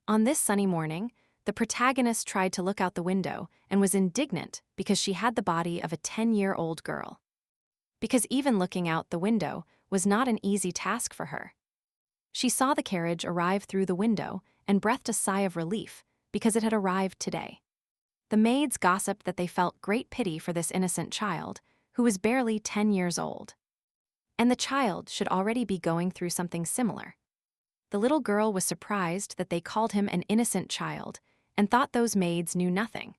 On this sunny morning, the protagonist tried to look out the window and was indignant because she had the body of a 10-year-old girl. Because even looking out the window was not an easy task for her. She saw the carriage arrive through the window and breathed a sigh of relief because it had arrived today. The maids gossiped that they felt great pity for this innocent child, who was barely 10 years old. And the child should already be going through something similar. The little girl was surprised that they called him an innocent child and thought those maids knew nothing.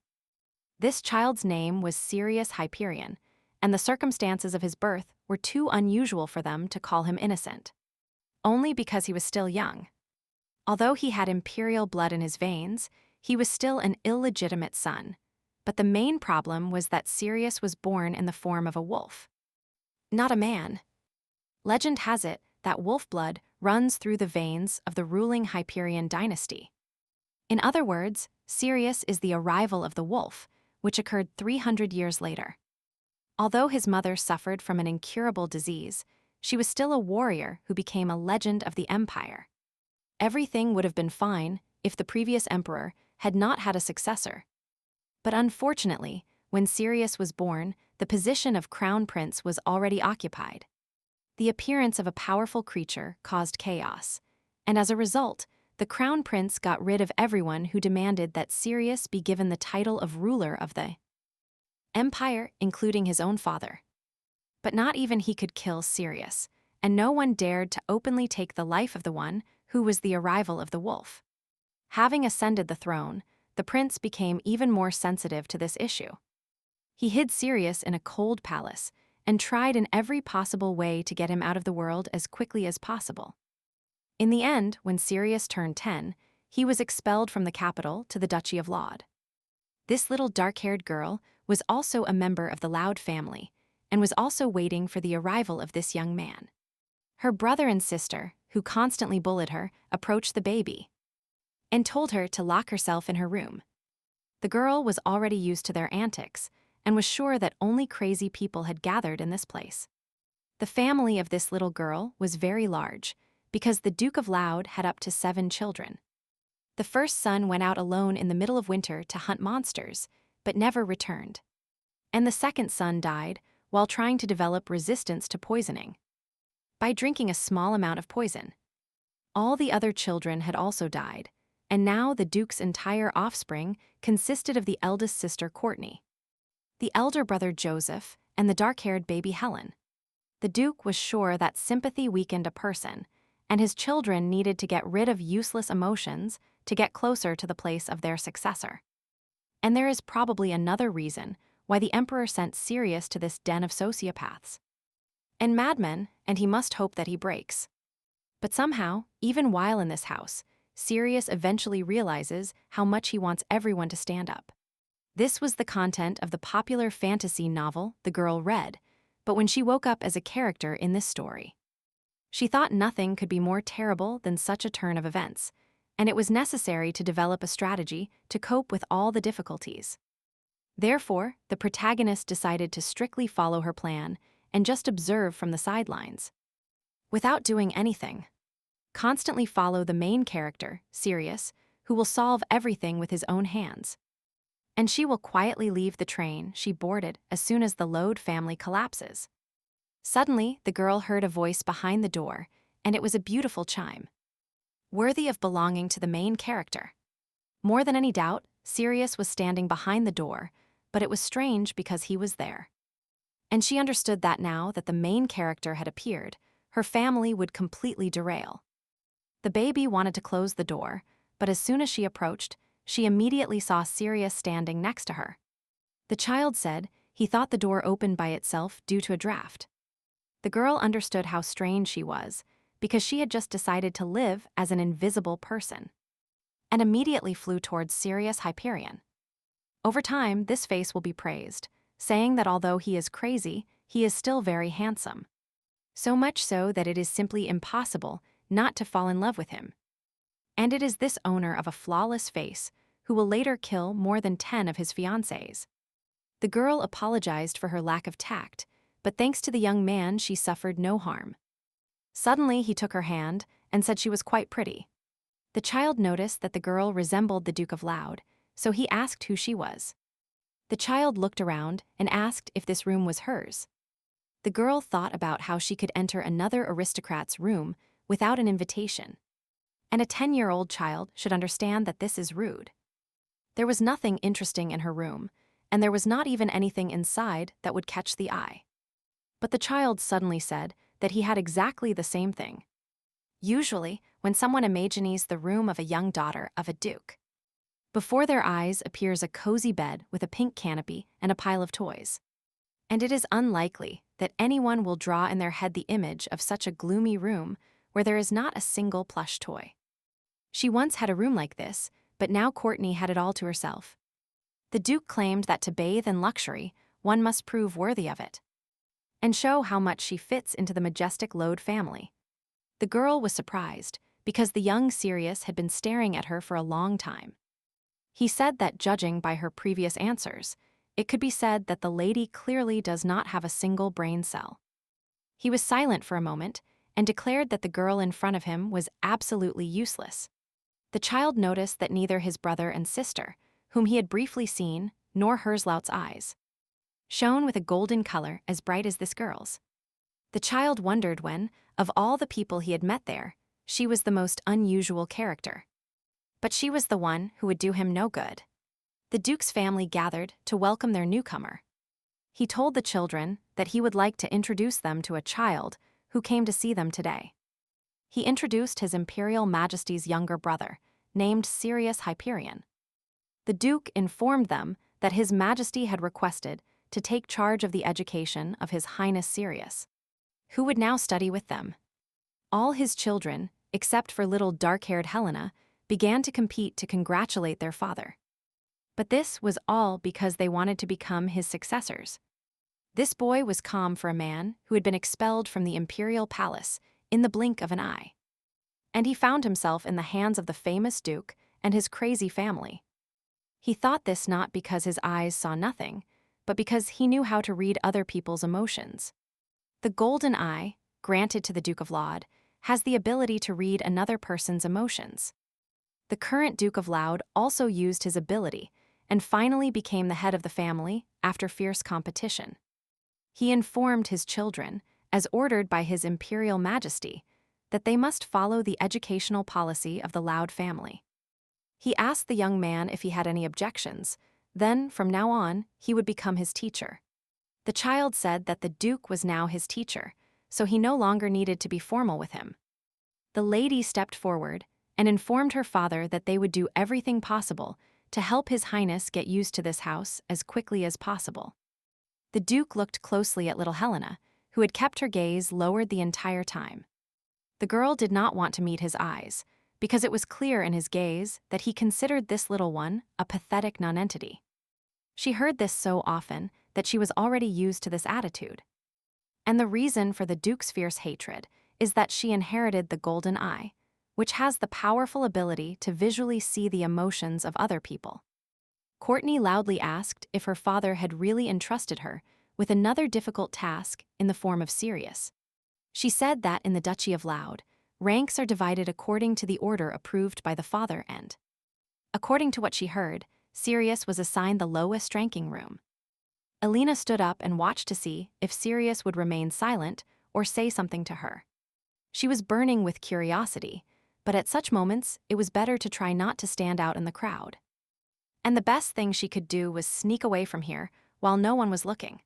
This child's name was Sirius Hyperion, and the circumstances of his birth were too unusual for them to call him innocent. Only because he was still young. Although he had imperial blood in his veins, he was still an illegitimate son. But the main problem was that Sirius was born in the form of a wolf. Not a man. Legend has it that wolf blood runs through the veins of the ruling Hyperion dynasty. In other words, Sirius is the arrival of the wolf, which occurred 300 years later. Although his mother suffered from an incurable disease, she was still a warrior who became a legend of the empire. Everything would have been fine if the previous emperor had not had a successor. But unfortunately, when Sirius was born, the position of crown prince was already occupied. The appearance of a powerful creature caused chaos, and as a result, the crown prince got rid of everyone who demanded that Sirius be given the title of ruler of the empire, including his own father. But not even he could kill Sirius, and no one dared to openly take the life of the one who was the arrival of the wolf. Having ascended the throne, the prince became even more sensitive to this issue. He hid Sirius in a cold palace and tried in every possible way to get him out of the world as quickly as possible. In the end, when Sirius turned 10, he was expelled from the capital to the Duchy of Laud. This little dark-haired girl was also a member of the Laud family and was also waiting for the arrival of this young man. Her brother and sister, who constantly bullied her, approached the baby and told her to lock herself in her room. The girl was already used to their antics and was sure that only crazy people had gathered in this place. The family of this little girl was very large, because the Duke of Laud had up to 7 children. The first son went out alone in the middle of winter to hunt monsters, but never returned. And the second son died while trying to develop resistance to poisoning by drinking a small amount of poison. All the other children had also died, and now the Duke's entire offspring consisted of the eldest sister Courtney, the elder brother Joseph, and the dark-haired baby Helen. The Duke was sure that sympathy weakened a person, and his children needed to get rid of useless emotions to get closer to the place of their successor. And there is probably another reason why the emperor sent Sirius to this den of sociopaths and madmen, and he must hope that he breaks. But somehow, even while in this house, Sirius eventually realizes how much he wants everyone to stand up. This was the content of the popular fantasy novel the girl read, but when she woke up as a character in this story, she thought nothing could be more terrible than such a turn of events, and it was necessary to develop a strategy to cope with all the difficulties. Therefore, the protagonist decided to strictly follow her plan and just observe from the sidelines. Without doing anything. Constantly follow the main character, Sirius, who will solve everything with his own hands. And she will quietly leave the train she boarded as soon as the Laud family collapses. Suddenly, the girl heard a voice behind the door, and it was a beautiful chime, worthy of belonging to the main character. More than any doubt, Sirius was standing behind the door, but it was strange because he was there. And she understood that now that the main character had appeared, her family would completely derail. The baby wanted to close the door, but as soon as she approached, she immediately saw Sirius standing next to her. The child said he thought the door opened by itself due to a draft. The girl understood how strange she was, because she had just decided to live as an invisible person, and immediately flew towards Sirius Hyperion. Over time, this face will be praised, saying that although he is crazy, he is still very handsome. So much so that it is simply impossible not to fall in love with him. And it is this owner of a flawless face who will later kill more than 10 of his fiancées. The girl apologized for her lack of tact, but thanks to the young man, she suffered no harm. Suddenly, he took her hand and said she was quite pretty. The child noticed that the girl resembled the Duke of Loud, so he asked who she was. The child looked around and asked if this room was hers. The girl thought about how she could enter another aristocrat's room without an invitation. And a 10-year-old child should understand that this is rude. There was nothing interesting in her room, and there was not even anything inside that would catch the eye. But the child suddenly said that he had exactly the same thing. Usually, when someone imagines the room of a young daughter of a duke, before their eyes appears a cozy bed with a pink canopy and a pile of toys. And it is unlikely that anyone will draw in their head the image of such a gloomy room where there is not a single plush toy. She once had a room like this, but now Courtney had it all to herself. The Duke claimed that to bathe in luxury, one must prove worthy of it and show how much she fits into the majestic Lode family. The girl was surprised because the young Sirius had been staring at her for a long time. He said that judging by her previous answers, it could be said that the lady clearly does not have a single brain cell. He was silent for a moment and declared that the girl in front of him was absolutely useless. The child noticed that neither his brother and sister, whom he had briefly seen, nor Herslout's eyes shone with a golden color as bright as this girl's. The child wondered when, of all the people he had met there, she was the most unusual character. But she was the one who would do him no good. The Duke's family gathered to welcome their newcomer. He told the children that he would like to introduce them to a child who came to see them today. He introduced His Imperial Majesty's younger brother, named Sirius Hyperion. The Duke informed them that His Majesty had requested to take charge of the education of His Highness Sirius, who would now study with them. All his children, except for little dark-haired Helena, began to compete to congratulate their father. But this was all because they wanted to become his successors. This boy was calm for a man who had been expelled from the imperial palace in the blink of an eye. And he found himself in the hands of the famous Duke and his crazy family. He thought this not because his eyes saw nothing, but because he knew how to read other people's emotions. The golden eye, granted to the Duke of Laud, has the ability to read another person's emotions. The current Duke of Loud also used his ability and finally became the head of the family after fierce competition. He informed his children, as ordered by His Imperial Majesty, that they must follow the educational policy of the Loud family. He asked the young man if he had any objections, then, from now on, he would become his teacher. The child said that the Duke was now his teacher, so he no longer needed to be formal with him. The lady stepped forward and informed her father that they would do everything possible to help His Highness get used to this house as quickly as possible. The Duke looked closely at little Helena, who had kept her gaze lowered the entire time. The girl did not want to meet his eyes, because it was clear in his gaze that he considered this little one a pathetic nonentity. She heard this so often that she was already used to this attitude. And the reason for the Duke's fierce hatred is that she inherited the golden eye, which has the powerful ability to visually see the emotions of other people. Courtney loudly asked if her father had really entrusted her with another difficult task in the form of Sirius. She said that in the Duchy of Loud, ranks are divided according to the order approved by the father and, according to what she heard, Sirius was assigned the lowest ranking room. Alina stood up and watched to see if Sirius would remain silent or say something to her. She was burning with curiosity, but at such moments it was better to try not to stand out in the crowd. And the best thing she could do was sneak away from here while no one was looking.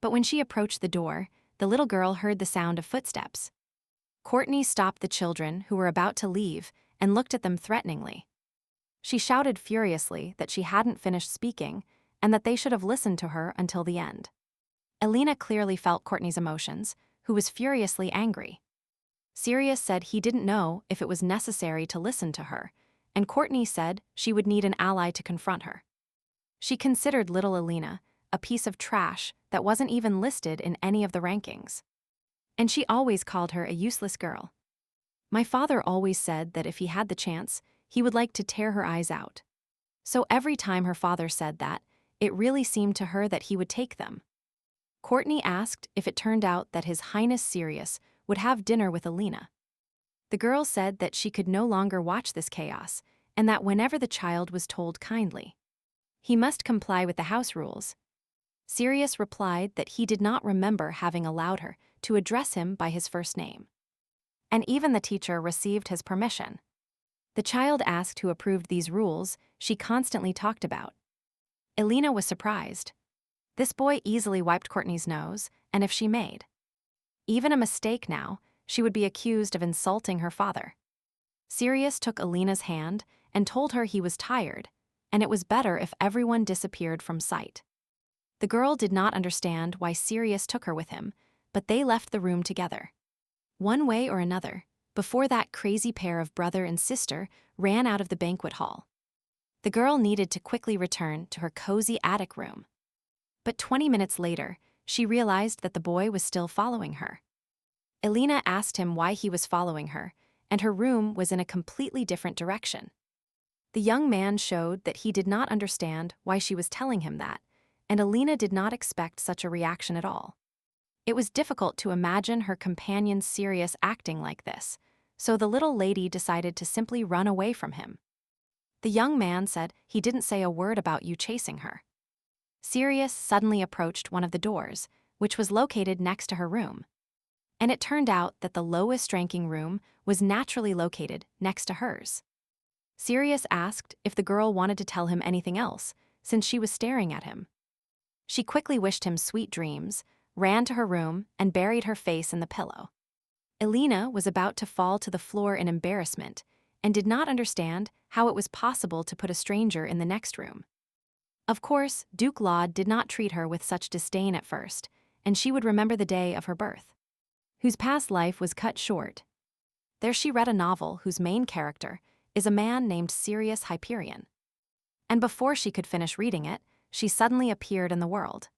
But when she approached the door, the little girl heard the sound of footsteps. Courtney stopped the children who were about to leave and looked at them threateningly. She shouted furiously that she hadn't finished speaking and that they should have listened to her until the end. Alina clearly felt Courtney's emotions, who was furiously angry. Sirius said he didn't know if it was necessary to listen to her, and Courtney said she would need an ally to confront her. She considered little Alina a piece of trash that wasn't even listed in any of the rankings. And she always called her a useless girl. My father always said that if he had the chance, he would like to tear her eyes out. So every time her father said that, it really seemed to her that he would take them. Courtney asked if it turned out that His Highness Sirius would have dinner with Alina. The girl said that she could no longer watch this chaos, and that whenever the child was told kindly, he must comply with the house rules. Sirius replied that he did not remember having allowed her to address him by his first name. And even the teacher received his permission. The child asked who approved these rules she constantly talked about. Elena was surprised. This boy easily wiped Courtney's nose, and if she made even a mistake now, she would be accused of insulting her father. Sirius took Elena's hand and told her he was tired, and it was better if everyone disappeared from sight. The girl did not understand why Sirius took her with him, but they left the room together. One way or another, before that crazy pair of brother and sister ran out of the banquet hall. The girl needed to quickly return to her cozy attic room. But 20 minutes later, she realized that the boy was still following her. Elena asked him why he was following her, and her room was in a completely different direction. The young man showed that he did not understand why she was telling him that, and Elena did not expect such a reaction at all. It was difficult to imagine her companion Sirius acting like this, so the little lady decided to simply run away from him. The young man said he didn't say a word about you chasing her. Sirius suddenly approached one of the doors, which was located next to her room. And it turned out that the lowest-ranking room was naturally located next to hers. Sirius asked if the girl wanted to tell him anything else, since she was staring at him. She quickly wished him sweet dreams, ran to her room, and buried her face in the pillow. Elena was about to fall to the floor in embarrassment and did not understand how it was possible to put a stranger in the next room. Of course, Duke Laud did not treat her with such disdain at first, and she would remember the day of her birth, whose past life was cut short. There she read a novel whose main character is a man named Sirius Hyperion. And before she could finish reading it, she suddenly appeared in the world.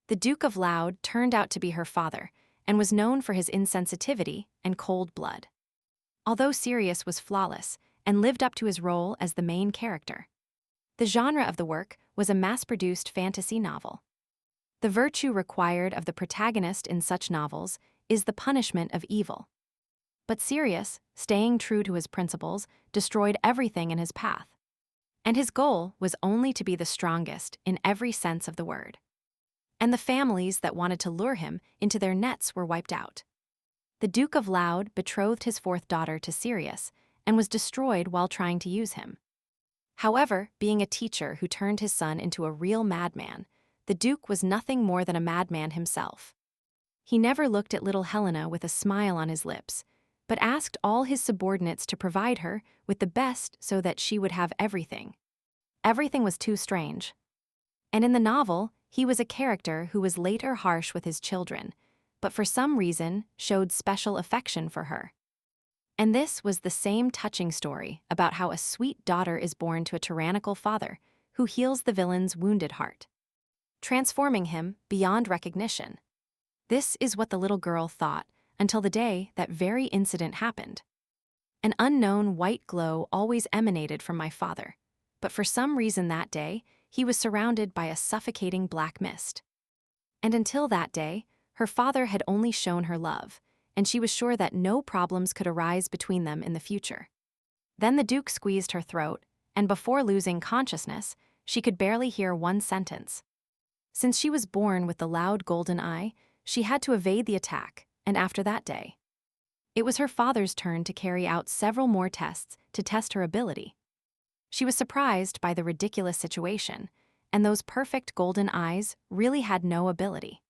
The Duke of Laud turned out to be her father and was known for his insensitivity and cold blood. Although Sirius was flawless and lived up to his role as the main character, the genre of the work was a mass-produced fantasy novel. The virtue required of the protagonist in such novels is the punishment of evil. But Sirius, staying true to his principles, destroyed everything in his path. And his goal was only to be the strongest in every sense of the word. And the families that wanted to lure him into their nets were wiped out. The Duke of Laud betrothed his fourth daughter to Sirius and was destroyed while trying to use him. However, being a teacher who turned his son into a real madman, the Duke was nothing more than a madman himself. He never looked at little Helena with a smile on his lips, but asked all his subordinates to provide her with the best so that she would have everything. Everything was too strange. And in the novel, he was a character who was later harsh with his children, but for some reason showed special affection for her. And this was the same touching story about how a sweet daughter is born to a tyrannical father who heals the villain's wounded heart, transforming him beyond recognition. This is what the little girl thought until the day that very incident happened. An unknown white glow always emanated from my father, but for some reason that day, he was surrounded by a suffocating black mist. And until that day, her father had only shown her love, and she was sure that no problems could arise between them in the future. Then the Duke squeezed her throat, and before losing consciousness, she could barely hear one sentence. Since she was born with the loud golden eye, she had to evade the attack, and after that day, it was her father's turn to carry out several more tests to test her ability. She was surprised by the ridiculous situation, and those perfect golden eyes really had no ability.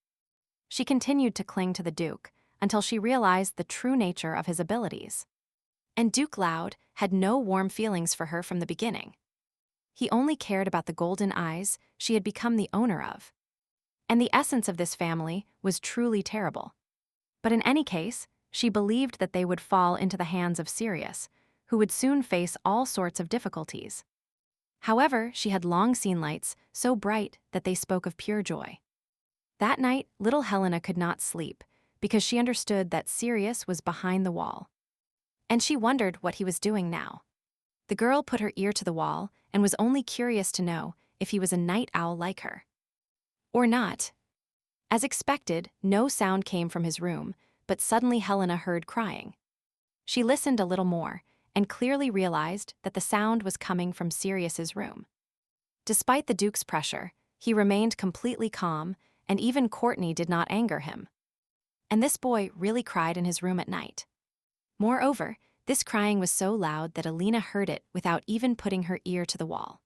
She continued to cling to the Duke until she realized the true nature of his abilities. And Duke Laud had no warm feelings for her from the beginning. He only cared about the golden eyes she had become the owner of. And the essence of this family was truly terrible. But in any case, she believed that they would fall into the hands of Sirius, who would soon face all sorts of difficulties. However, she had long seen lights so bright that they spoke of pure joy. That night, little Helena could not sleep because she understood that Sirius was behind the wall. And she wondered what he was doing now. The girl put her ear to the wall and was only curious to know if he was a night owl like her. Or not. As expected, no sound came from his room, but suddenly Helena heard crying. She listened a little more and clearly realized that the sound was coming from Sirius's room. Despite the Duke's pressure, he remained completely calm, and even Courtney did not anger him. And this boy really cried in his room at night. Moreover, this crying was so loud that Alina heard it without even putting her ear to the wall.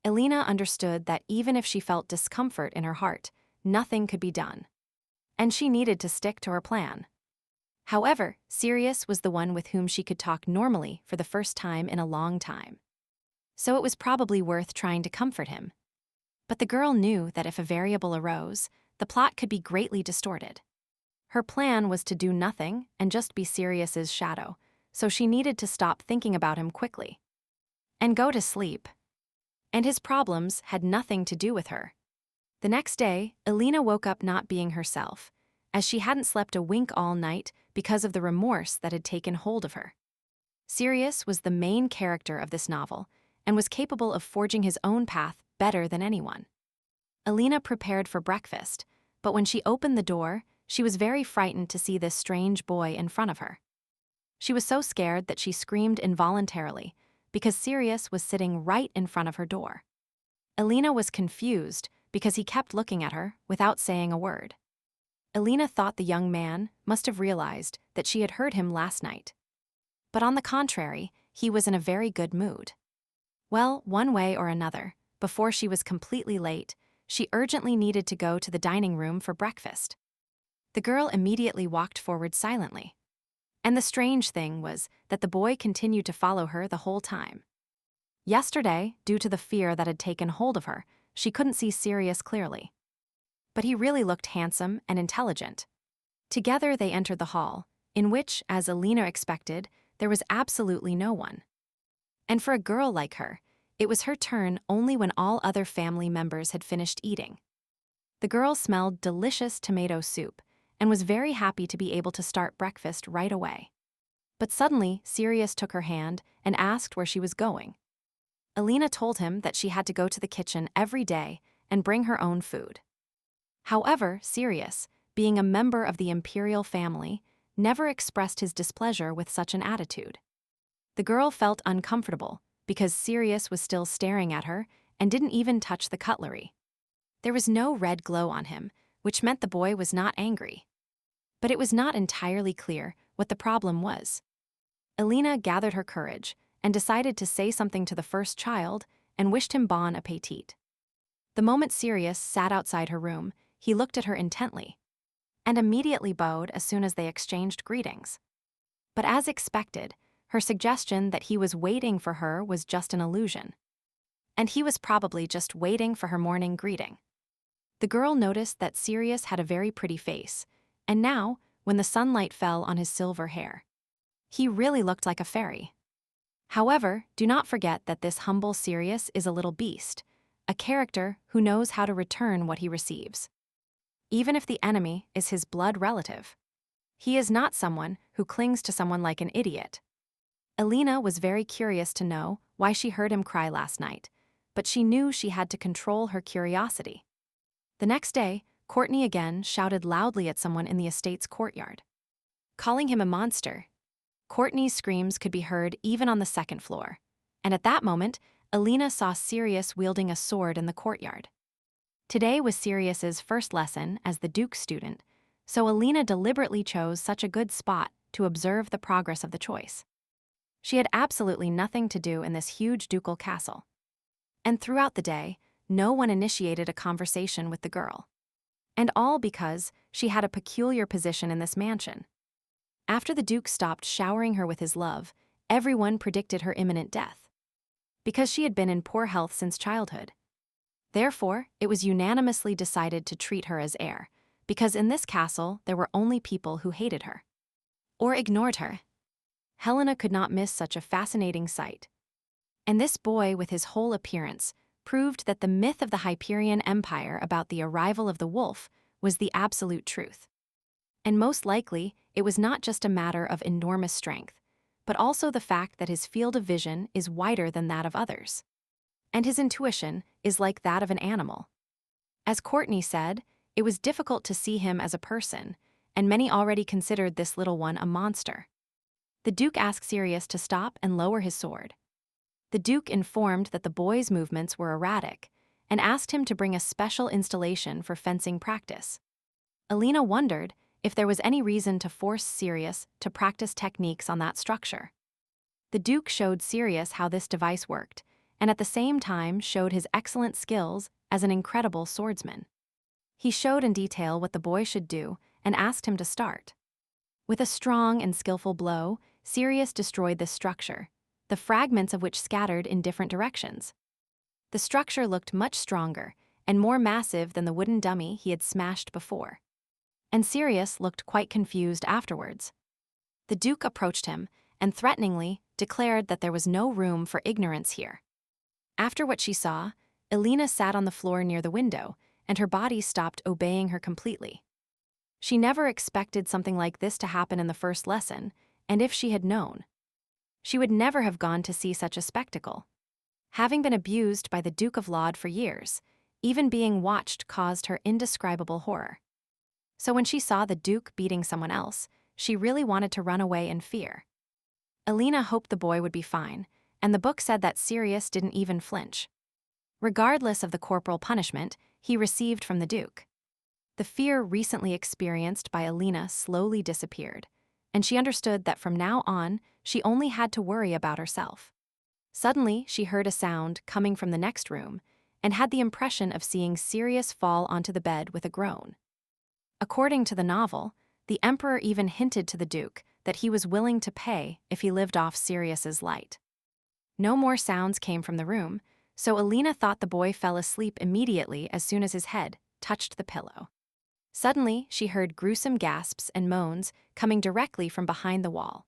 Alina understood that even if she felt discomfort in her heart, nothing could be done. And she needed to stick to her plan. However, Sirius was the one with whom she could talk normally for the first time in a long time. So it was probably worth trying to comfort him. But the girl knew that if a variable arose, the plot could be greatly distorted. Her plan was to do nothing and just be Sirius's shadow, so she needed to stop thinking about him quickly. And go to sleep. And his problems had nothing to do with her. The next day, Alina woke up not being herself, as she hadn't slept a wink all night because of the remorse that had taken hold of her. Sirius was the main character of this novel and was capable of forging his own path better than anyone. Alina prepared for breakfast, but when she opened the door, she was very frightened to see this strange boy in front of her. She was so scared that she screamed involuntarily because Sirius was sitting right in front of her door. Alina was confused because he kept looking at her without saying a word. Alina thought the young man must have realized that she had heard him last night. But on the contrary, he was in a very good mood. Well, one way or another, before she was completely late, she urgently needed to go to the dining room for breakfast. The girl immediately walked forward silently. And the strange thing was that the boy continued to follow her the whole time. Yesterday, due to the fear that had taken hold of her, she couldn't see Sirius clearly. But he really looked handsome and intelligent. Together they entered the hall, in which, as Alina expected, there was absolutely no one. And for a girl like her, it was her turn only when all other family members had finished eating. The girl smelled delicious tomato soup and was very happy to be able to start breakfast right away. But suddenly, Sirius took her hand and asked where she was going. Alina told him that she had to go to the kitchen every day and bring her own food. However, Sirius, being a member of the imperial family, never expressed his displeasure with such an attitude. The girl felt uncomfortable because Sirius was still staring at her and didn't even touch the cutlery. There was no red glow on him, which meant the boy was not angry. But it was not entirely clear what the problem was. Alina gathered her courage and decided to say something to the first child and wished him bon appetit. The moment Sirius sat outside her room, he looked at her intently and immediately bowed as soon as they exchanged greetings. But as expected, her suggestion that he was waiting for her was just an illusion. And he was probably just waiting for her morning greeting. The girl noticed that Sirius had a very pretty face, and now, when the sunlight fell on his silver hair, he really looked like a fairy. However, do not forget that this humble Sirius is a little beast, a character who knows how to return what he receives. Even if the enemy is his blood relative. He is not someone who clings to someone like an idiot. Alina was very curious to know why she heard him cry last night, but she knew she had to control her curiosity. The next day, Courtney again shouted loudly at someone in the estate's courtyard, calling him a monster. Courtney's screams could be heard even on the second floor, and at that moment, Alina saw Sirius wielding a sword in the courtyard. Today was Sirius's first lesson as the Duke's student, so Alina deliberately chose such a good spot to observe the progress of the choice. She had absolutely nothing to do in this huge ducal castle. And throughout the day, no one initiated a conversation with the girl. And all because she had a peculiar position in this mansion. After the Duke stopped showering her with his love, everyone predicted her imminent death. Because she had been in poor health since childhood. Therefore, it was unanimously decided to treat her as heir, because in this castle there were only people who hated her. Or ignored her. Helena could not miss such a fascinating sight. And this boy with his whole appearance proved that the myth of the Hyperion Empire about the arrival of the wolf was the absolute truth. And most likely, it was not just a matter of enormous strength, but also the fact that his field of vision is wider than that of others. And his intuition is like that of an animal. As Courtney said, it was difficult to see him as a person, and many already considered this little one a monster. The Duke asked Sirius to stop and lower his sword. The Duke informed that the boy's movements were erratic and asked him to bring a special installation for fencing practice. Alina wondered if there was any reason to force Sirius to practice techniques on that structure. The Duke showed Sirius how this device worked, and at the same time showed his excellent skills as an incredible swordsman. He showed in detail what the boy should do and asked him to start. With a strong and skillful blow, Sirius destroyed this structure, the fragments of which scattered in different directions. The structure looked much stronger and more massive than the wooden dummy he had smashed before. And Sirius looked quite confused afterwards. The Duke approached him and threateningly declared that there was no room for ignorance here. After what she saw, Alina sat on the floor near the window, and her body stopped obeying her completely. She never expected something like this to happen in the first lesson, and if she had known, she would never have gone to see such a spectacle. Having been abused by the Duke of Laud for years, even being watched caused her indescribable horror. So when she saw the Duke beating someone else, she really wanted to run away in fear. Alina hoped the boy would be fine, and the book said that Sirius didn't even flinch. Regardless of the corporal punishment he received from the Duke, the fear recently experienced by Alina slowly disappeared, and she understood that from now on she only had to worry about herself. Suddenly, she heard a sound coming from the next room and had the impression of seeing Sirius fall onto the bed with a groan. According to the novel, the Emperor even hinted to the Duke that he was willing to pay if he lived off Sirius's light. No more sounds came from the room, so Alina thought the boy fell asleep immediately as soon as his head touched the pillow. Suddenly, she heard gruesome gasps and moans coming directly from behind the wall.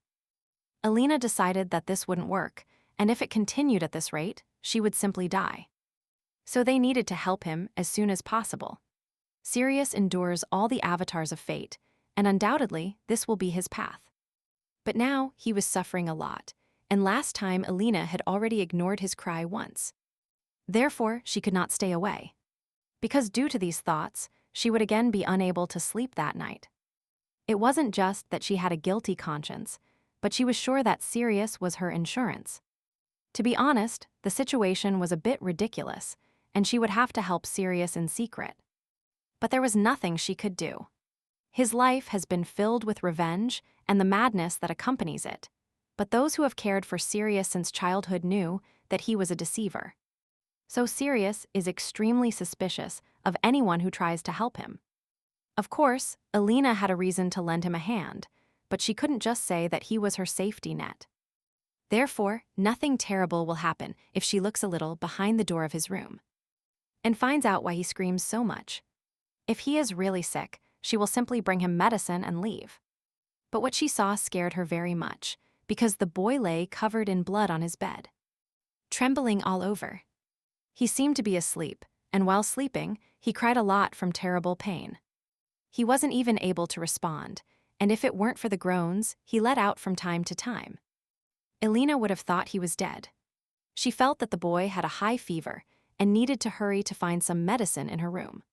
Alina decided that this wouldn't work, and if it continued at this rate, she would simply die. So they needed to help him as soon as possible. Sirius endures all the avatars of fate, and undoubtedly this will be his path. But now he was suffering a lot, and last time Alina had already ignored his cry once. Therefore, she could not stay away. Because due to these thoughts, she would again be unable to sleep that night. It wasn't just that she had a guilty conscience, but she was sure that Sirius was her insurance. To be honest, the situation was a bit ridiculous, and she would have to help Sirius in secret. But there was nothing she could do. His life has been filled with revenge and the madness that accompanies it, but those who have cared for Sirius since childhood knew that he was a deceiver. So Sirius is extremely suspicious of anyone who tries to help him. Of course, Alina had a reason to lend him a hand, but she couldn't just say that he was her safety net. Therefore, nothing terrible will happen if she looks a little behind the door of his room and finds out why he screams so much. If he is really sick, she will simply bring him medicine and leave. But what she saw scared her very much, because the boy lay covered in blood on his bed, trembling all over. He seemed to be asleep, and while sleeping, he cried a lot from terrible pain. He wasn't even able to respond, and if it weren't for the groans he let out from time to time, Alina would have thought he was dead. She felt that the boy had a high fever and needed to hurry to find some medicine in her room.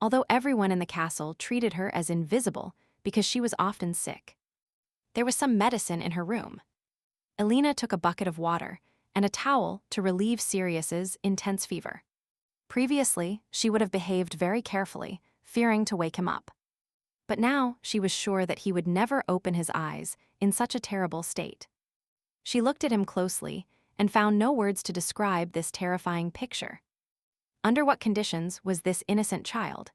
Although everyone in the castle treated her as invisible because she was often sick, there was some medicine in her room. Alina took a bucket of water and a towel to relieve Sirius's intense fever. Previously, she would have behaved very carefully, fearing to wake him up. But now she was sure that he would never open his eyes in such a terrible state. She looked at him closely and found no words to describe this terrifying picture. Under what conditions was this innocent child?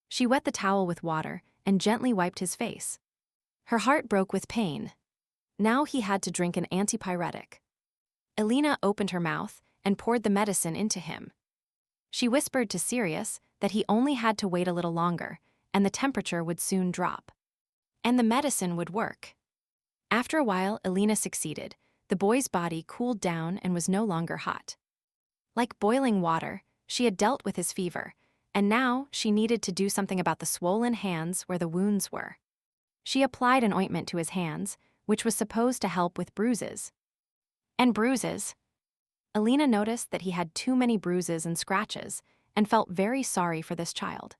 She wet the towel with water and gently wiped his face. Her heart broke with pain. Now he had to drink an antipyretic. Alina opened her mouth and poured the medicine into him. She whispered to Sirius that he only had to wait a little longer, and the temperature would soon drop. And the medicine would work. After a while, Alina succeeded. The boy's body cooled down and was no longer hot. Like boiling water, she had dealt with his fever, and now she needed to do something about the swollen hands where the wounds were. She applied an ointment to his hands, which was supposed to help with bruises. And bruises. Alina noticed that he had too many bruises and scratches, and felt very sorry for this child.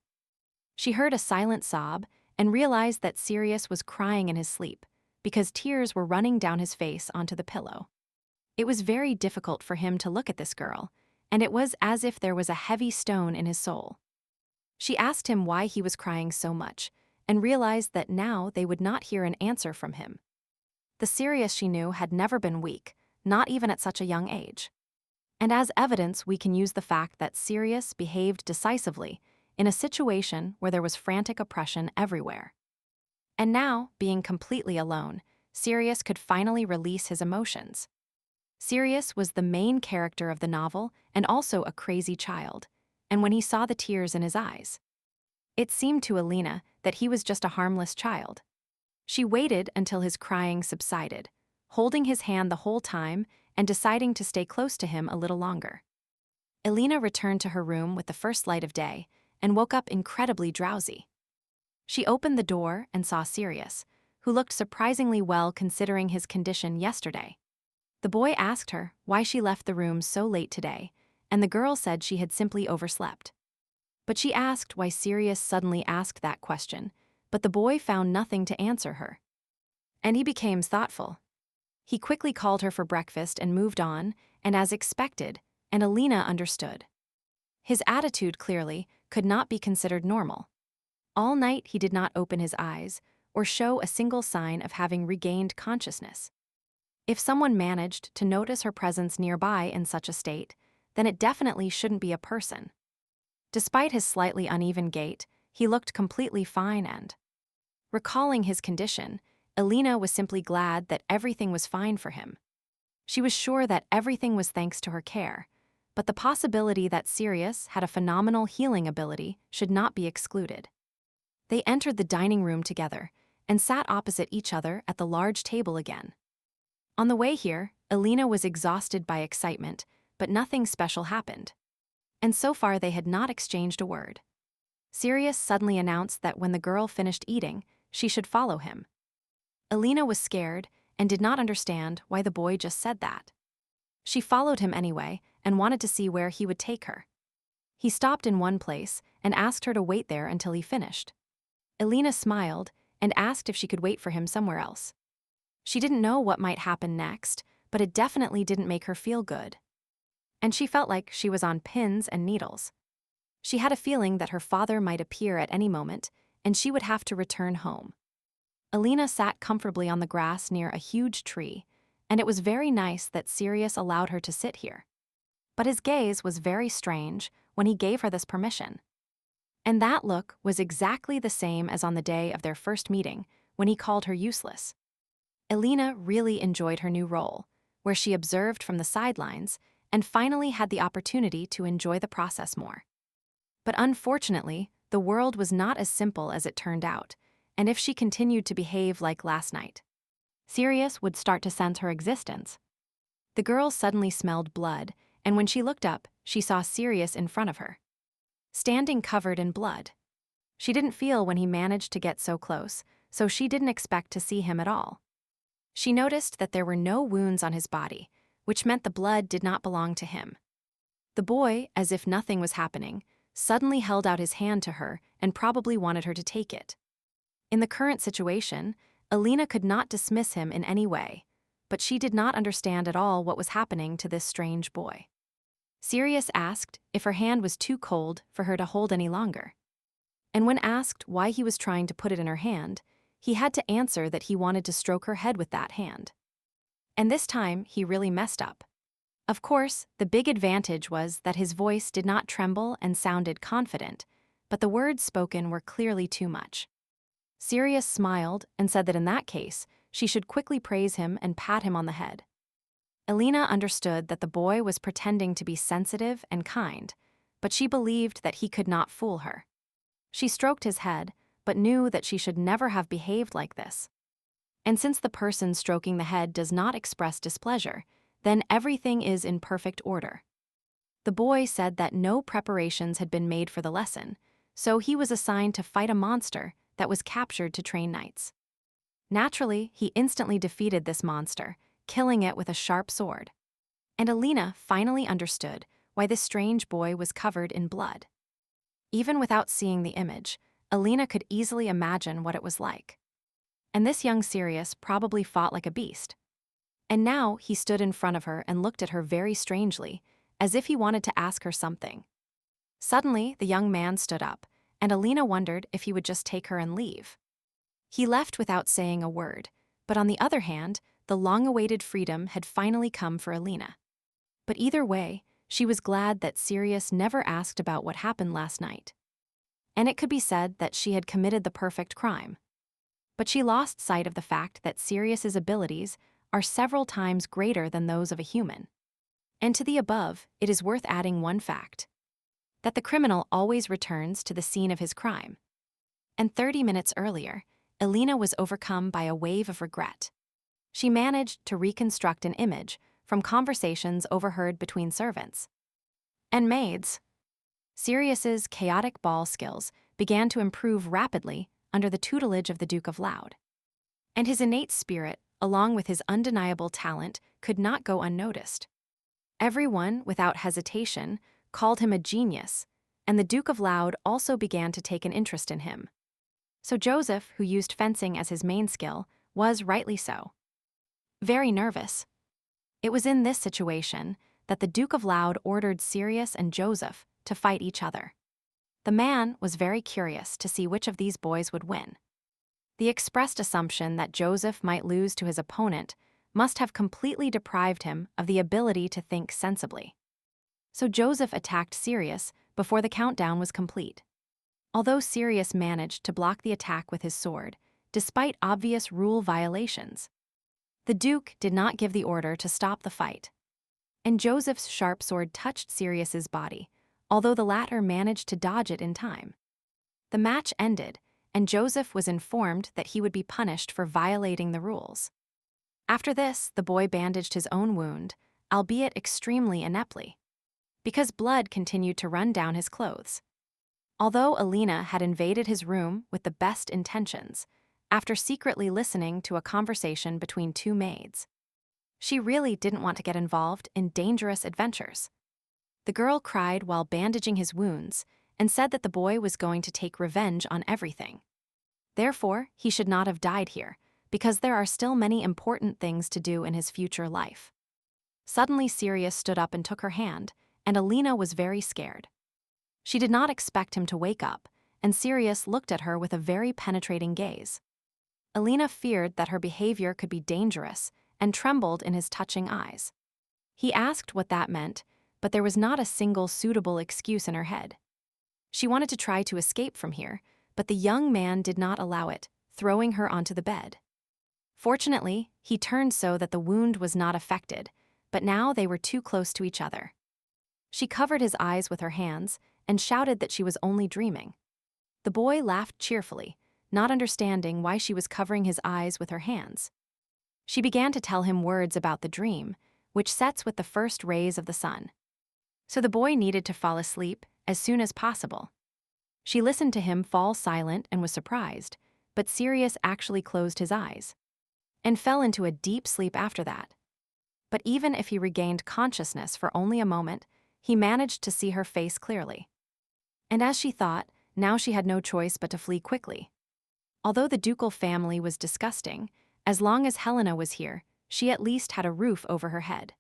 She heard a silent sob and realized that Sirius was crying in his sleep, because tears were running down his face onto the pillow. It was very difficult for him to look at this girl, and it was as if there was a heavy stone in his soul. She asked him why he was crying so much, and realized that now they would not hear an answer from him. The Sirius she knew had never been weak, not even at such a young age. And as evidence, we can use the fact that Sirius behaved decisively in a situation where there was frantic oppression everywhere. And now, being completely alone, Sirius could finally release his emotions. Sirius was the main character of the novel and also a crazy child, and when he saw the tears in his eyes, it seemed to Alina that he was just a harmless child. She waited until his crying subsided, holding his hand the whole time and deciding to stay close to him a little longer. Alina returned to her room with the first light of day and woke up incredibly drowsy. She opened the door and saw Sirius, who looked surprisingly well considering his condition yesterday. The boy asked her why she left the room so late today, and the girl said she had simply overslept. But she asked why Sirius suddenly asked that question, but the boy found nothing to answer her. And he became thoughtful. He quickly called her for breakfast and moved on, and as expected, and Alina understood. His attitude clearly could not be considered normal. All night he did not open his eyes or show a single sign of having regained consciousness. If someone managed to notice her presence nearby in such a state, then it definitely shouldn't be a person. Despite his slightly uneven gait, he looked completely fine and, recalling his condition, Alina was simply glad that everything was fine for him. She was sure that everything was thanks to her care, but the possibility that Sirius had a phenomenal healing ability should not be excluded. They entered the dining room together and sat opposite each other at the large table again. On the way here, Alina was exhausted by excitement, but nothing special happened. And so far they had not exchanged a word. Sirius suddenly announced that when the girl finished eating, she should follow him. Alina was scared and did not understand why the boy just said that. She followed him anyway and wanted to see where he would take her. He stopped in one place and asked her to wait there until he finished. Alina smiled and asked if she could wait for him somewhere else. She didn't know what might happen next, but it definitely didn't make her feel good. And she felt like she was on pins and needles. She had a feeling that her father might appear at any moment, and she would have to return home. Alina sat comfortably on the grass near a huge tree, and it was very nice that Sirius allowed her to sit here. But his gaze was very strange when he gave her this permission. And that look was exactly the same as on the day of their first meeting, when he called her useless. Alina really enjoyed her new role, where she observed from the sidelines and finally had the opportunity to enjoy the process more. But unfortunately, the world was not as simple as it turned out, and if she continued to behave like last night, Sirius would start to sense her existence. The girl suddenly smelled blood, and when she looked up, she saw Sirius in front of her, standing covered in blood. She didn't feel when he managed to get so close, so she didn't expect to see him at all. She noticed that there were no wounds on his body, which meant the blood did not belong to him. The boy, as if nothing was happening, suddenly held out his hand to her and probably wanted her to take it. In the current situation, Alina could not dismiss him in any way, but she did not understand at all what was happening to this strange boy. Sirius asked if her hand was too cold for her to hold any longer. And when asked why he was trying to put it in her hand, he had to answer that he wanted to stroke her head with that hand. And this time, he really messed up. Of course, the big advantage was that his voice did not tremble and sounded confident, but the words spoken were clearly too much. Sirius smiled and said that in that case, she should quickly praise him and pat him on the head. Alina understood that the boy was pretending to be sensitive and kind, but she believed that he could not fool her. She stroked his head, but knew that she should never have behaved like this. And since the person stroking the head does not express displeasure, then everything is in perfect order. The boy said that no preparations had been made for the lesson, so he was assigned to fight a monster that was captured to train knights. Naturally, he instantly defeated this monster, killing it with a sharp sword. And Alina finally understood why this strange boy was covered in blood. Even without seeing the image, Alina could easily imagine what it was like. And this young Sirius probably fought like a beast. And now he stood in front of her and looked at her very strangely, as if he wanted to ask her something. Suddenly, the young man stood up, and Alina wondered if he would just take her and leave. He left without saying a word, but on the other hand, the long-awaited freedom had finally come for Alina. But either way, she was glad that Sirius never asked about what happened last night. And it could be said that she had committed the perfect crime. But she lost sight of the fact that Sirius's abilities are several times greater than those of a human. And to the above, it is worth adding one fact: that the criminal always returns to the scene of his crime. And 30 minutes earlier, Alina was overcome by a wave of regret. She managed to reconstruct an image from conversations overheard between servants and maids. Sirius's chaotic ball skills began to improve rapidly under the tutelage of the Duke of Loud. And his innate spirit, along with his undeniable talent, could not go unnoticed. Everyone, without hesitation, called him a genius, and the Duke of Loud also began to take an interest in him. So Joseph, who used fencing as his main skill, was rightly so very nervous. It was in this situation that the Duke of Loud ordered Sirius and Joseph to fight each other. The man was very curious to see which of these boys would win. The expressed assumption that Joseph might lose to his opponent must have completely deprived him of the ability to think sensibly. So Joseph attacked Sirius before the countdown was complete. Although Sirius managed to block the attack with his sword, despite obvious rule violations, the Duke did not give the order to stop the fight. And Joseph's sharp sword touched Sirius's body, although the latter managed to dodge it in time. The match ended, and Joseph was informed that he would be punished for violating the rules. After this, the boy bandaged his own wound, albeit extremely ineptly, because blood continued to run down his clothes. Although Alina had invaded his room with the best intentions, after secretly listening to a conversation between two maids, she really didn't want to get involved in dangerous adventures. The girl cried while bandaging his wounds and said that the boy was going to take revenge on everything. Therefore, he should not have died here, because there are still many important things to do in his future life. Suddenly, Sirius stood up and took her hand, and Alina was very scared. She did not expect him to wake up, and Sirius looked at her with a very penetrating gaze. Alina feared that her behavior could be dangerous and trembled in his touching eyes. He asked what that meant, but there was not a single suitable excuse in her head. She wanted to try to escape from here, but the young man did not allow it, throwing her onto the bed. Fortunately, he turned so that the wound was not affected, but now they were too close to each other. She covered his eyes with her hands and shouted that she was only dreaming. The boy laughed cheerfully, not understanding why she was covering his eyes with her hands. She began to tell him words about the dream, which sets with the first rays of the sun. So the boy needed to fall asleep as soon as possible. She listened to him fall silent and was surprised, but Sirius actually closed his eyes and fell into a deep sleep after that. But even if he regained consciousness for only a moment, he managed to see her face clearly. And as she thought, now she had no choice but to flee quickly. Although the ducal family was disgusting, as long as Helena was here, she at least had a roof over her head.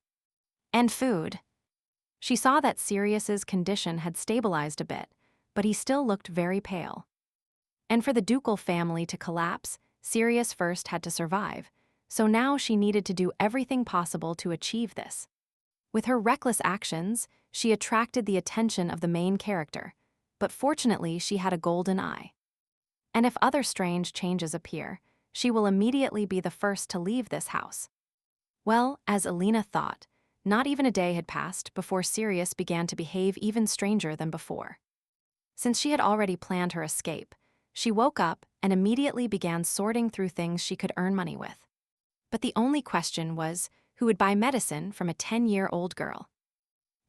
And food. She saw that Sirius's condition had stabilized a bit, but he still looked very pale. And for the ducal family to collapse, Sirius first had to survive, so now she needed to do everything possible to achieve this. With her reckless actions, she attracted the attention of the main character, but fortunately she had a golden eye. And if other strange changes appear, she will immediately be the first to leave this house. Well, as Alina thought, not even a day had passed before Sirius began to behave even stranger than before. Since she had already planned her escape, she woke up and immediately began sorting through things she could earn money with. But the only question was, who would buy medicine from a 10-year-old girl?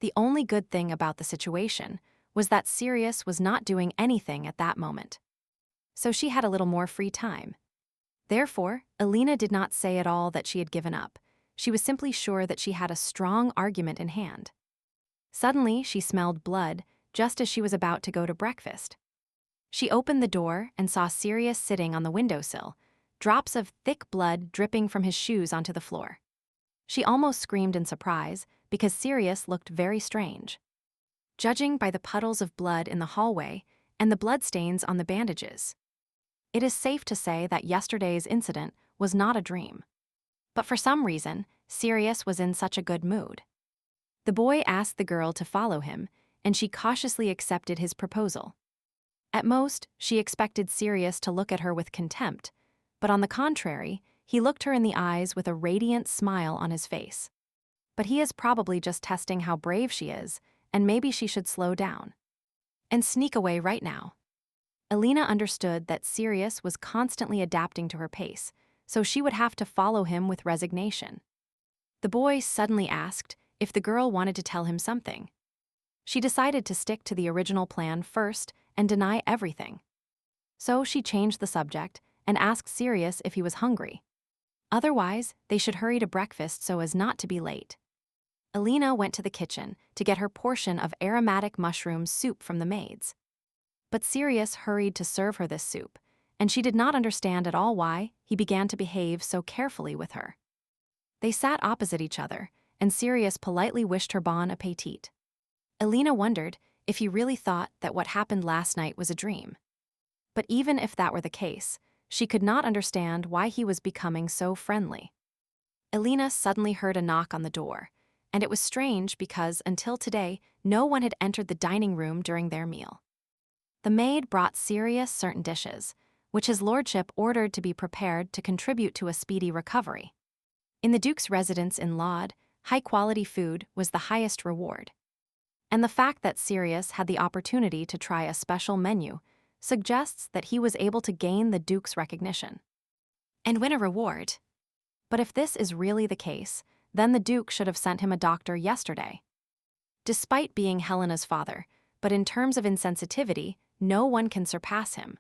The only good thing about the situation was that Sirius was not doing anything at that moment. So she had a little more free time. Therefore, Alina did not say at all that she had given up. She was simply sure that she had a strong argument in hand. Suddenly, she smelled blood just as she was about to go to breakfast. She opened the door and saw Sirius sitting on the windowsill, drops of thick blood dripping from his shoes onto the floor. She almost screamed in surprise because Sirius looked very strange. Judging by the puddles of blood in the hallway and the bloodstains on the bandages, it is safe to say that yesterday's incident was not a dream. But for some reason, Sirius was in such a good mood. The boy asked the girl to follow him, and she cautiously accepted his proposal. At most, she expected Sirius to look at her with contempt, but on the contrary, he looked her in the eyes with a radiant smile on his face. But he is probably just testing how brave she is, and maybe she should slow down and sneak away right now. Alina understood that Sirius was constantly adapting to her pace, so she would have to follow him with resignation. The boy suddenly asked if the girl wanted to tell him something. She decided to stick to the original plan first and deny everything. So she changed the subject and asked Sirius if he was hungry. Otherwise, they should hurry to breakfast so as not to be late. Alina went to the kitchen to get her portion of aromatic mushroom soup from the maids. But Sirius hurried to serve her this soup, and she did not understand at all why he began to behave so carefully with her. They sat opposite each other, and Sirius politely wished her bon appetit. Alina wondered if he really thought that what happened last night was a dream. But even if that were the case, she could not understand why he was becoming so friendly. Alina suddenly heard a knock on the door, and it was strange because until today, no one had entered the dining room during their meal. The maid brought Sirius certain dishes, which his lordship ordered to be prepared to contribute to a speedy recovery. In the Duke's residence in Lod, high-quality food was the highest reward. And the fact that Sirius had the opportunity to try a special menu suggests that he was able to gain the Duke's recognition and win a reward. But if this is really the case, then the Duke should have sent him a doctor yesterday. Despite being Helena's father, but in terms of insensitivity, no one can surpass him.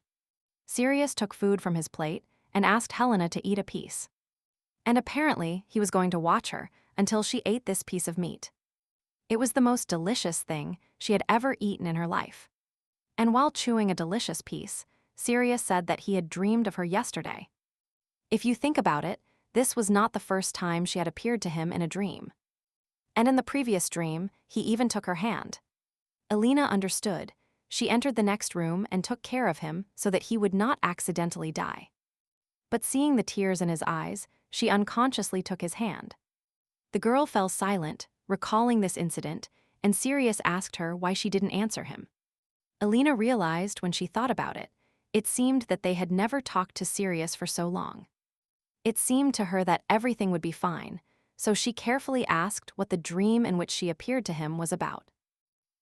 Sirius took food from his plate and asked Helena to eat a piece. And apparently, he was going to watch her until she ate this piece of meat. It was the most delicious thing she had ever eaten in her life. And while chewing a delicious piece, Sirius said that he had dreamed of her yesterday. If you think about it, this was not the first time she had appeared to him in a dream. And in the previous dream, he even took her hand. Alina understood. She entered the next room and took care of him so that he would not accidentally die. But seeing the tears in his eyes, she unconsciously took his hand. The girl fell silent, recalling this incident, and Sirius asked her why she didn't answer him. Alina realized when she thought about it, it seemed that they had never talked to Sirius for so long. It seemed to her that everything would be fine, so she carefully asked what the dream in which she appeared to him was about.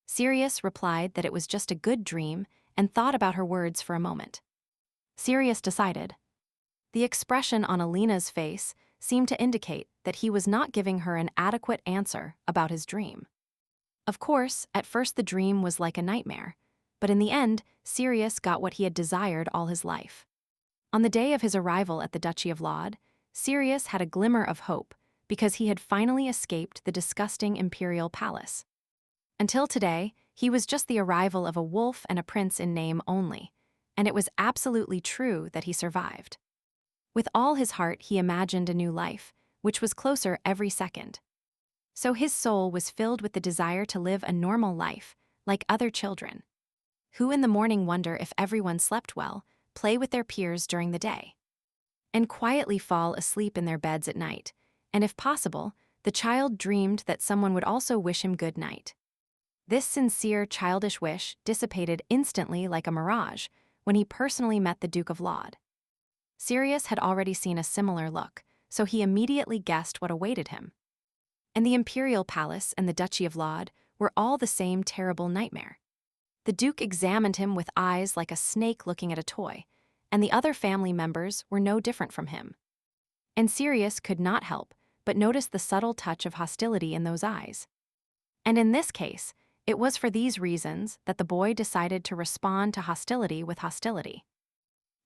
Sirius replied that it was just a good dream and thought about her words for a moment. Sirius decided. The expression on Alina's face seemed to indicate that he was not giving her an adequate answer about his dream. Of course, at first the dream was like a nightmare, but in the end, Sirius got what he had desired all his life. On the day of his arrival at the Duchy of Lod, Sirius had a glimmer of hope because he had finally escaped the disgusting imperial palace. Until today, he was just the arrival of a wolf and a prince in name only, and it was absolutely true that he survived. With all his heart, he imagined a new life, which was closer every second. So his soul was filled with the desire to live a normal life, like other children, who in the morning wonder if everyone slept well, play with their peers during the day, and quietly fall asleep in their beds at night, and if possible, the child dreamed that someone would also wish him good night. This sincere childish wish dissipated instantly like a mirage when he personally met the Duke of Lod. Sirius had already seen a similar look, so he immediately guessed what awaited him. And the imperial palace and the Duchy of Lod were all the same terrible nightmare. The Duke examined him with eyes like a snake looking at a toy, and the other family members were no different from him. And Sirius could not help but notice the subtle touch of hostility in those eyes. And in this case, it was for these reasons that the boy decided to respond to hostility with hostility.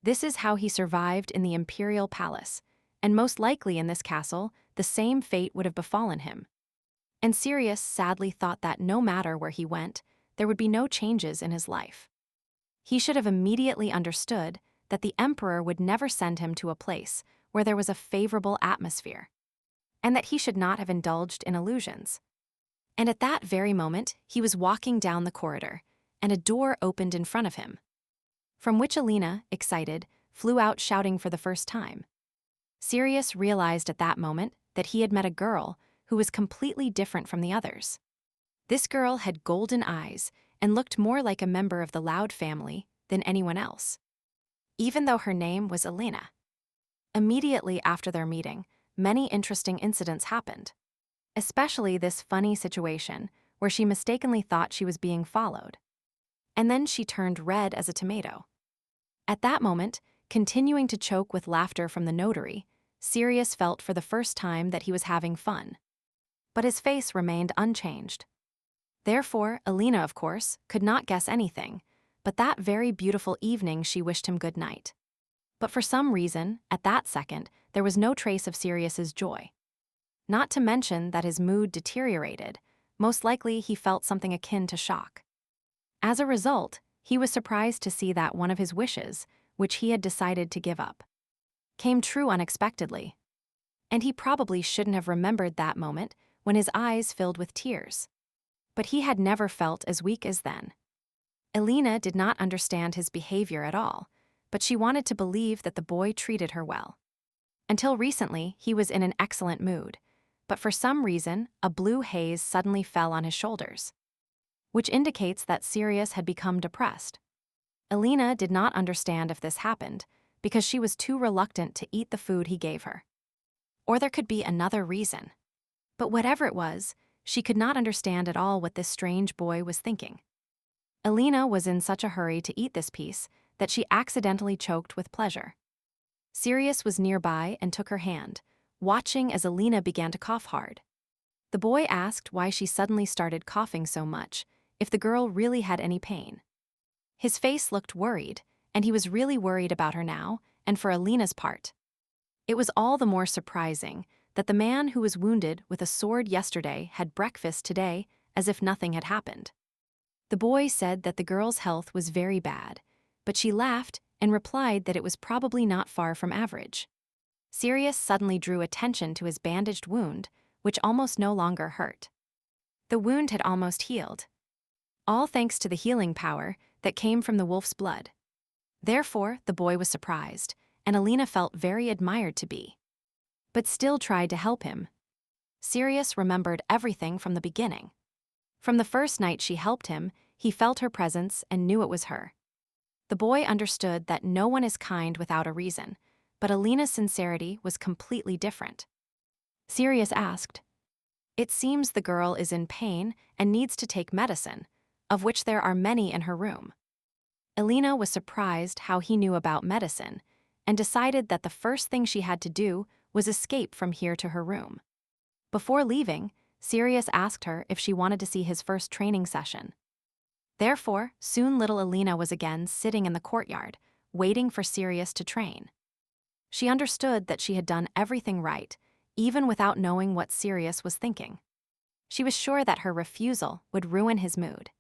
This is how he survived in the imperial palace, and most likely in this castle, the same fate would have befallen him. And Sirius sadly thought that no matter where he went, there would be no changes in his life. He should have immediately understood that the emperor would never send him to a place where there was a favorable atmosphere, and that he should not have indulged in illusions. And at that very moment, he was walking down the corridor, and a door opened in front of him, from which Alina, excited, flew out shouting for the first time. Sirius realized at that moment that he had met a girl who was completely different from the others. This girl had golden eyes and looked more like a member of the Loud family than anyone else, even though her name was Alina. Immediately after their meeting, many interesting incidents happened, especially this funny situation where she mistakenly thought she was being followed. And then she turned red as a tomato. At that moment, continuing to choke with laughter from the notary, Sirius felt for the first time that he was having fun. But his face remained unchanged. Therefore, Alina, of course, could not guess anything, but that very beautiful evening she wished him good night. But for some reason, at that second, there was no trace of Sirius's joy. Not to mention that his mood deteriorated. Most likely he felt something akin to shock. As a result, he was surprised to see that one of his wishes, which he had decided to give up, came true unexpectedly. And he probably shouldn't have remembered that moment when his eyes filled with tears. But he had never felt as weak as then. Alina did not understand his behavior at all, but she wanted to believe that the boy treated her well. Until recently, he was in an excellent mood, but for some reason, a blue haze suddenly fell on his shoulders, which indicates that Sirius had become depressed. Alina did not understand if this happened because she was too reluctant to eat the food he gave her. Or there could be another reason. But whatever it was, she could not understand at all what this strange boy was thinking. Alina was in such a hurry to eat this piece that she accidentally choked with pleasure. Sirius was nearby and took her hand, watching as Alina began to cough hard. The boy asked why she suddenly started coughing so much, if the girl really had any pain. His face looked worried, and he was really worried about her now, and for Alina's part. It was all the more surprising that the man who was wounded with a sword yesterday had breakfast today as if nothing had happened. The boy said that the girl's health was very bad, but she laughed and replied that it was probably not far from average. Sirius suddenly drew attention to his bandaged wound, which almost no longer hurt. The wound had almost healed, all thanks to the healing power that came from the wolf's blood. Therefore, the boy was surprised, and Alina felt very admired to be, but still tried to help him. Sirius remembered everything from the beginning. From the first night she helped him, he felt her presence and knew it was her. The boy understood that no one is kind without a reason, but Alina's sincerity was completely different. Sirius asked, "It seems the girl is in pain and needs to take medicine, of which there are many in her room." Alina was surprised how he knew about medicine and decided that the first thing she had to do was escape from here to her room. Before leaving, Sirius asked her if she wanted to see his first training session. Therefore, soon little Alina was again sitting in the courtyard, waiting for Sirius to train. She understood that she had done everything right, even without knowing what Sirius was thinking. She was sure that her refusal would ruin his mood.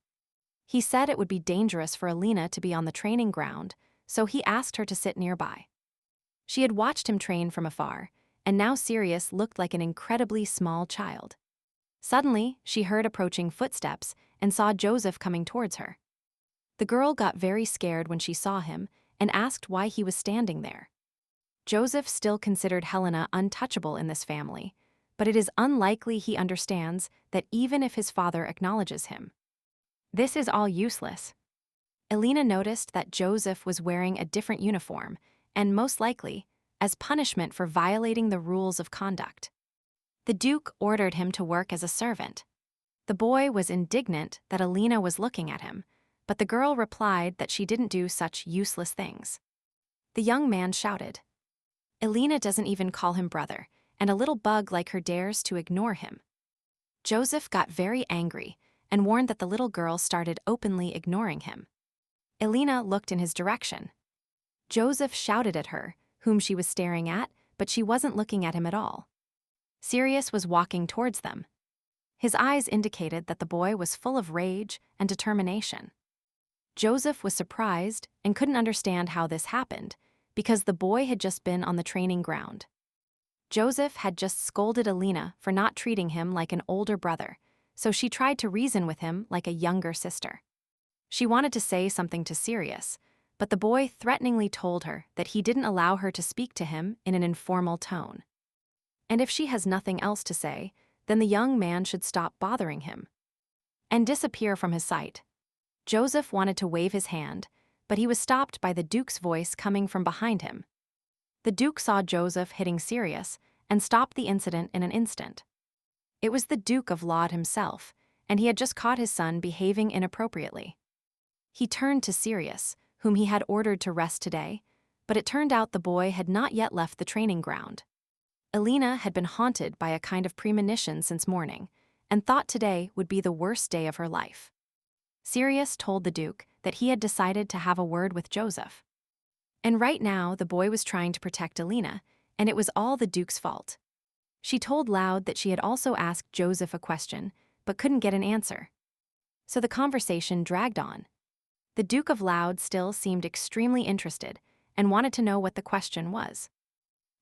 He said it would be dangerous for Alina to be on the training ground, so he asked her to sit nearby. She had watched him train from afar, and now Sirius looked like an incredibly small child. Suddenly, she heard approaching footsteps and saw Joseph coming towards her. The girl got very scared when she saw him and asked why he was standing there. Joseph still considered Helena untouchable in this family, but it is unlikely he understands that even if his father acknowledges him, this is all useless. Alina noticed that Joseph was wearing a different uniform, and most likely, as punishment for violating the rules of conduct. The Duke ordered him to work as a servant. The boy was indignant that Alina was looking at him, but the girl replied that she didn't do such useless things. The young man shouted. Alina doesn't even call him brother, and a little bug like her dares to ignore him. Joseph got very angry and warned that the little girl started openly ignoring him. Alina looked in his direction. Joseph shouted at her, whom she was staring at, but she wasn't looking at him at all. Sirius was walking towards them. His eyes indicated that the boy was full of rage and determination. Joseph was surprised and couldn't understand how this happened, because the boy had just been on the training ground. Joseph had just scolded Alina for not treating him like an older brother, so she tried to reason with him like a younger sister. She wanted to say something to Sirius, but the boy threateningly told her that he didn't allow her to speak to him in an informal tone. And if she has nothing else to say, then the young man should stop bothering him and disappear from his sight. Joseph wanted to wave his hand, but he was stopped by the Duke's voice coming from behind him. The Duke saw Joseph hitting Sirius and stopped the incident in an instant. It was the Duke of Laud himself, and he had just caught his son behaving inappropriately. He turned to Sirius, whom he had ordered to rest today, but it turned out the boy had not yet left the training ground. Alina had been haunted by a kind of premonition since morning, and thought today would be the worst day of her life. Sirius told the Duke that he had decided to have a word with Joseph. And right now the boy was trying to protect Alina, and it was all the Duke's fault. She told Loud that she had also asked Joseph a question, but couldn't get an answer. So the conversation dragged on. The Duke of Loud still seemed extremely interested and wanted to know what the question was.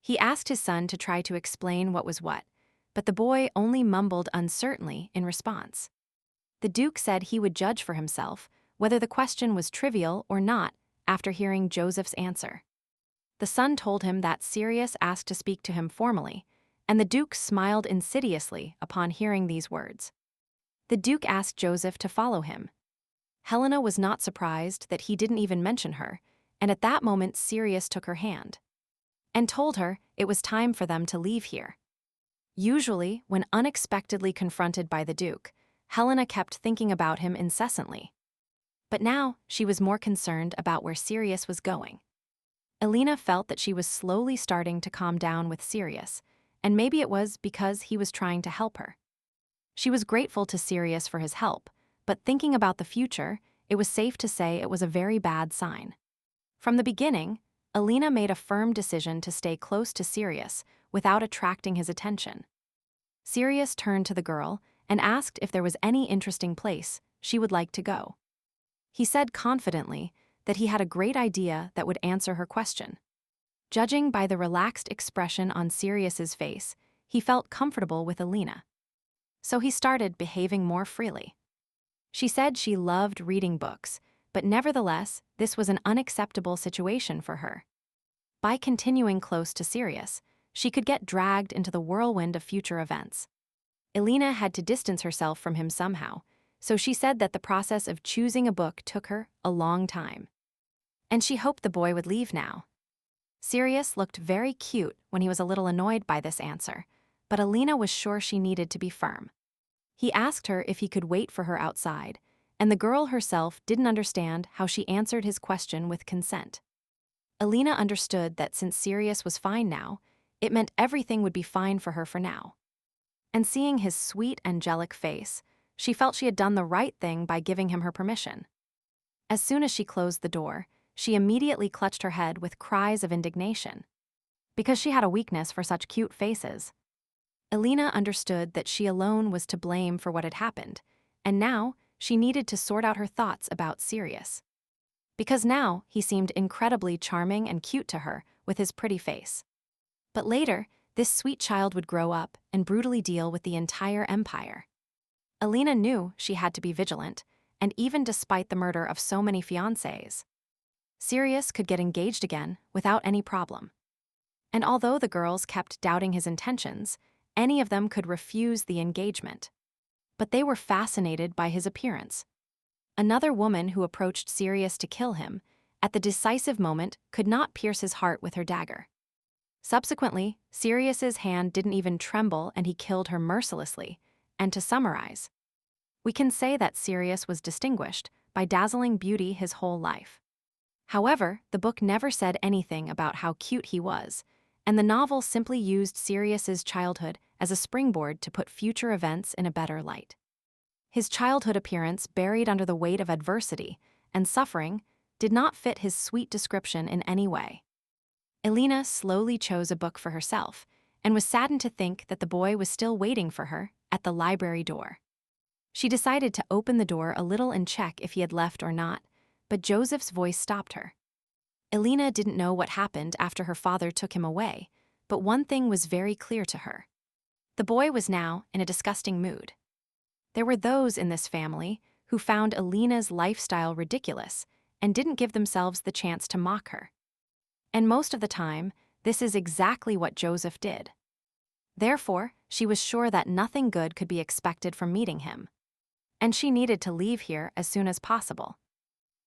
He asked his son to try to explain what was what, but the boy only mumbled uncertainly in response. The Duke said he would judge for himself whether the question was trivial or not after hearing Joseph's answer. The son told him that Sirius asked to speak to him formally, and the Duke smiled insidiously upon hearing these words. The Duke asked Joseph to follow him. Helena was not surprised that he didn't even mention her, and at that moment Sirius took her hand and told her it was time for them to leave here. Usually, when unexpectedly confronted by the Duke, Helena kept thinking about him incessantly. But now she was more concerned about where Sirius was going. Alina felt that she was slowly starting to calm down with Sirius, and maybe it was because he was trying to help her. She was grateful to Sirius for his help, but thinking about the future, it was safe to say it was a very bad sign. From the beginning, Alina made a firm decision to stay close to Sirius without attracting his attention. Sirius turned to the girl and asked if there was any interesting place she would like to go. He said confidently that he had a great idea that would answer her question. Judging by the relaxed expression on Sirius's face, he felt comfortable with Alina. So he started behaving more freely. She said she loved reading books, but nevertheless, this was an unacceptable situation for her. By continuing close to Sirius, she could get dragged into the whirlwind of future events. Alina had to distance herself from him somehow, so she said that the process of choosing a book took her a long time. And she hoped the boy would leave now. Sirius looked very cute when he was a little annoyed by this answer, but Alina was sure she needed to be firm. He asked her if he could wait for her outside, and the girl herself didn't understand how she answered his question with consent. Alina understood that since Sirius was fine now, it meant everything would be fine for her for now. And seeing his sweet, angelic face, she felt she had done the right thing by giving him her permission. As soon as she closed the door, she immediately clutched her head with cries of indignation. Because she had a weakness for such cute faces. Alina understood that she alone was to blame for what had happened, and now she needed to sort out her thoughts about Sirius. Because now he seemed incredibly charming and cute to her with his pretty face. But later, this sweet child would grow up and brutally deal with the entire empire. Alina knew she had to be vigilant, and even despite the murder of so many fiancées, Sirius could get engaged again without any problem. And although the girls kept doubting his intentions, any of them could refuse the engagement. But they were fascinated by his appearance. Another woman who approached Sirius to kill him, at the decisive moment, could not pierce his heart with her dagger. Subsequently, Sirius's hand didn't even tremble and he killed her mercilessly. And to summarize, we can say that Sirius was distinguished by dazzling beauty his whole life. However, the book never said anything about how cute he was, and the novel simply used Sirius's childhood as a springboard to put future events in a better light. His childhood appearance, buried under the weight of adversity and suffering, did not fit his sweet description in any way. Alina slowly chose a book for herself and was saddened to think that the boy was still waiting for her at the library door. She decided to open the door a little and check if he had left or not, but Joseph's voice stopped her. Elena didn't know what happened after her father took him away, but one thing was very clear to her. The boy was now in a disgusting mood. There were those in this family who found Elena's lifestyle ridiculous and didn't give themselves the chance to mock her. And most of the time, this is exactly what Joseph did. Therefore, she was sure that nothing good could be expected from meeting him. And she needed to leave here as soon as possible.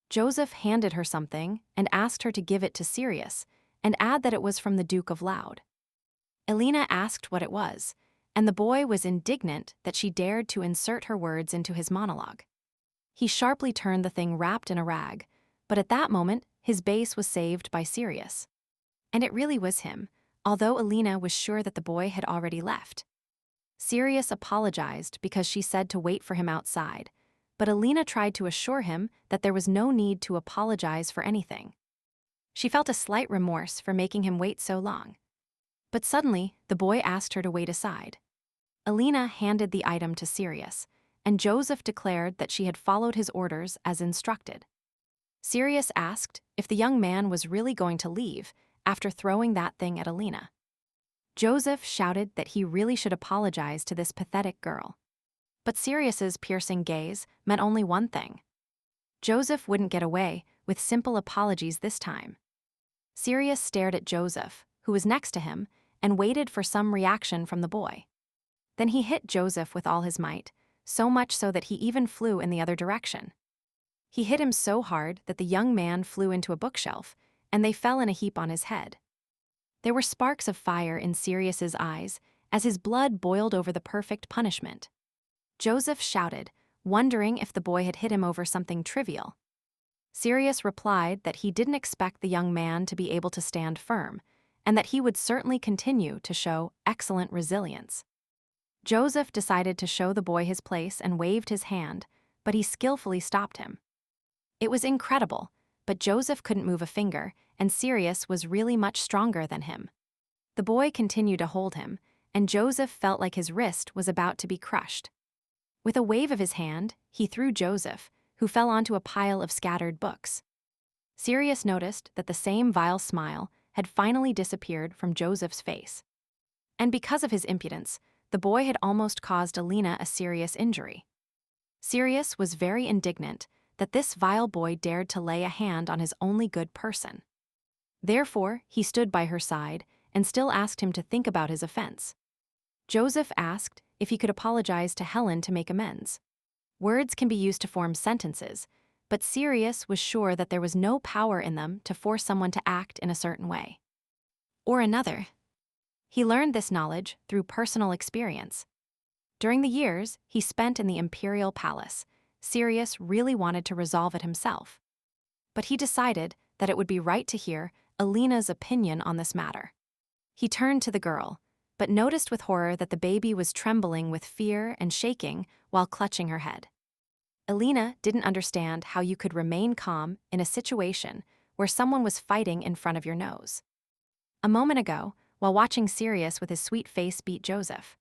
Joseph handed her something and asked her to give it to Sirius and add that it was from the Duke of Loud. Elena asked what it was, and the boy was indignant that she dared to insert her words into his monologue. He sharply turned the thing wrapped in a rag, but at that moment, his base was saved by Sirius. And it really was him, although Elena was sure that the boy had already left. Sirius apologized because she said to wait for him outside, but Elena tried to assure him that there was no need to apologize for anything. She felt a slight remorse for making him wait so long. But suddenly, the boy asked her to wait aside. Elena handed the item to Sirius, and Joseph declared that she had followed his orders as instructed. Sirius asked if the young man was really going to leave after throwing that thing at Elena. Joseph shouted that he really should apologize to this pathetic girl. But Sirius's piercing gaze meant only one thing. Joseph wouldn't get away with simple apologies this time. Sirius stared at Joseph, who was next to him, and waited for some reaction from the boy. Then he hit Joseph with all his might, so much so that he even flew in the other direction. He hit him so hard that the young man flew into a bookshelf, and they fell in a heap on his head. There were sparks of fire in Sirius's eyes as his blood boiled over the perfect punishment. Joseph shouted, wondering if the boy had hit him over something trivial. Sirius replied that he didn't expect the young man to be able to stand firm, and that he would certainly continue to show excellent resilience. Joseph decided to show the boy his place and waved his hand, but he skillfully stopped him. It was incredible, but Joseph couldn't move a finger, and Sirius was really much stronger than him. The boy continued to hold him, and Joseph felt like his wrist was about to be crushed. With a wave of his hand, he threw Joseph, who fell onto a pile of scattered books. Sirius noticed that the same vile smile had finally disappeared from Joseph's face. And because of his impudence, the boy had almost caused Elena a serious injury. Sirius was very indignant that this vile boy dared to lay a hand on his only good person. Therefore, he stood by her side and still asked him to think about his offense. Joseph asked if he could apologize to Helen to make amends. Words can be used to form sentences, but Sirius was sure that there was no power in them to force someone to act in a certain way. Or another. He learned this knowledge through personal experience. During the years he spent in the Imperial Palace, Sirius really wanted to resolve it himself. But he decided that it would be right to hear Elena's opinion on this matter. He turned to the girl, but noticed with horror that the baby was trembling with fear and shaking while clutching her head. Elena didn't understand how you could remain calm in a situation where someone was fighting in front of your nose. A moment ago, while watching Sirius with his sweet face beat Joseph,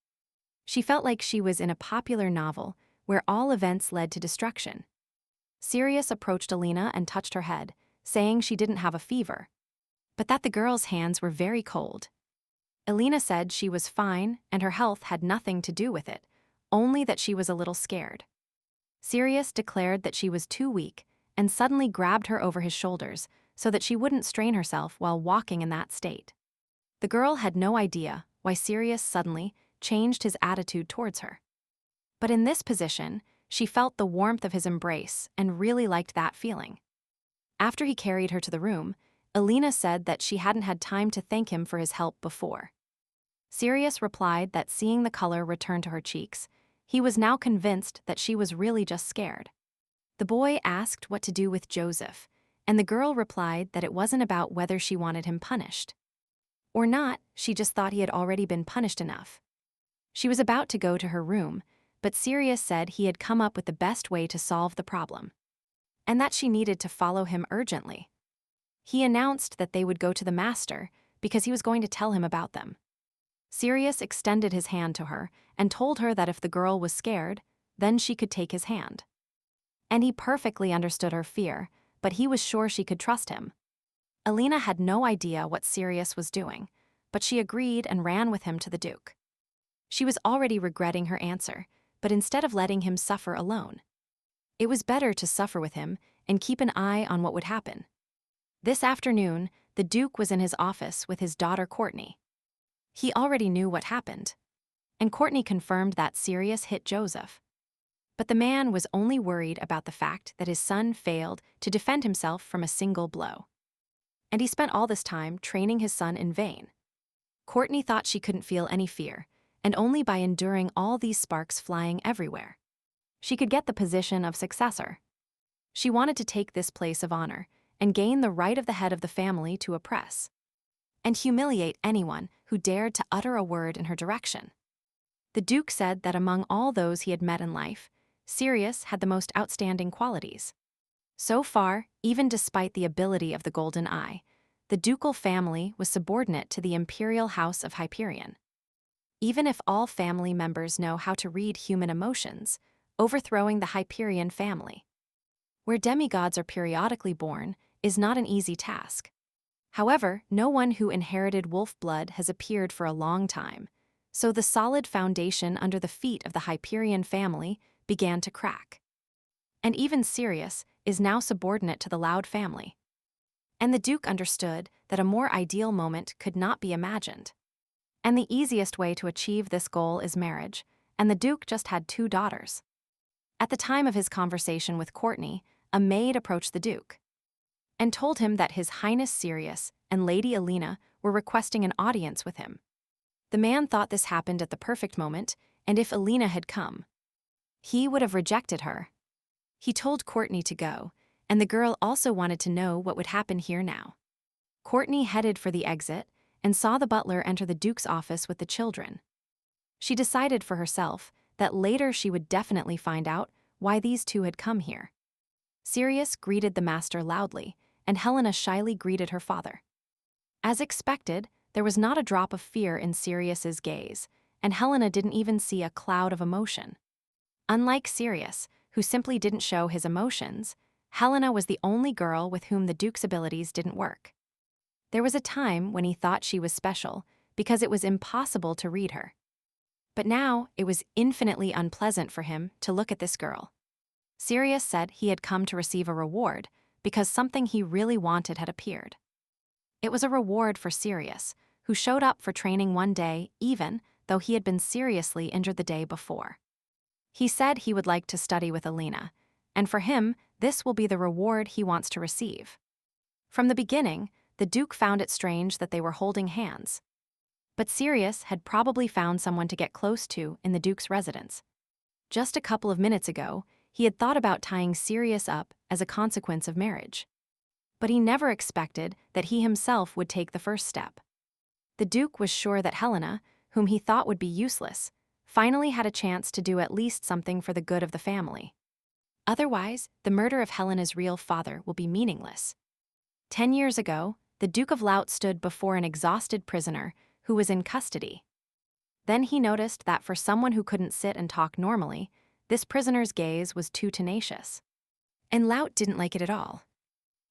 she felt like she was in a popular novel where all events led to destruction. Sirius approached Elena and touched her head, saying she didn't have a fever, but that the girl's hands were very cold. Elena said she was fine and her health had nothing to do with it, only that she was a little scared. Sirius declared that she was too weak and suddenly grabbed her over his shoulders so that she wouldn't strain herself while walking in that state. The girl had no idea why Sirius suddenly changed his attitude towards her. But in this position, she felt the warmth of his embrace and really liked that feeling. After he carried her to the room, Elena said that she hadn't had time to thank him for his help before. Sirius replied that seeing the color return to her cheeks, he was now convinced that she was really just scared. The boy asked what to do with Joseph, and the girl replied that it wasn't about whether she wanted him punished. Or not, she just thought he had already been punished enough. She was about to go to her room, but Sirius said he had come up with the best way to solve the problem, and that she needed to follow him urgently. He announced that they would go to the master because he was going to tell him about them. Sirius extended his hand to her and told her that if the girl was scared, then she could take his hand. And he perfectly understood her fear, but he was sure she could trust him. Alina had no idea what Sirius was doing, but she agreed and ran with him to the Duke. She was already regretting her answer, but instead of letting him suffer alone, it was better to suffer with him and keep an eye on what would happen. This afternoon, the Duke was in his office with his daughter Courtney. He already knew what happened, and Courtney confirmed that Sirius hit Joseph. But the man was only worried about the fact that his son failed to defend himself from a single blow. And he spent all this time training his son in vain. Courtney thought she couldn't feel any fear, and only by enduring all these sparks flying everywhere, she could get the position of successor. She wanted to take this place of honor and gain the right of the head of the family to oppress and humiliate anyone who dared to utter a word in her direction. The Duke said that among all those he had met in life, Sirius had the most outstanding qualities. So far, even despite the ability of the Golden Eye, the ducal family was subordinate to the imperial house of Hyperion. Even if all family members know how to read human emotions, overthrowing the Hyperion family, where demigods are periodically born, is not an easy task. However, no one who inherited wolf blood has appeared for a long time, so the solid foundation under the feet of the Hyperion family began to crack. And even Sirius is now subordinate to the Loud family. And the Duke understood that a more ideal moment could not be imagined. And the easiest way to achieve this goal is marriage, and the Duke just had 2 daughters. At the time of his conversation with Courtney, a maid approached the Duke and told him that His Highness Sirius and Lady Alina were requesting an audience with him. The man thought this happened at the perfect moment, and if Alina had come, he would have rejected her. He told Courtney to go, and the girl also wanted to know what would happen here now. Courtney headed for the exit and saw the butler enter the Duke's office with the children. She decided for herself that later she would definitely find out why these 2 had come here. Sirius greeted the master loudly, and Helena shyly greeted her father. As expected, there was not a drop of fear in Sirius's gaze, and Helena didn't even see a cloud of emotion. Unlike Sirius, who simply didn't show his emotions, Helena was the only girl with whom the Duke's abilities didn't work. There was a time when he thought she was special because it was impossible to read her. But now it was infinitely unpleasant for him to look at this girl. Sirius said he had come to receive a reward because something he really wanted had appeared. It was a reward for Sirius, who showed up for training one day even though he had been seriously injured the day before. He said he would like to study with Alina, and for him, this will be the reward he wants to receive. From the beginning, the Duke found it strange that they were holding hands. But Sirius had probably found someone to get close to in the Duke's residence. Just a couple of minutes ago, he had thought about tying Sirius up as a consequence of marriage. But he never expected that he himself would take the first step. The Duke was sure that Helena, whom he thought would be useless, finally had a chance to do at least something for the good of the family. Otherwise, the murder of Helena's real father will be meaningless. 10 years ago, the Duke of Laut stood before an exhausted prisoner who was in custody. Then he noticed that for someone who couldn't sit and talk normally, this prisoner's gaze was too tenacious. And Laut didn't like it at all.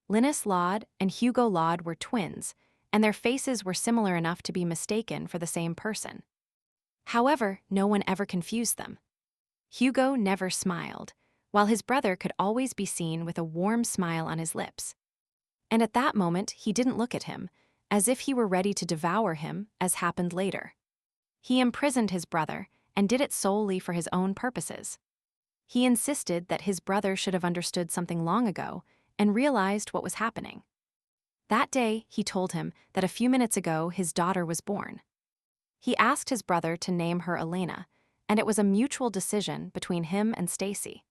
Linus Laud and Hugo Laud were twins, and their faces were similar enough to be mistaken for the same person. However, no one ever confused them. Hugo never smiled, while his brother could always be seen with a warm smile on his lips. And at that moment, he didn't look at him, as if he were ready to devour him, as happened later. He imprisoned his brother and did it solely for his own purposes. He insisted that his brother should have understood something long ago and realized what was happening. That day, he told him that a few minutes ago his daughter was born. He asked his brother to name her Elena, and it was a mutual decision between him and Stacy.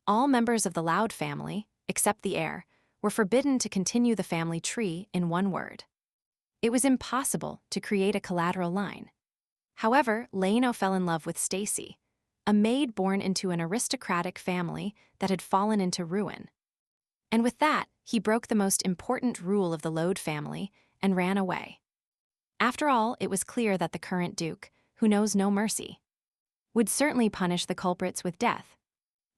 All members of the Loud family, except the heir, were forbidden to continue the family tree in one word. It was impossible to create a collateral line. However, Leno fell in love with Stacy, a maid born into an aristocratic family that had fallen into ruin. And with that, he broke the most important rule of the Load family and ran away. After all, it was clear that the current Duke, who knows no mercy, would certainly punish the culprits with death.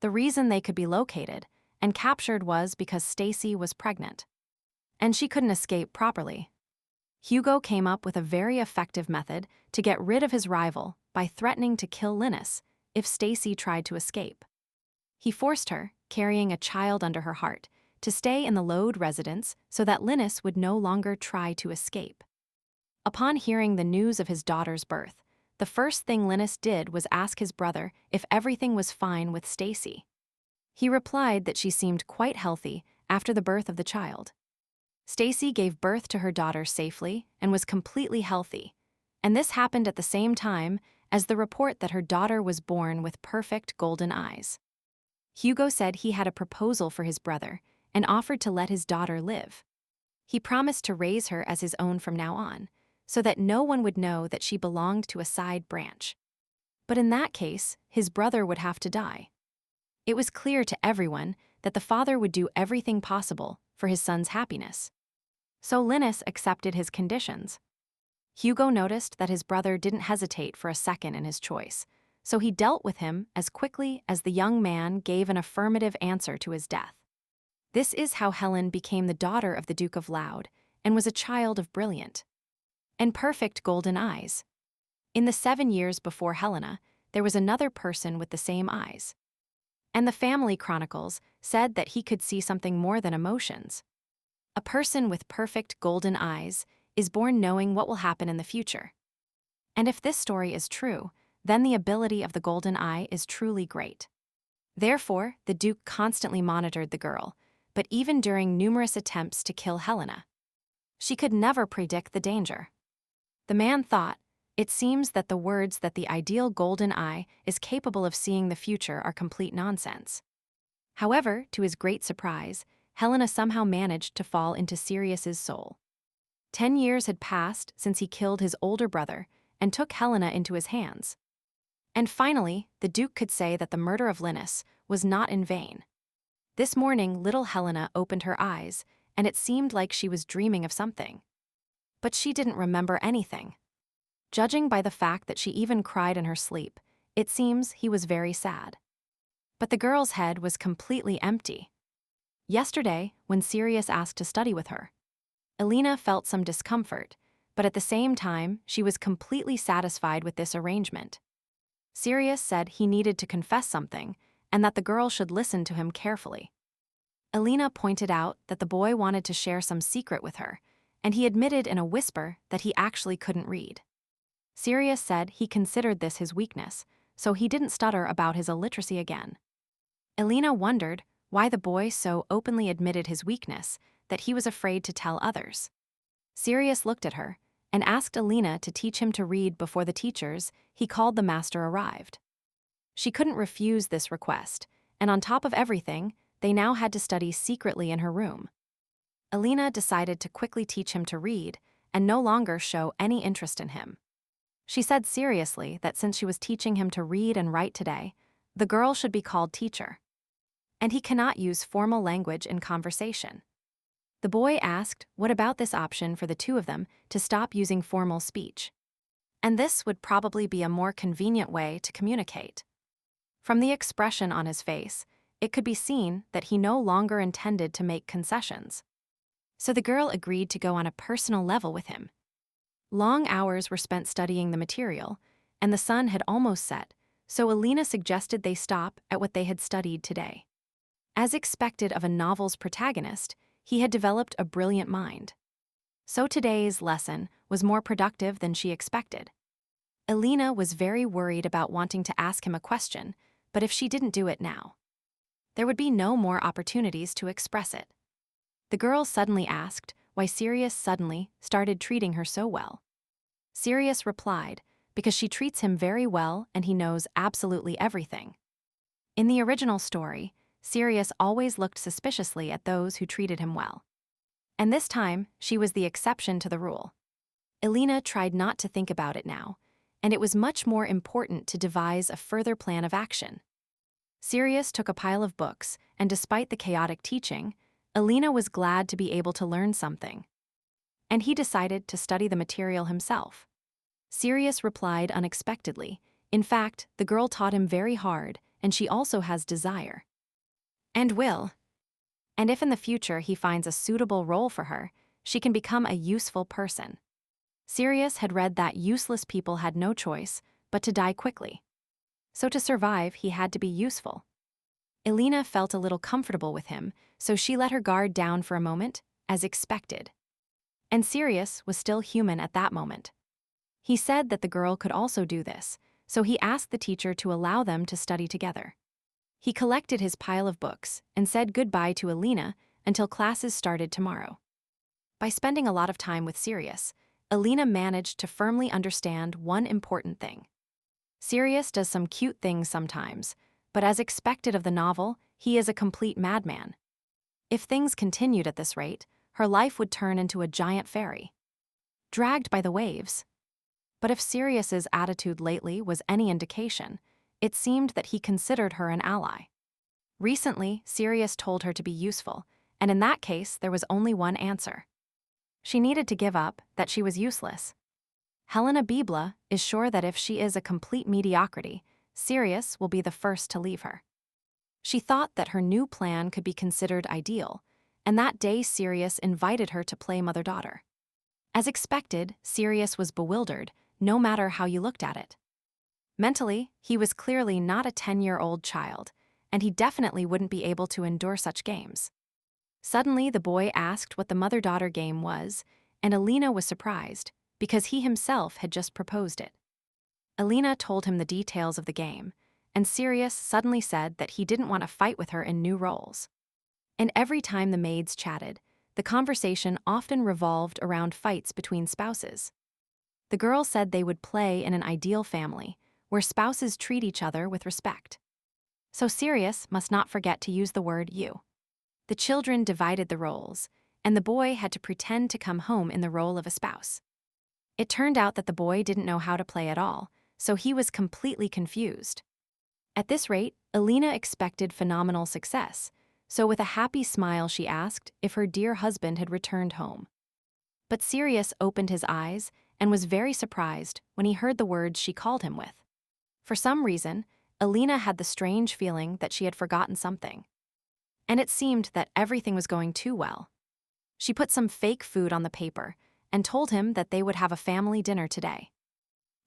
The reason they could be located, and captured was because Stacy was pregnant. And she couldn't escape properly. Hugo came up with a very effective method to get rid of his rival by threatening to kill Linus if Stacy tried to escape. He forced her, carrying a child under her heart, to stay in the Lode residence so that Linus would no longer try to escape. Upon hearing the news of his daughter's birth, the first thing Linus did was ask his brother if everything was fine with Stacy. He replied that she seemed quite healthy after the birth of the child. Stacy gave birth to her daughter safely and was completely healthy, and this happened at the same time as the report that her daughter was born with perfect golden eyes. Hugo said he had a proposal for his brother and offered to let his daughter live. He promised to raise her as his own from now on, so that no one would know that she belonged to a side branch. But in that case, his brother would have to die. It was clear to everyone that the father would do everything possible for his son's happiness. So Linus accepted his conditions. Hugo noticed that his brother didn't hesitate for a second in his choice, so he dealt with him as quickly as the young man gave an affirmative answer to his death. This is how Helen became the daughter of the Duke of Loud and was a child of brilliant and perfect golden eyes. In the 7 years before Helena, there was another person with the same eyes. And the family chronicles said that he could see something more than emotions. A person with perfect golden eyes is born knowing what will happen in the future. And if this story is true, then the ability of the golden eye is truly great. Therefore, the Duke constantly monitored the girl, but even during numerous attempts to kill Helena, she could never predict the danger. The man thought, it seems that the words that the ideal golden eye is capable of seeing the future are complete nonsense. However, to his great surprise, Helena somehow managed to fall into Sirius's soul. 10 years had passed since he killed his older brother and took Helena into his hands. And finally, the Duke could say that the murder of Linus was not in vain. This morning, little Helena opened her eyes, and it seemed like she was dreaming of something. But she didn't remember anything. Judging by the fact that she even cried in her sleep, it seems he was very sad. But the girl's head was completely empty. Yesterday, when Sirius asked to study with her, Elena felt some discomfort, but at the same time, she was completely satisfied with this arrangement. Sirius said he needed to confess something, and that the girl should listen to him carefully. Elena pointed out that the boy wanted to share some secret with her, and he admitted in a whisper that he actually couldn't read. Sirius said he considered this his weakness, so he didn't stutter about his illiteracy again. Elena wondered why the boy so openly admitted his weakness that he was afraid to tell others. Sirius looked at her and asked Elena to teach him to read before the teachers he called the master arrived. She couldn't refuse this request, and on top of everything, they now had to study secretly in her room. Elena decided to quickly teach him to read and no longer show any interest in him. She said seriously that since she was teaching him to read and write today, the girl should be called teacher. And he cannot use formal language in conversation. The boy asked what about this option for the two of them to stop using formal speech. And this would probably be a more convenient way to communicate. From the expression on his face, it could be seen that he no longer intended to make concessions. So the girl agreed to go on a personal level with him. Long hours were spent studying the material, and the sun had almost set, so Elena suggested they stop at what they had studied today. As expected of a novel's protagonist, he had developed a brilliant mind. So today's lesson was more productive than she expected. Elena was very worried about wanting to ask him a question, but if she didn't do it now, there would be no more opportunities to express it. The girl suddenly asked why Sirius suddenly started treating her so well. Sirius replied, because she treats him very well and he knows absolutely everything. In the original story, Sirius always looked suspiciously at those who treated him well. And this time, she was the exception to the rule. Elena tried not to think about it now, and it was much more important to devise a further plan of action. Sirius took a pile of books, and despite the chaotic teaching, Elena was glad to be able to learn something. And he decided to study the material himself. Sirius replied unexpectedly. In fact, the girl taught him very hard, and she also has desire. And will. And if in the future he finds a suitable role for her, she can become a useful person. Sirius had read that useless people had no choice but to die quickly. So to survive, he had to be useful. Elena felt a little comfortable with him, so she let her guard down for a moment, as expected. And Sirius was still human at that moment. He said that the girl could also do this, so he asked the teacher to allow them to study together. He collected his pile of books and said goodbye to Elena until classes started tomorrow. By spending a lot of time with Sirius, Elena managed to firmly understand one important thing. Sirius does some cute things sometimes, but as expected of the novel, he is a complete madman. If things continued at this rate, her life would turn into a giant ferry, dragged by the waves. But if Sirius's attitude lately was any indication, it seemed that he considered her an ally. Recently, Sirius told her to be useful, and in that case, there was only one answer. She needed to give up that she was useless. Helena Bibla is sure that if she is a complete mediocrity, Sirius will be the first to leave her. She thought that her new plan could be considered ideal, and that day Sirius invited her to play mother-daughter. As expected, Sirius was bewildered, no matter how you looked at it. Mentally, he was clearly not a 10-year-old child, and he definitely wouldn't be able to endure such games. Suddenly, the boy asked what the mother-daughter game was, and Elena was surprised, because he himself had just proposed it. Elena told him the details of the game, and Sirius suddenly said that he didn't want to fight with her in new roles. And every time the maids chatted, the conversation often revolved around fights between spouses. The girl said they would play in an ideal family, where spouses treat each other with respect. So Sirius must not forget to use the word you. The children divided the roles, and the boy had to pretend to come home in the role of a spouse. It turned out that the boy didn't know how to play at all, so he was completely confused. At this rate, Elena expected phenomenal success, so with a happy smile she asked if her dear husband had returned home. But Sirius opened his eyes and was very surprised when he heard the words she called him with. For some reason, Elena had the strange feeling that she had forgotten something. And it seemed that everything was going too well. She put some fake food on the paper and told him that they would have a family dinner today.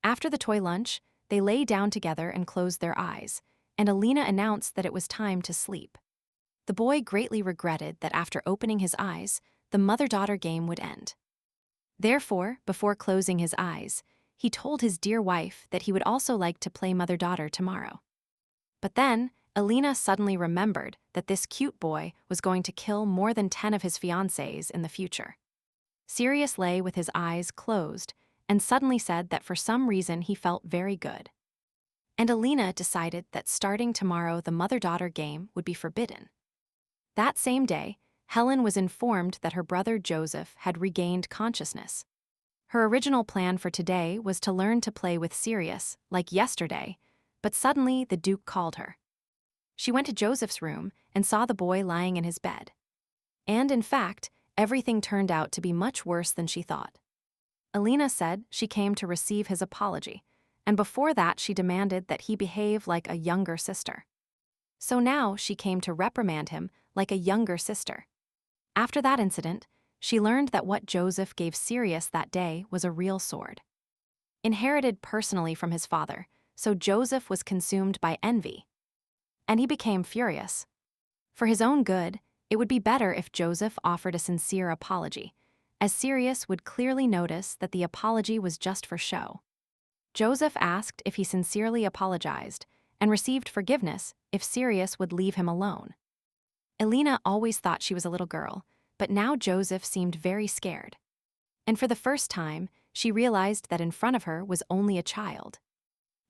After the toy lunch, they lay down together and closed their eyes, and Elena announced that it was time to sleep. The boy greatly regretted that after opening his eyes, the mother-daughter game would end. Therefore, before closing his eyes, he told his dear wife that he would also like to play mother-daughter tomorrow. But then, Elena suddenly remembered that this cute boy was going to kill more than 10 of his fiancées in the future. Sirius lay with his eyes closed and suddenly said that for some reason he felt very good. And Elena decided that starting tomorrow the mother-daughter game would be forbidden. That same day, Helen was informed that her brother Joseph had regained consciousness. Her original plan for today was to learn to play with Sirius, like yesterday, but suddenly the Duke called her. She went to Joseph's room and saw the boy lying in his bed. And in fact, everything turned out to be much worse than she thought. Elena said she came to receive his apology, and before that she demanded that he behave like a younger sister. So now she came to reprimand him like a younger sister. After that incident, she learned that what Joseph gave Sirius that day was a real sword. Inherited personally from his father, so Joseph was consumed by envy. And he became furious. For his own good, it would be better if Joseph offered a sincere apology, as Sirius would clearly notice that the apology was just for show. Joseph asked if he sincerely apologized and received forgiveness if Sirius would leave him alone. Elena always thought she was a little girl, but now Joseph seemed very scared. And for the first time, she realized that in front of her was only a child.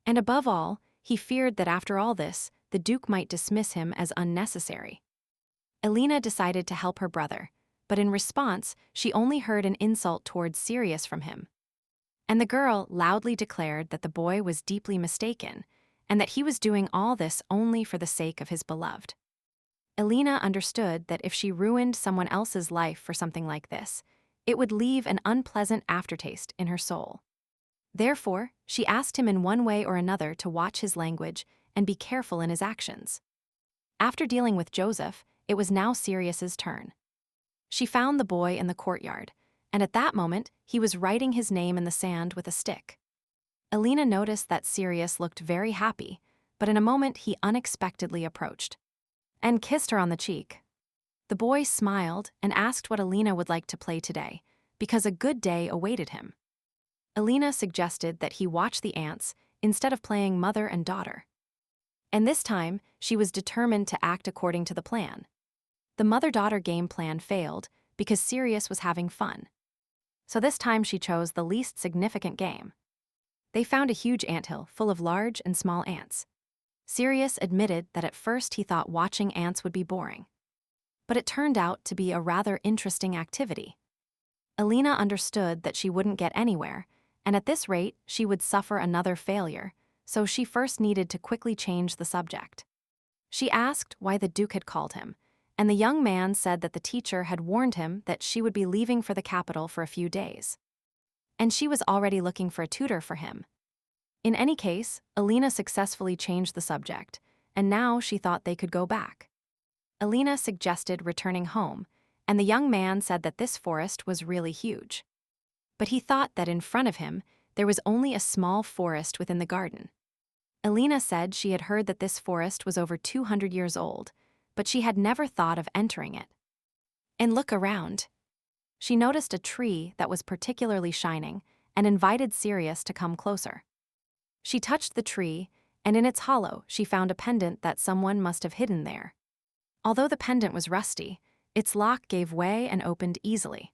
And above all, he feared that after all this, the Duke might dismiss him as unnecessary. Elena decided to help her brother, but in response, she only heard an insult towards Sirius from him. And the girl loudly declared that the boy was deeply mistaken, and that he was doing all this only for the sake of his beloved. Elena understood that if she ruined someone else's life for something like this, it would leave an unpleasant aftertaste in her soul. Therefore, she asked him in one way or another to watch his language and be careful in his actions. After dealing with Joseph, it was now Sirius's turn. She found the boy in the courtyard, and at that moment, he was writing his name in the sand with a stick. Alina noticed that Sirius looked very happy, but in a moment he unexpectedly approached and kissed her on the cheek. The boy smiled and asked what Alina would like to play today, because a good day awaited him. Alina suggested that he watch the ants instead of playing mother and daughter. And this time, she was determined to act according to the plan. The mother-daughter game plan failed because Sirius was having fun. So this time she chose the least significant game. They found a huge anthill full of large and small ants. Sirius admitted that at first he thought watching ants would be boring. But it turned out to be a rather interesting activity. Alina understood that she wouldn't get anywhere, and at this rate she would suffer another failure, so she first needed to quickly change the subject. She asked why the Duke had called him, and the young man said that the teacher had warned him that she would be leaving for the capital for a few days. And she was already looking for a tutor for him. In any case, Alina successfully changed the subject, and now she thought they could go back. Alina suggested returning home, and the young man said that this forest was really huge. But he thought that in front of him, there was only a small forest within the garden. Alina said she had heard that this forest was over 200 years old, but she had never thought of entering it. And look around. She noticed a tree that was particularly shining and invited Sirius to come closer. She touched the tree, and in its hollow she found a pendant that someone must have hidden there. Although the pendant was rusty, its lock gave way and opened easily.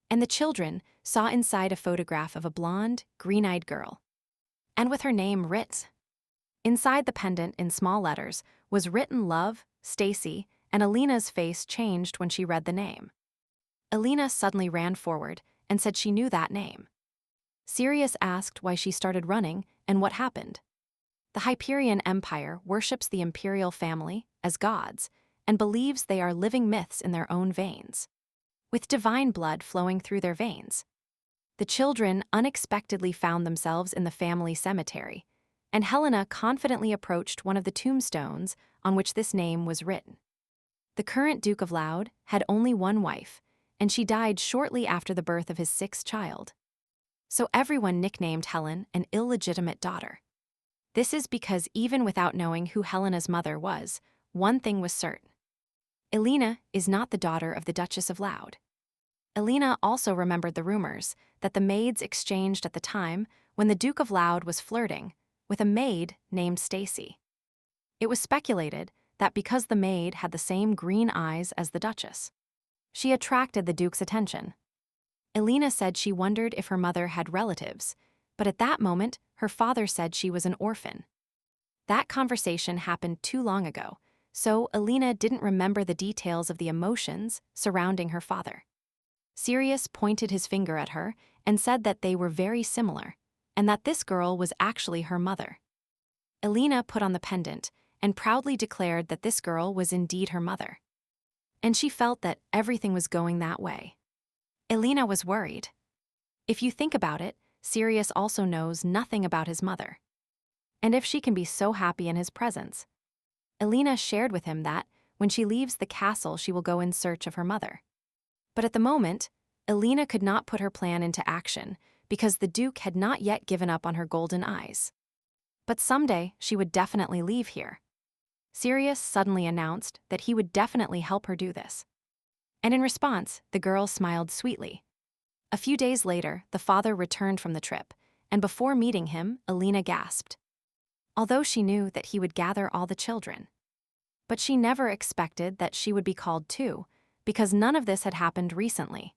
And the children saw inside a photograph of a blonde, green-eyed girl. And with her name writ. Inside the pendant in small letters was written Love, Stacy, and Alina's face changed when she read the name. Alina suddenly ran forward and said she knew that name. Sirius asked why she started running and what happened. The Hyperion Empire worships the imperial family as gods and believes they are living myths in their own veins, with divine blood flowing through their veins. The children unexpectedly found themselves in the family cemetery, and Helena confidently approached one of the tombstones on which this name was written. The current Duke of Loud had only one wife, and she died shortly after the birth of his sixth child. So everyone nicknamed Helen an illegitimate daughter. This is because even without knowing who Helena's mother was, one thing was certain. Alina is not the daughter of the Duchess of Loud. Alina also remembered the rumors that the maids exchanged at the time when the Duke of Loud was flirting with a maid named Stacy. It was speculated that because the maid had the same green eyes as the Duchess, she attracted the Duke's attention. Alina said she wondered if her mother had relatives, but at that moment, her father said she was an orphan. That conversation happened too long ago, so Alina didn't remember the details of the emotions surrounding her father. Sirius pointed his finger at her and said that they were very similar, and that this girl was actually her mother. Alina put on the pendant and proudly declared that this girl was indeed her mother. And she felt that everything was going that way. Alina was worried. If you think about it, Sirius also knows nothing about his mother. And if she can be so happy in his presence, Alina shared with him that, when she leaves the castle, she will go in search of her mother. But at the moment, Alina could not put her plan into action because the Duke had not yet given up on her golden eyes. But someday she would definitely leave here. Sirius suddenly announced that he would definitely help her do this. And in response, the girl smiled sweetly. A few days later, the father returned from the trip, and before meeting him, Alina gasped. Although she knew that he would gather all the children. But she never expected that she would be called too, because none of this had happened recently.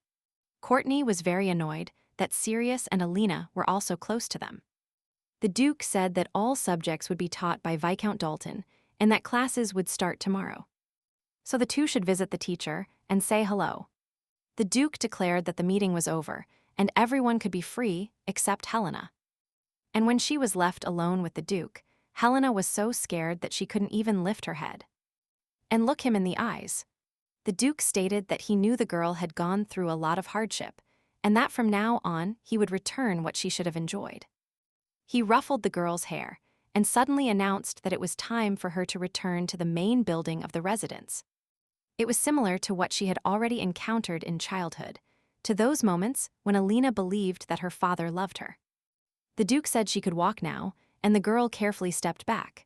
Courtney was very annoyed that Sirius and Alina were also close to them. The Duke said that all subjects would be taught by Viscount Dalton and that classes would start tomorrow. So the two should visit the teacher and say hello. The Duke declared that the meeting was over and everyone could be free except Helena. And when she was left alone with the Duke, Helena was so scared that she couldn't even lift her head and look him in the eyes. The Duke stated that he knew the girl had gone through a lot of hardship, and that from now on he would return what she should have enjoyed. He ruffled the girl's hair and suddenly announced that it was time for her to return to the main building of the residence. It was similar to what she had already encountered in childhood, to those moments when Alina believed that her father loved her. The Duke said she could walk now, and the girl carefully stepped back.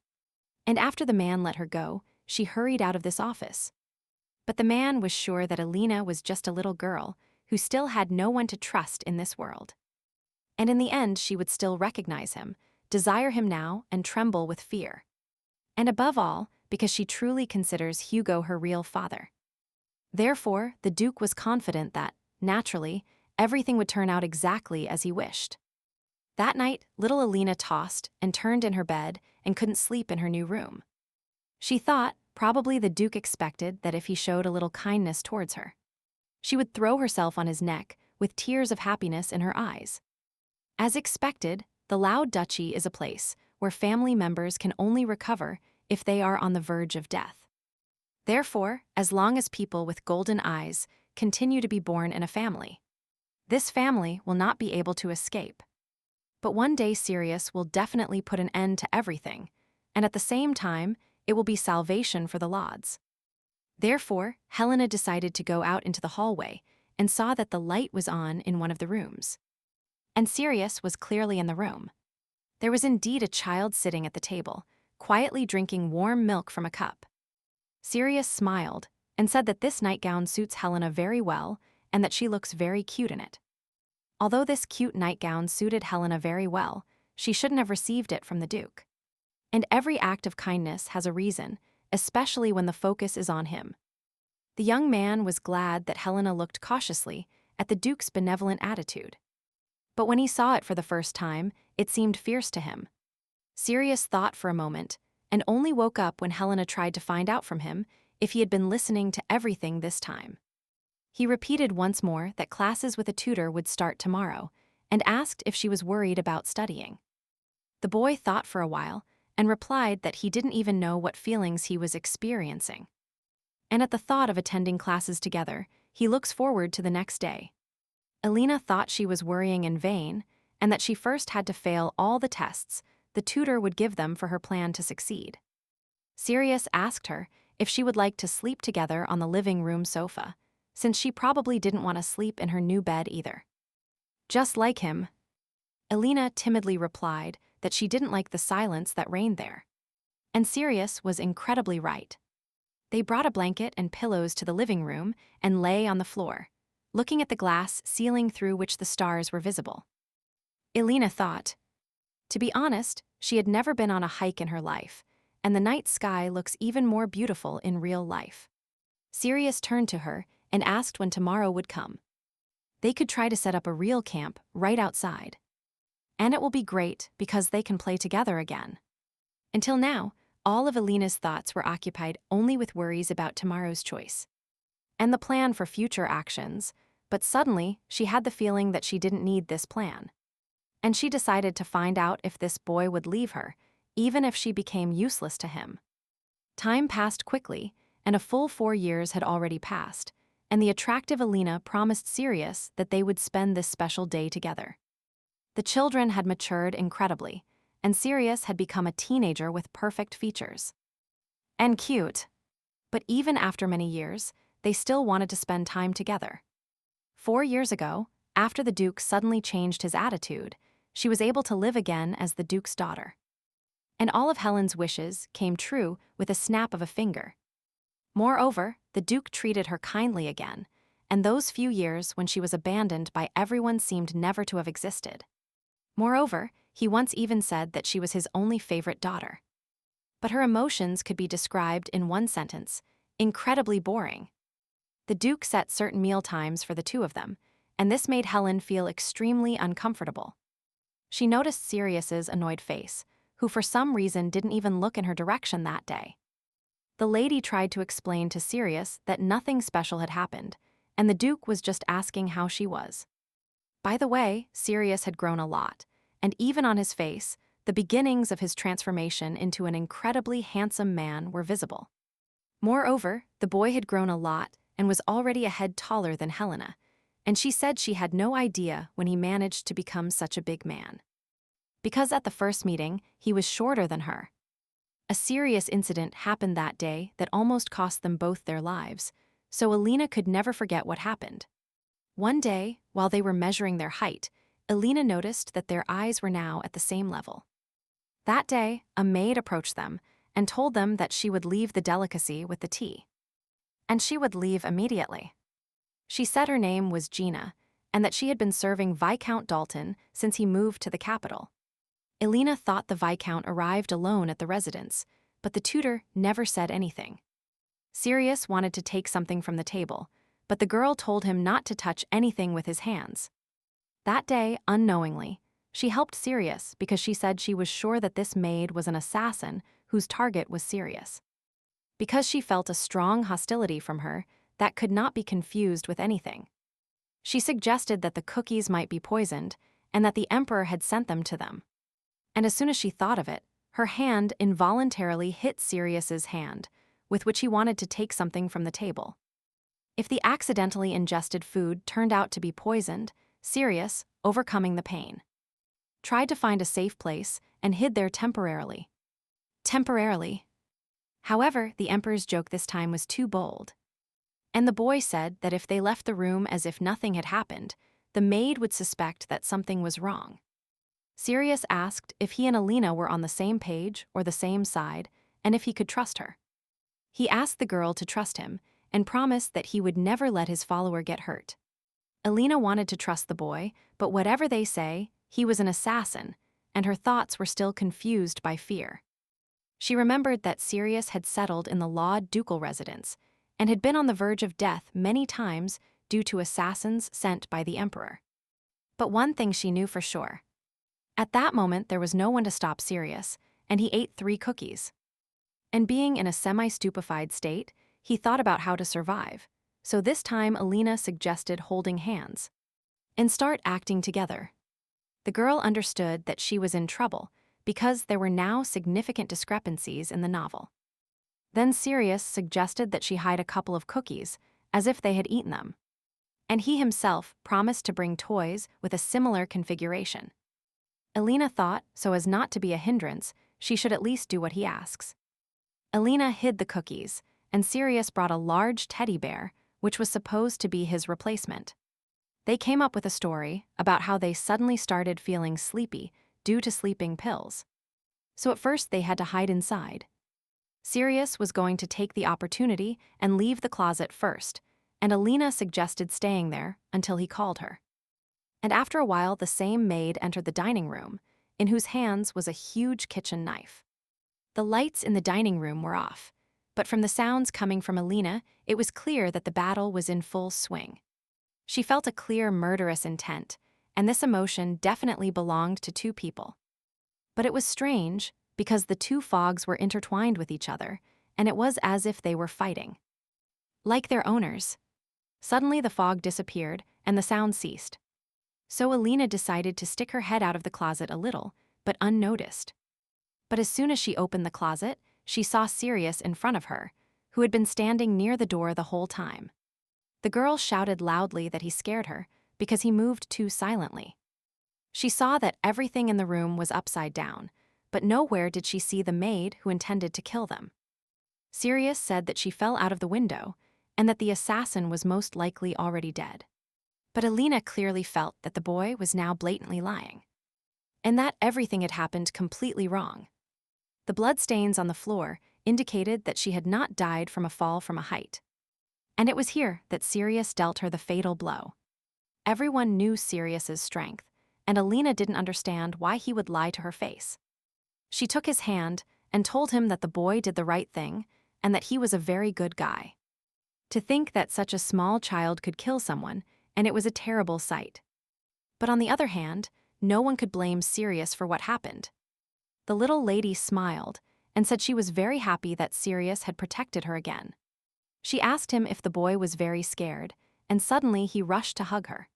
And after the man let her go, she hurried out of this office. But the man was sure that Alina was just a little girl who still had no one to trust in this world. And in the end, she would still recognize him, desire him now, and tremble with fear. And above all, because she truly considers Hugo her real father. Therefore, the Duke was confident that, naturally, everything would turn out exactly as he wished. That night, little Alina tossed and turned in her bed and couldn't sleep in her new room. She thought probably the Duke expected that if he showed a little kindness towards her, she would throw herself on his neck with tears of happiness in her eyes. As expected, the Loud Duchy is a place where family members can only recover if they are on the verge of death. Therefore, as long as people with golden eyes continue to be born in a family, this family will not be able to escape. But one day Sirius will definitely put an end to everything, and at the same time, it will be salvation for the Lauds. Therefore, Helena decided to go out into the hallway and saw that the light was on in one of the rooms. And Sirius was clearly in the room. There was indeed a child sitting at the table, quietly drinking warm milk from a cup. Sirius smiled and said that this nightgown suits Helena very well and that she looks very cute in it. Although this cute nightgown suited Helena very well, she shouldn't have received it from the Duke. And every act of kindness has a reason, especially when the focus is on him. The young man was glad that Helena looked cautiously at the Duke's benevolent attitude. But when he saw it for the first time, it seemed fierce to him. Sirius thought for a moment, and only woke up when Helena tried to find out from him if he had been listening to everything this time. He repeated once more that classes with a tutor would start tomorrow, and asked if she was worried about studying. The boy thought for a while, and replied that he didn't even know what feelings he was experiencing. And at the thought of attending classes together, he looks forward to the next day. Alina thought she was worrying in vain, and that she first had to fail all the tests the tutor would give them for her plan to succeed. Sirius asked her if she would like to sleep together on the living room sofa, since she probably didn't want to sleep in her new bed either. Just like him, Alina timidly replied that she didn't like the silence that reigned there. And Sirius was incredibly right. They brought a blanket and pillows to the living room and lay on the floor, looking at the glass ceiling through which the stars were visible. Alina thought, to be honest, she had never been on a hike in her life, and the night sky looks even more beautiful in real life. Sirius turned to her and asked when tomorrow would come. They could try to set up a real camp right outside. And it will be great because they can play together again. Until now, all of Alina's thoughts were occupied only with worries about tomorrow's choice and the plan for future actions, but suddenly she had the feeling that she didn't need this plan. And she decided to find out if this boy would leave her, even if she became useless to him. Time passed quickly, and a full 4 years had already passed, and the attractive Alina promised Sirius that they would spend this special day together. The children had matured incredibly, and Sirius had become a teenager with perfect features. And cute. But even after many years, they still wanted to spend time together. 4 years ago, after the Duke suddenly changed his attitude, she was able to live again as the Duke's daughter. And all of Helen's wishes came true with a snap of a finger. Moreover, the Duke treated her kindly again, and those few years when she was abandoned by everyone seemed never to have existed. Moreover, he once even said that she was his only favorite daughter. But her emotions could be described in one sentence: incredibly boring. The Duke set certain meal times for the two of them, and this made Helen feel extremely uncomfortable. She noticed Sirius's annoyed face, who for some reason didn't even look in her direction that day. The lady tried to explain to Sirius that nothing special had happened, and the Duke was just asking how she was. By the way, Sirius had grown a lot, and even on his face, the beginnings of his transformation into an incredibly handsome man were visible. Moreover, the boy had grown a lot and was already a head taller than Helena, and she said she had no idea when he managed to become such a big man. Because at the first meeting, he was shorter than her. A serious incident happened that day that almost cost them both their lives, so Alina could never forget what happened. One day, while they were measuring their height, Alina noticed that their eyes were now at the same level. That day, a maid approached them and told them that she would leave the delicacy with the tea. And she would leave immediately. She said her name was Gina, and that she had been serving Viscount Dalton since he moved to the capital. Alina thought the Viscount arrived alone at the residence, but the tutor never said anything. Sirius wanted to take something from the table, but the girl told him not to touch anything with his hands. That day, unknowingly, she helped Sirius because she said she was sure that this maid was an assassin whose target was Sirius. Because she felt a strong hostility from her that could not be confused with anything. She suggested that the cookies might be poisoned and that the Emperor had sent them to them. And as soon as she thought of it, her hand involuntarily hit Sirius's hand, with which he wanted to take something from the table. If the accidentally ingested food turned out to be poisoned, Sirius, overcoming the pain, tried to find a safe place and hid there temporarily. However, the Emperor's joke this time was too bold. And the boy said that if they left the room as if nothing had happened, the maid would suspect that something was wrong. Sirius asked if he and Alina were on the same page or the same side, and if he could trust her. He asked the girl to trust him and promised that he would never let his follower get hurt. Alina wanted to trust the boy, but whatever they say, he was an assassin, and her thoughts were still confused by fear. She remembered that Sirius had settled in the laud ducal residence and had been on the verge of death many times due to assassins sent by the Emperor. But one thing she knew for sure. At that moment, there was no one to stop Sirius, and he ate 3 cookies. And being in a semi-stupefied state, he thought about how to survive. So this time, Alina suggested holding hands and start acting together. The girl understood that she was in trouble because there were now significant discrepancies in the novel. Then Sirius suggested that she hide a couple of cookies, as if they had eaten them. And he himself promised to bring toys with a similar configuration. Alina thought, so as not to be a hindrance, she should at least do what he asks. Alina hid the cookies, and Sirius brought a large teddy bear, which was supposed to be his replacement. They came up with a story about how they suddenly started feeling sleepy due to sleeping pills. So at first they had to hide inside. Sirius was going to take the opportunity and leave the closet first, and Alina suggested staying there until he called her. And after a while, the same maid entered the dining room, in whose hands was a huge kitchen knife. The lights in the dining room were off, but from the sounds coming from Alina, it was clear that the battle was in full swing. She felt a clear murderous intent, and this emotion definitely belonged to 2 people. But it was strange, because the 2 fogs were intertwined with each other, and it was as if they were fighting. Like their owners. Suddenly the fog disappeared, and the sound ceased. So Alina decided to stick her head out of the closet a little, but unnoticed. But as soon as she opened the closet, she saw Sirius in front of her, who had been standing near the door the whole time. The girl shouted loudly that he scared her because he moved too silently. She saw that everything in the room was upside down, but nowhere did she see the maid who intended to kill them. Sirius said that she fell out of the window and that the assassin was most likely already dead. But Alina clearly felt that the boy was now blatantly lying, and that everything had happened completely wrong. The bloodstains on the floor indicated that she had not died from a fall from a height. And it was here that Sirius dealt her the fatal blow. Everyone knew Sirius's strength, and Alina didn't understand why he would lie to her face. She took his hand and told him that the boy did the right thing and that he was a very good guy. To think that such a small child could kill someone, and it was a terrible sight. But on the other hand, no one could blame Sirius for what happened. The little lady smiled and said she was very happy that Sirius had protected her again. She asked him if the boy was very scared, and suddenly he rushed to hug her.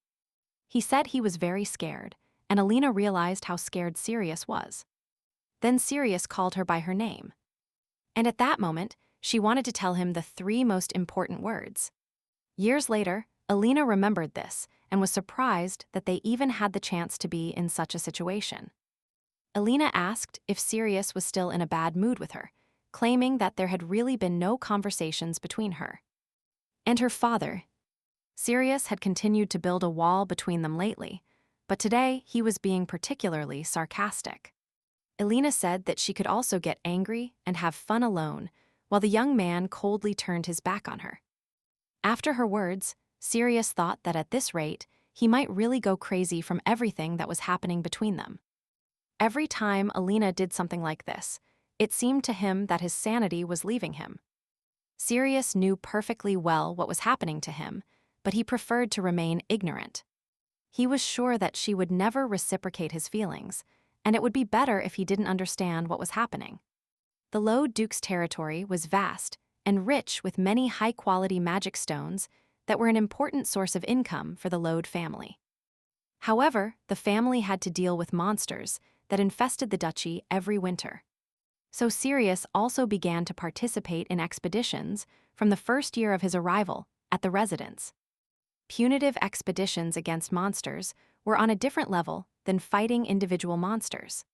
He said he was very scared, and Alina realized how scared Sirius was. Then Sirius called her by her name. And at that moment, she wanted to tell him the 3 most important words. Years later, Alina remembered this and was surprised that they even had the chance to be in such a situation. Alina asked if Sirius was still in a bad mood with her, claiming that there had really been no conversations between her and her father. Sirius had continued to build a wall between them lately, but today he was being particularly sarcastic. Elena said that she could also get angry and have fun alone, while the young man coldly turned his back on her. After her words, Sirius thought that at this rate, he might really go crazy from everything that was happening between them. Every time Elena did something like this, it seemed to him that his sanity was leaving him. Sirius knew perfectly well what was happening to him, but he preferred to remain ignorant. He was sure that she would never reciprocate his feelings, and it would be better if he didn't understand what was happening. The Lode Duke's territory was vast and rich with many high-quality magic stones that were an important source of income for the Lode family. However, the family had to deal with monsters that infested the duchy every winter. So Sirius also began to participate in expeditions from the first year of his arrival at the residence. Punitive expeditions against monsters were on a different level than fighting individual monsters.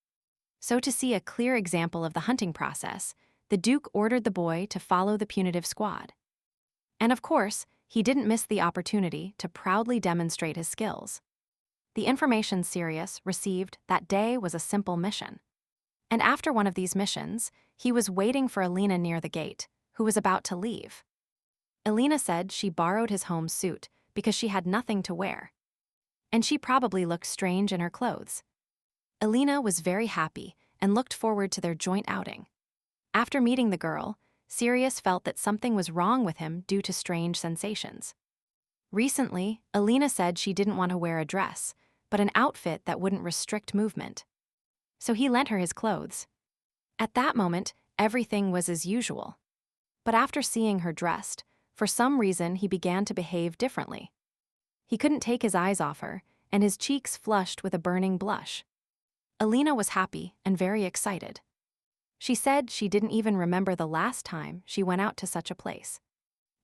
So to see a clear example of the hunting process, the Duke ordered the boy to follow the punitive squad. And of course, he didn't miss the opportunity to proudly demonstrate his skills. The information Sirius received that day was a simple mission. And after one of these missions, he was waiting for Elena near the gate, who was about to leave. Elena said she borrowed his home suit because she had nothing to wear. And she probably looked strange in her clothes. Elena was very happy and looked forward to their joint outing. After meeting the girl, Sirius felt that something was wrong with him due to strange sensations. Recently, Elena said she didn't want to wear a dress, but an outfit that wouldn't restrict movement. So he lent her his clothes. At that moment, everything was as usual. But after seeing her dressed, for some reason he began to behave differently. He couldn't take his eyes off her, and his cheeks flushed with a burning blush. Elena was happy and very excited. She said she didn't even remember the last time she went out to such a place.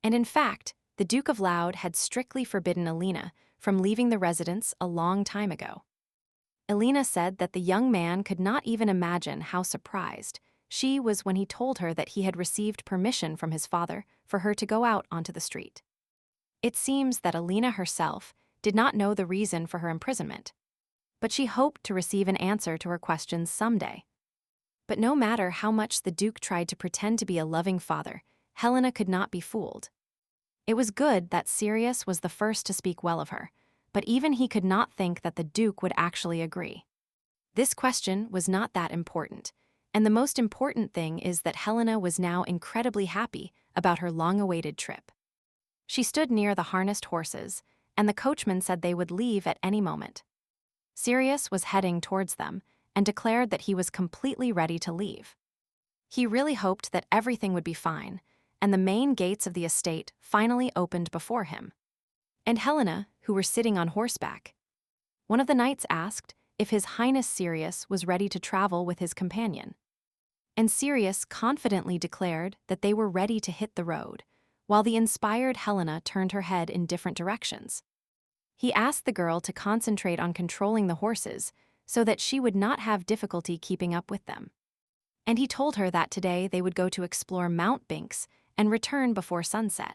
And in fact, the Duke of Loud had strictly forbidden Elena from leaving the residence a long time ago. Elena said that the young man could not even imagine how surprised she was when he told her that he had received permission from his father for her to go out onto the street. It seems that Elena herself did not know the reason for her imprisonment, but she hoped to receive an answer to her questions someday. But no matter how much the Duke tried to pretend to be a loving father, Helena could not be fooled. It was good that Sirius was the first to speak well of her, but even he could not think that the Duke would actually agree. This question was not that important, and the most important thing is that Helena was now incredibly happy about her long-awaited trip. She stood near the harnessed horses, and the coachman said they would leave at any moment. Sirius was heading towards them and declared that he was completely ready to leave. He really hoped that everything would be fine, and the main gates of the estate finally opened before him. And Helena, who were sitting on horseback. One of the knights asked if His Highness Sirius was ready to travel with his companion. And Sirius confidently declared that they were ready to hit the road, while the inspired Helena turned her head in different directions. He asked the girl to concentrate on controlling the horses so that she would not have difficulty keeping up with them. And he told her that today they would go to explore Mount Binks and return before sunset.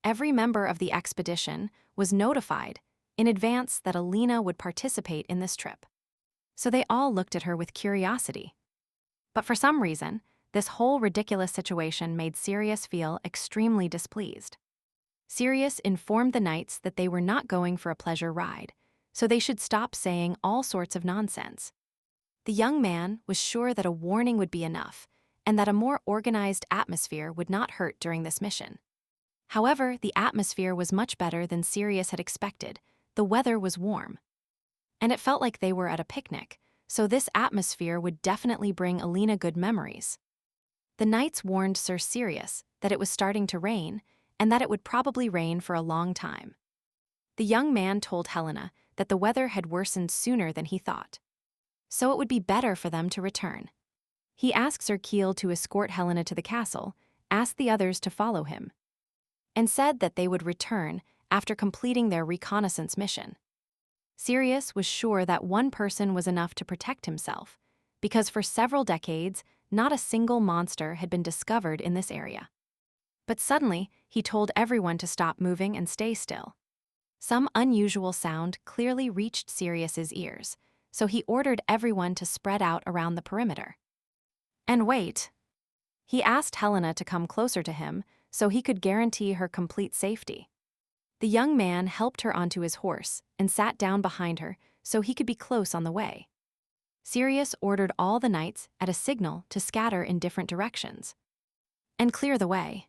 Every member of the expedition was notified in advance that Elena would participate in this trip. So they all looked at her with curiosity. But for some reason, this whole ridiculous situation made Sirius feel extremely displeased. Sirius informed the knights that they were not going for a pleasure ride, so they should stop saying all sorts of nonsense. The young man was sure that a warning would be enough, and that a more organized atmosphere would not hurt during this mission. However, the atmosphere was much better than Sirius had expected. The weather was warm. And it felt like they were at a picnic, so this atmosphere would definitely bring Elena good memories. The knights warned Sir Sirius that it was starting to rain, and that it would probably rain for a long time. The young man told Helena that the weather had worsened sooner than he thought, so it would be better for them to return. He asked Sir Keel to escort Helena to the castle, asked the others to follow him, and said that they would return after completing their reconnaissance mission. Sirius was sure that one person was enough to protect himself, because for several decades, not a single monster had been discovered in this area. But suddenly, he told everyone to stop moving and stay still. Some unusual sound clearly reached Sirius's ears, so he ordered everyone to spread out around the perimeter. And wait. He asked Helena to come closer to him so he could guarantee her complete safety. The young man helped her onto his horse and sat down behind her so he could be close on the way. Sirius ordered all the knights at a signal to scatter in different directions and clear the way.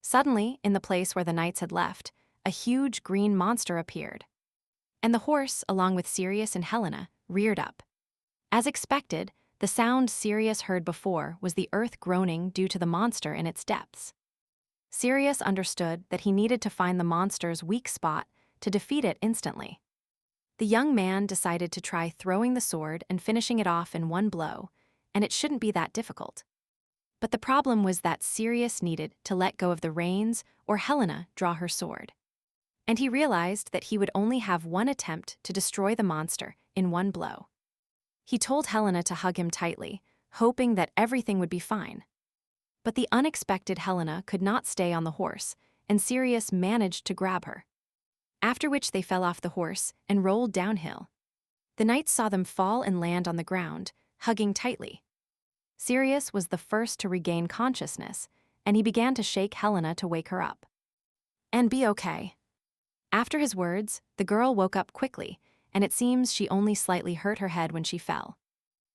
Suddenly, in the place where the knights had left, a huge green monster appeared. And the horse, along with Sirius and Helena, reared up. As expected, the sound Sirius heard before was the earth groaning due to the monster in its depths. Sirius understood that he needed to find the monster's weak spot to defeat it instantly. The young man decided to try throwing the sword and finishing it off in one blow, and it shouldn't be that difficult. But the problem was that Sirius needed to let go of the reins or Helena draw her sword. And he realized that he would only have one attempt to destroy the monster in one blow. He told Helena to hug him tightly, hoping that everything would be fine. But the unexpected Helena could not stay on the horse, and Sirius managed to grab her. After which they fell off the horse and rolled downhill. The knights saw them fall and land on the ground, hugging tightly. Sirius was the first to regain consciousness, and he began to shake Helena to wake her up. And be okay. After his words, the girl woke up quickly, and it seems she only slightly hurt her head when she fell.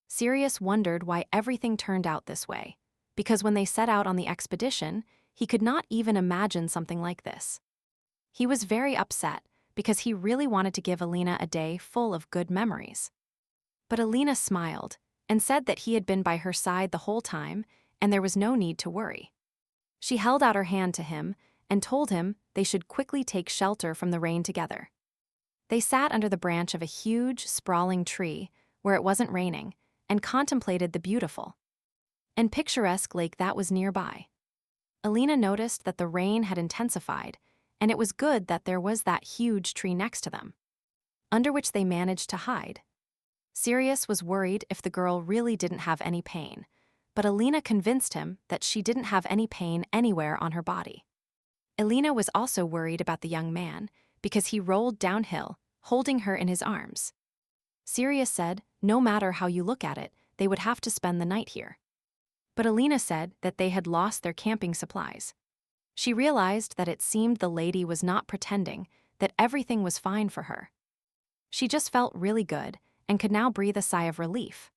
Sirius wondered why everything turned out this way, because when they set out on the expedition, he could not even imagine something like this. He was very upset because he really wanted to give Alina a day full of good memories. But Alina smiled and said that he had been by her side the whole time and there was no need to worry. She held out her hand to him and told him they should quickly take shelter from the rain together. They sat under the branch of a huge, sprawling tree where it wasn't raining and contemplated the beautiful and picturesque lake that was nearby. Alina noticed that the rain had intensified, and it was good that there was that huge tree next to them, under which they managed to hide. Sirius was worried if the girl really didn't have any pain, but Alina convinced him that she didn't have any pain anywhere on her body. Alina was also worried about the young man because he rolled downhill, holding her in his arms. Sirius said, no matter how you look at it, they would have to spend the night here. But Alina said that they had lost their camping supplies. She realized that it seemed the lady was not pretending, that everything was fine for her. She just felt really good and could now breathe a sigh of relief.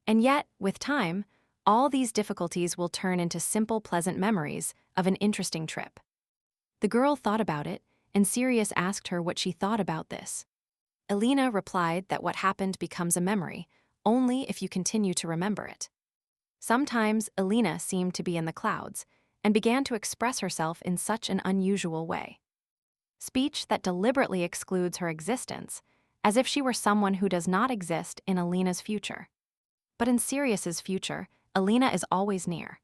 And yet, with time, all these difficulties will turn into simple, pleasant memories of an interesting trip. The girl thought about it, and Sirius asked her what she thought about this. Alina replied that what happened becomes a memory, only if you continue to remember it. Sometimes Alina seemed to be in the clouds and began to express herself in such an unusual way. Speech that deliberately excludes her existence, as if she were someone who does not exist in Alina's future. But in Sirius's future, Alina is always near.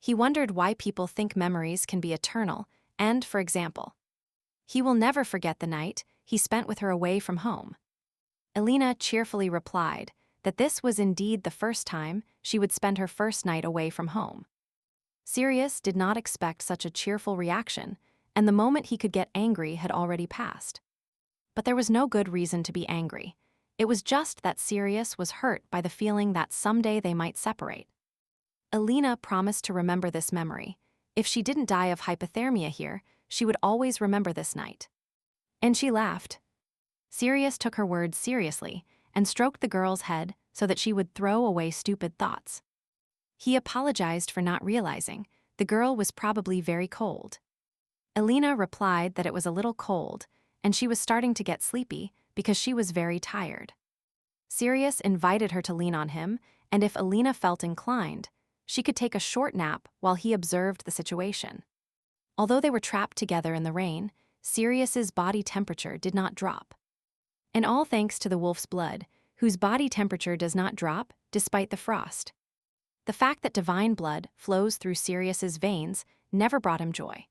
He wondered why people think memories can be eternal, and, for example, he will never forget the night he spent with her away from home. Alina cheerfully replied that this was indeed the first time she would spend her first night away from home. Sirius did not expect such a cheerful reaction, and the moment he could get angry had already passed. But there was no good reason to be angry. It was just that Sirius was hurt by the feeling that someday they might separate. Alina promised to remember this memory. If she didn't die of hypothermia here, she would always remember this night. And she laughed. Sirius took her words seriously and stroked the girl's head so that she would throw away stupid thoughts. He apologized for not realizing the girl was probably very cold. Alina replied that it was a little cold, and she was starting to get sleepy because she was very tired. Sirius invited her to lean on him, and if Alina felt inclined, she could take a short nap while he observed the situation. Although they were trapped together in the rain, Sirius's body temperature did not drop. And all thanks to the wolf's blood, whose body temperature does not drop despite the frost. The fact that divine blood flows through Sirius's veins never brought him joy.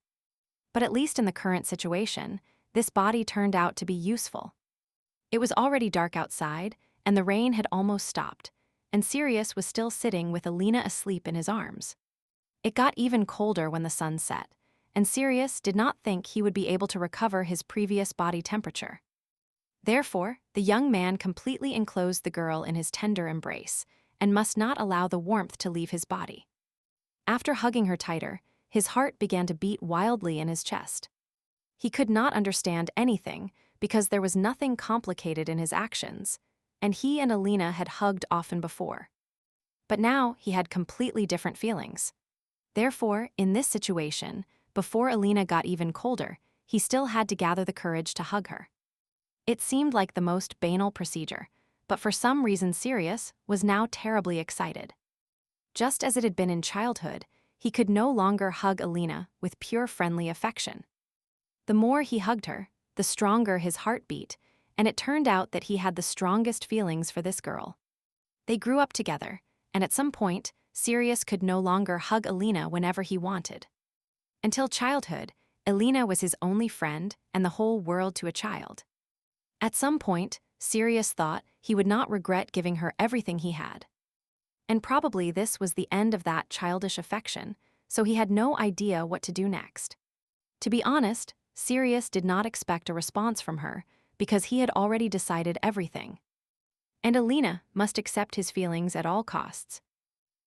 But at least in the current situation, this body turned out to be useful. It was already dark outside, and the rain had almost stopped, and Sirius was still sitting with Alina asleep in his arms. It got even colder when the sun set, and Sirius did not think he would be able to recover his previous body temperature. Therefore, the young man completely enclosed the girl in his tender embrace and must not allow the warmth to leave his body. After hugging her tighter, his heart began to beat wildly in his chest. He could not understand anything because there was nothing complicated in his actions, and he and Alina had hugged often before. But now he had completely different feelings. Therefore, in this situation, before Alina got even colder, he still had to gather the courage to hug her. It seemed like the most banal procedure, but for some reason Sirius was now terribly excited. Just as it had been in childhood, he could no longer hug Alina with pure friendly affection. The more he hugged her, the stronger his heart beat, and it turned out that he had the strongest feelings for this girl. They grew up together, and at some point, Sirius could no longer hug Alina whenever he wanted. Until childhood, Alina was his only friend and the whole world to a child. At some point, Sirius thought he would not regret giving her everything he had. And probably this was the end of that childish affection, so he had no idea what to do next. To be honest, Sirius did not expect a response from her because he had already decided everything. And Alina must accept his feelings at all costs.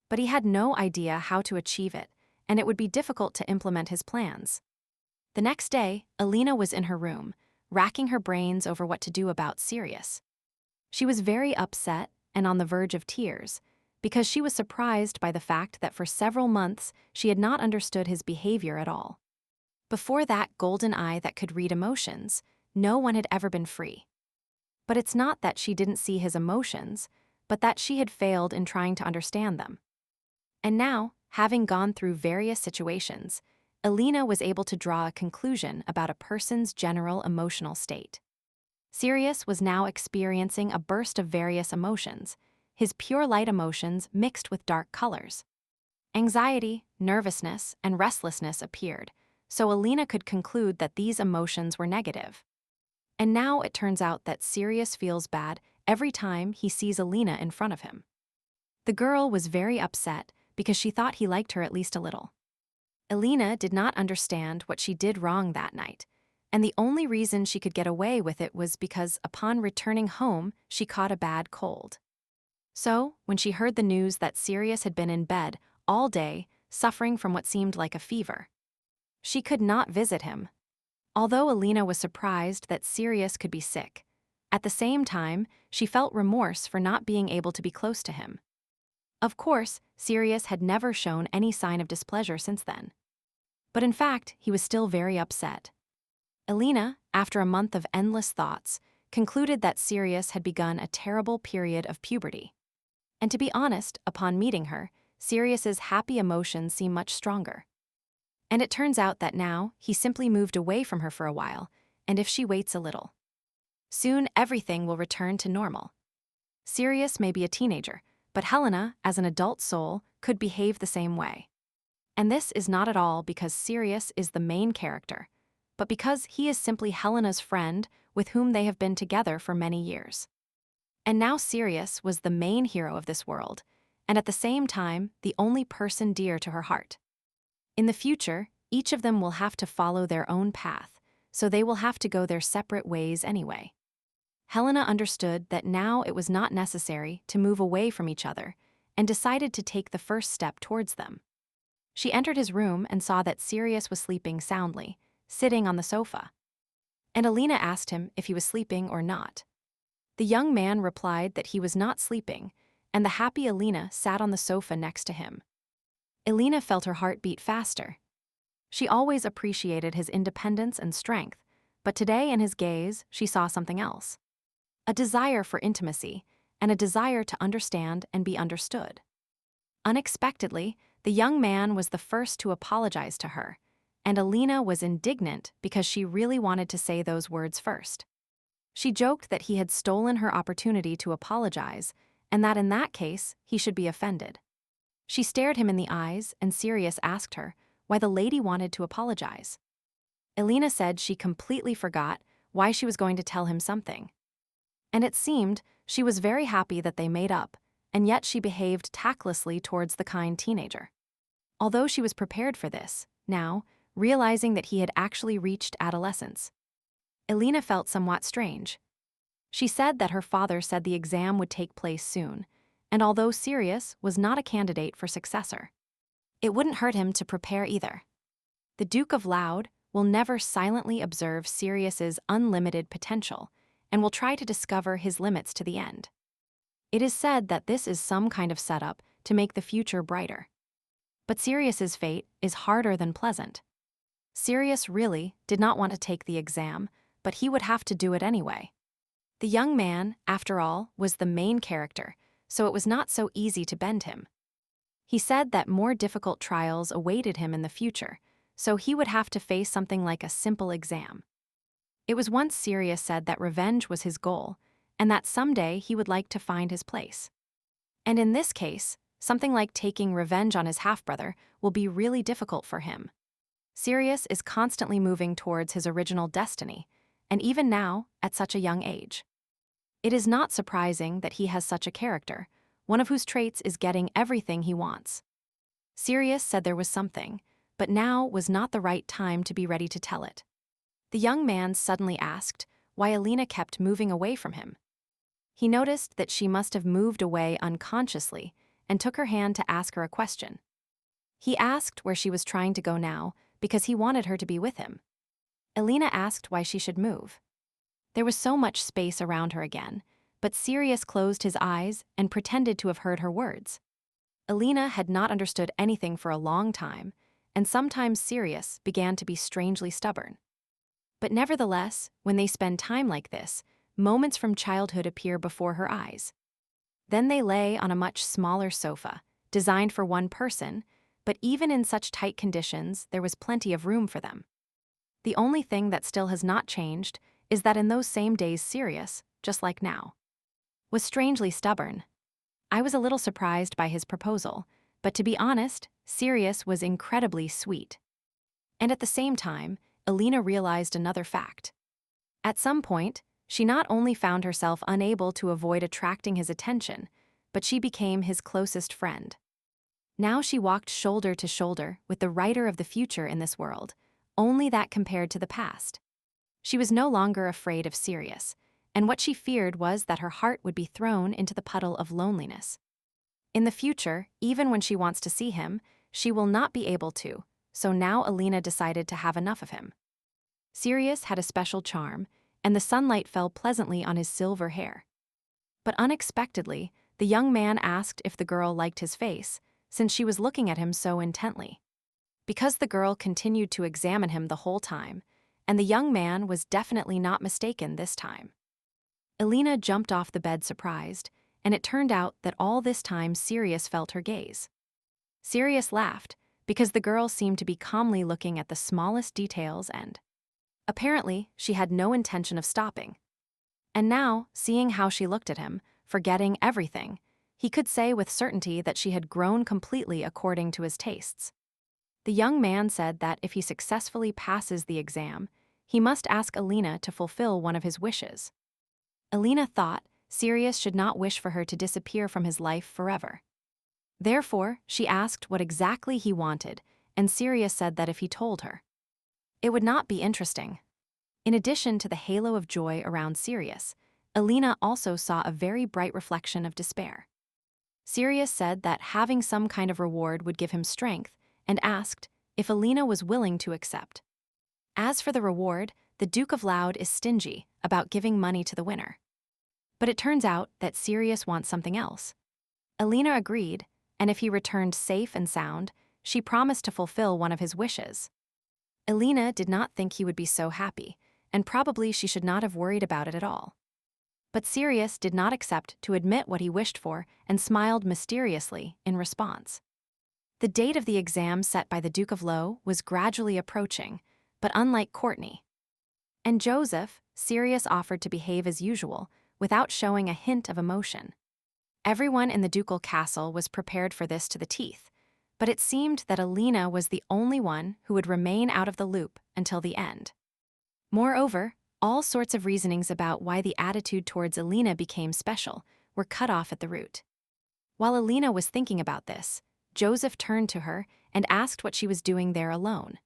But he had no idea how to achieve it, and it would be difficult to implement his plans. The next day, Alina was in her room, racking her brains over what to do about Sirius. She was very upset and on the verge of tears, because she was surprised by the fact that for several months she had not understood his behavior at all. Before that golden eye that could read emotions, no one had ever been free. But it's not that she didn't see his emotions, but that she had failed in trying to understand them. And now, having gone through various situations, Alina was able to draw a conclusion about a person's general emotional state. Sirius was now experiencing a burst of various emotions, his pure light emotions mixed with dark colors. Anxiety, nervousness, and restlessness appeared, so Alina could conclude that these emotions were negative. And now it turns out that Sirius feels bad every time he sees Alina in front of him. The girl was very upset because she thought he liked her at least a little. Alina did not understand what she did wrong that night, and the only reason she could get away with it was because upon returning home, she caught a bad cold. So, when she heard the news that Sirius had been in bed all day, suffering from what seemed like a fever, she could not visit him. Although Alina was surprised that Sirius could be sick, at the same time, she felt remorse for not being able to be close to him. Of course, Sirius had never shown any sign of displeasure since then. But in fact, he was still very upset. Alina, after a month of endless thoughts, concluded that Sirius had begun a terrible period of puberty. And to be honest, upon meeting her, Sirius's happy emotions seem much stronger. And it turns out that now, he simply moved away from her for a while, and if she waits a little, soon everything will return to normal. Sirius may be a teenager, but Helena, as an adult soul, could behave the same way. And this is not at all because Sirius is the main character, but because he is simply Helena's friend with whom they have been together for many years. And now Sirius was the main hero of this world, and at the same time, the only person dear to her heart. In the future, each of them will have to follow their own path, so they will have to go their separate ways anyway. Helena understood that now it was not necessary to move away from each other, and decided to take the first step towards them. She entered his room and saw that Sirius was sleeping soundly, sitting on the sofa. And Alina asked him if he was sleeping or not. The young man replied that he was not sleeping, and the happy Alina sat on the sofa next to him. Alina felt her heart beat faster. She always appreciated his independence and strength, but today in his gaze, she saw something else. A desire for intimacy, and a desire to understand and be understood. Unexpectedly, the young man was the first to apologize to her, and Alina was indignant because she really wanted to say those words first. She joked that he had stolen her opportunity to apologize, and that in that case, he should be offended. She stared him in the eyes, and Sirius asked her why the lady wanted to apologize. Alina said she completely forgot why she was going to tell him something. And it seemed she was very happy that they made up, and yet she behaved tactlessly towards the kind teenager. Although she was prepared for this, now, realizing that he had actually reached adolescence, Elena felt somewhat strange. She said that her father said the exam would take place soon, and although Sirius was not a candidate for successor, it wouldn't hurt him to prepare either. The Duke of Loud will never silently observe Sirius's unlimited potential and will try to discover his limits to the end. It is said that this is some kind of setup to make the future brighter. But Sirius's fate is harder than pleasant. Sirius really did not want to take the exam, but he would have to do it anyway. The young man, after all, was the main character, so it was not so easy to bend him. He said that more difficult trials awaited him in the future, so he would have to face something like a simple exam. It was once Sirius said that revenge was his goal, and that someday he would like to find his place. And in this case, something like taking revenge on his half-brother will be really difficult for him. Sirius is constantly moving towards his original destiny, and even now, at such a young age. It is not surprising that he has such a character, one of whose traits is getting everything he wants. Sirius said there was something, but now was not the right time to be ready to tell it. The young man suddenly asked why Elena kept moving away from him. He noticed that she must have moved away unconsciously and took her hand to ask her a question. He asked where she was trying to go now because he wanted her to be with him. Elena asked why she should move. There was so much space around her again, but Sirius closed his eyes and pretended to have heard her words. Elena had not understood anything for a long time, and sometimes Sirius began to be strangely stubborn. But nevertheless, when they spend time like this, moments from childhood appear before her eyes. Then they lay on a much smaller sofa, designed for one person, but even in such tight conditions, there was plenty of room for them. The only thing that still has not changed is that in those same days Sirius, just like now, was strangely stubborn. I was a little surprised by his proposal, but to be honest, Sirius was incredibly sweet. And at the same time, Elena realized another fact. At some point, she not only found herself unable to avoid attracting his attention, but she became his closest friend. Now she walked shoulder to shoulder with the writer of the future in this world, only that compared to the past. She was no longer afraid of Sirius, and what she feared was that her heart would be thrown into the puddle of loneliness. In the future, even when she wants to see him, she will not be able to, so now Elena decided to have enough of him. Sirius had a special charm, and the sunlight fell pleasantly on his silver hair. But unexpectedly, the young man asked if the girl liked his face, since she was looking at him so intently. Because the girl continued to examine him the whole time, and the young man was definitely not mistaken this time. Elena jumped off the bed surprised, and it turned out that all this time Sirius felt her gaze. Sirius laughed, because the girl seemed to be calmly looking at the smallest details and apparently, she had no intention of stopping. And now, seeing how she looked at him, forgetting everything, he could say with certainty that she had grown completely according to his tastes. The young man said that if he successfully passes the exam, he must ask Elena to fulfill one of his wishes. Elena thought Sirius should not wish for her to disappear from his life forever. Therefore, she asked what exactly he wanted, and Sirius said that if he told her, it would not be interesting. In addition to the halo of joy around Sirius, Elena also saw a very bright reflection of despair. Sirius said that having some kind of reward would give him strength, and asked if Elena was willing to accept. As for the reward, the Duke of Loud is stingy about giving money to the winner. But it turns out that Sirius wants something else. Elena agreed, and if he returned safe and sound, she promised to fulfill one of his wishes. Elena did not think he would be so happy, and probably she should not have worried about it at all. But Sirius did not accept to admit what he wished for and smiled mysteriously in response. The date of the exam set by the Duke of Low was gradually approaching, but unlike Courtney and Joseph, Sirius offered to behave as usual without showing a hint of emotion. Everyone in the ducal castle was prepared for this to the teeth, but it seemed that Elena was the only one who would remain out of the loop until the end. Moreover, all sorts of reasonings about why the attitude towards Elena became special were cut off at the root. While Alina was thinking about this, Joseph turned to her and asked what she was doing there alone.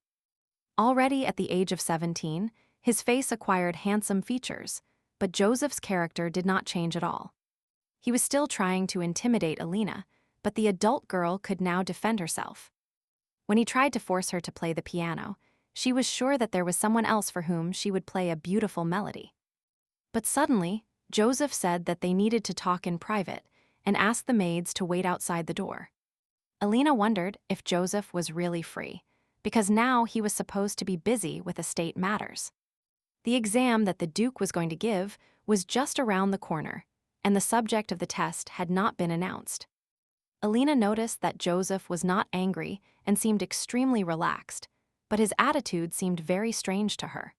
Already at the age of 17, his face acquired handsome features, but Joseph's character did not change at all. He was still trying to intimidate Alina, but the adult girl could now defend herself. When he tried to force her to play the piano, she was sure that there was someone else for whom she would play a beautiful melody. But suddenly, Joseph said that they needed to talk in private and asked the maids to wait outside the door. Alina wondered if Joseph was really free, because now he was supposed to be busy with estate matters. The exam that the Duke was going to give was just around the corner, and the subject of the test had not been announced. Alina noticed that Joseph was not angry and seemed extremely relaxed, but his attitude seemed very strange to her.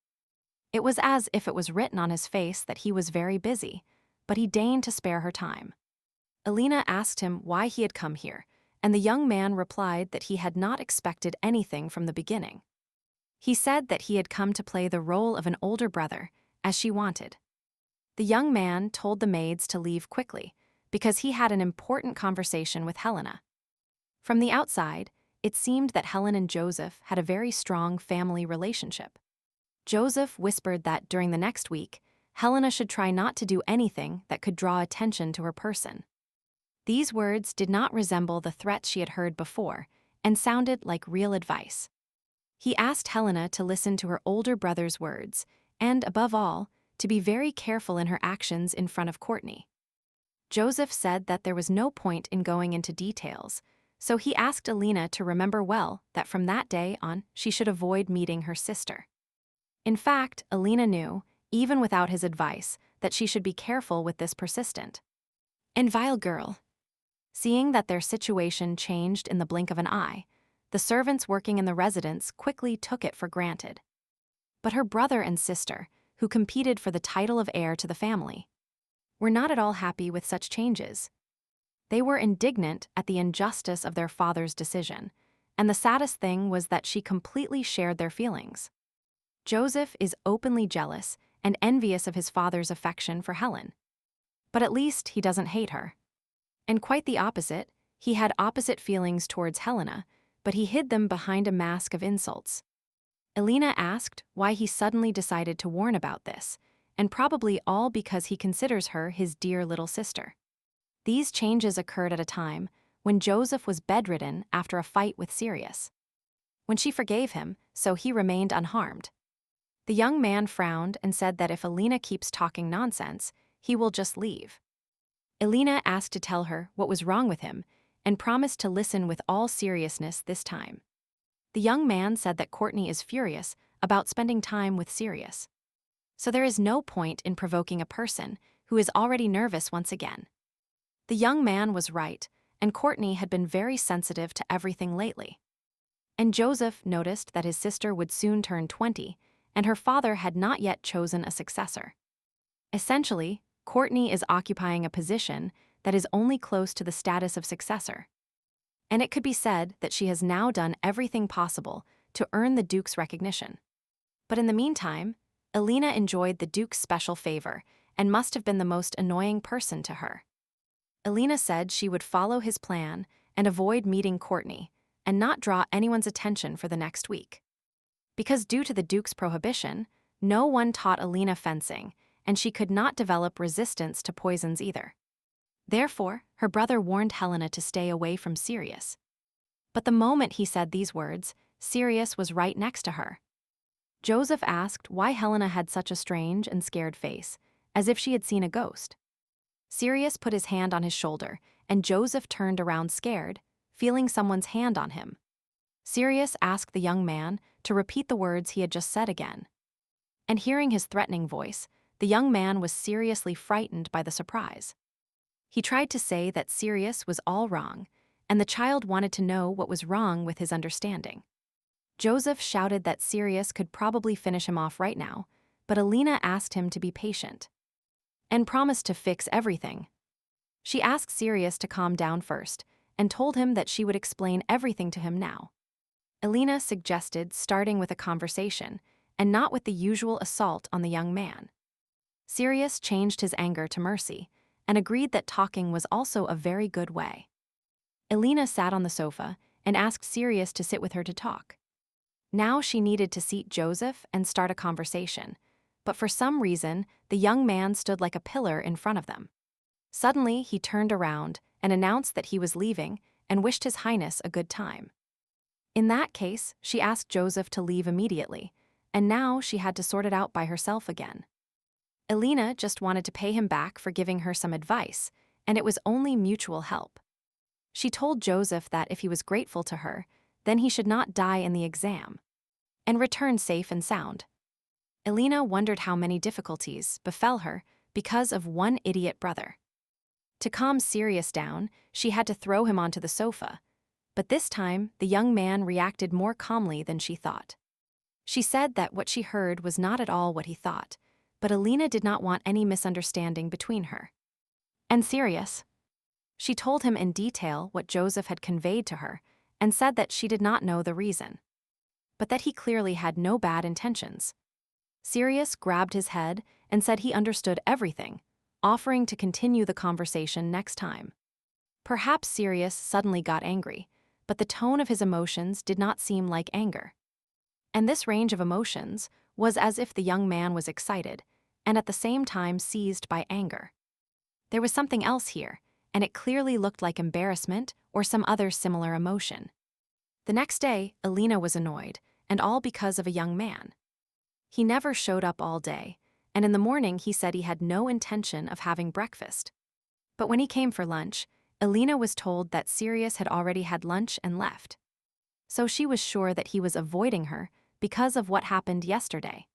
It was as if it was written on his face that he was very busy, but he deigned to spare her time. Alina asked him why he had come here, and the young man replied that he had not expected anything from the beginning. He said that he had come to play the role of an older brother, as she wanted. The young man told the maids to leave quickly, because he had an important conversation with Helena. From the outside, it seemed that Helen and Joseph had a very strong family relationship. Joseph whispered that during the next week, Helena should try not to do anything that could draw attention to her person. These words did not resemble the threats she had heard before and sounded like real advice. He asked Helena to listen to her older brother's words and, above all, to be very careful in her actions in front of Courtney. Joseph said that there was no point in going into details, so he asked Alina to remember well that from that day on she should avoid meeting her sister. In fact, Alina knew, even without his advice, that she should be careful with this persistent and vile girl. Seeing that their situation changed in the blink of an eye, the servants working in the residence quickly took it for granted. But her brother and sister, who competed for the title of heir to the family, were not at all happy with such changes. They were indignant at the injustice of their father's decision, and the saddest thing was that she completely shared their feelings. Joseph is openly jealous and envious of his father's affection for Helen. But at least he doesn't hate her. And quite the opposite, he had opposite feelings towards Helena, but he hid them behind a mask of insults. Alina asked why he suddenly decided to warn about this, and probably all because he considers her his dear little sister. These changes occurred at a time when Joseph was bedridden after a fight with Sirius. When she forgave him, so he remained unharmed. The young man frowned and said that if Alina keeps talking nonsense, he will just leave. Alina asked to tell her what was wrong with him and promised to listen with all seriousness this time. The young man said that Courtney is furious about spending time with Sirius. So there is no point in provoking a person who is already nervous once again. The young man was right, and Courtney had been very sensitive to everything lately. And Joseph noticed that his sister would soon turn 20, and her father had not yet chosen a successor. Essentially, Courtney is occupying a position that is only close to the status of successor. And it could be said that she has now done everything possible to earn the Duke's recognition. But in the meantime, Alina enjoyed the Duke's special favor and must have been the most annoying person to her. Alina said she would follow his plan and avoid meeting Courtney and not draw anyone's attention for the next week. Because due to the Duke's prohibition, no one taught Alina fencing, and she could not develop resistance to poisons either. Therefore, her brother warned Helena to stay away from Sirius. But the moment he said these words, Sirius was right next to her. Joseph asked why Helena had such a strange and scared face, as if she had seen a ghost. Sirius put his hand on his shoulder, and Joseph turned around scared, feeling someone's hand on him. Sirius asked the young man to repeat the words he had just said again. And hearing his threatening voice, the young man was seriously frightened by the surprise. He tried to say that Sirius was all wrong, and the child wanted to know what was wrong with his understanding. Joseph shouted that Sirius could probably finish him off right now, but Alina asked him to be patient and promised to fix everything. She asked Sirius to calm down first and told him that she would explain everything to him now. Alina suggested starting with a conversation and not with the usual assault on the young man. Sirius changed his anger to mercy and agreed that talking was also a very good way. Elena sat on the sofa and asked Sirius to sit with her to talk. Now she needed to seat Joseph and start a conversation, but for some reason, the young man stood like a pillar in front of them. Suddenly, he turned around and announced that he was leaving and wished His Highness a good time. In that case, she asked Joseph to leave immediately, and now she had to sort it out by herself again. Elena just wanted to pay him back for giving her some advice, and it was only mutual help. She told Joseph that if he was grateful to her, then he should not die in the exam, and return safe and sound. Elena wondered how many difficulties befell her because of one idiot brother. To calm Sirius down, she had to throw him onto the sofa, but this time the young man reacted more calmly than she thought. She said that what she heard was not at all what he thought, but Elena did not want any misunderstanding between her and Sirius. She told him in detail what Joseph had conveyed to her and said that she did not know the reason, but that he clearly had no bad intentions. Sirius grabbed his head and said he understood everything, offering to continue the conversation next time. Perhaps Sirius suddenly got angry, but the tone of his emotions did not seem like anger. And this range of emotions was as if the young man was excited and at the same time seized by anger. There was something else here, and it clearly looked like embarrassment or some other similar emotion. The next day, Elena was annoyed, and all because of a young man. He never showed up all day, and in the morning he said he had no intention of having breakfast. But when he came for lunch, Elena was told that Sirius had already had lunch and left. So she was sure that he was avoiding her because of what happened yesterday.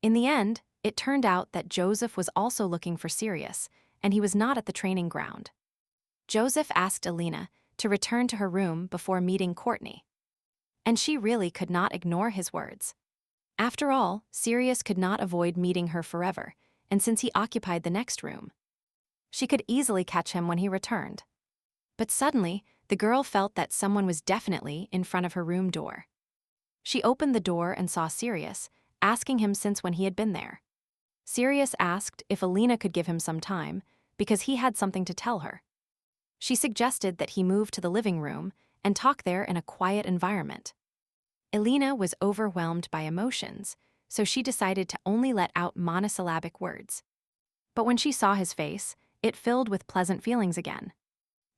In the end, it turned out that Joseph was also looking for Sirius, and he was not at the training ground. Joseph asked Elena to return to her room before meeting Courtney. And she really could not ignore his words. After all, Sirius could not avoid meeting her forever, and since he occupied the next room, she could easily catch him when he returned. But suddenly, the girl felt that someone was definitely in front of her room door. She opened the door and saw Sirius, asking him since when he had been there. Sirius asked if Elena could give him some time, because he had something to tell her. She suggested that he move to the living room and talk there in a quiet environment. Elena was overwhelmed by emotions, so she decided to only let out monosyllabic words. But when she saw his face, it filled with pleasant feelings again.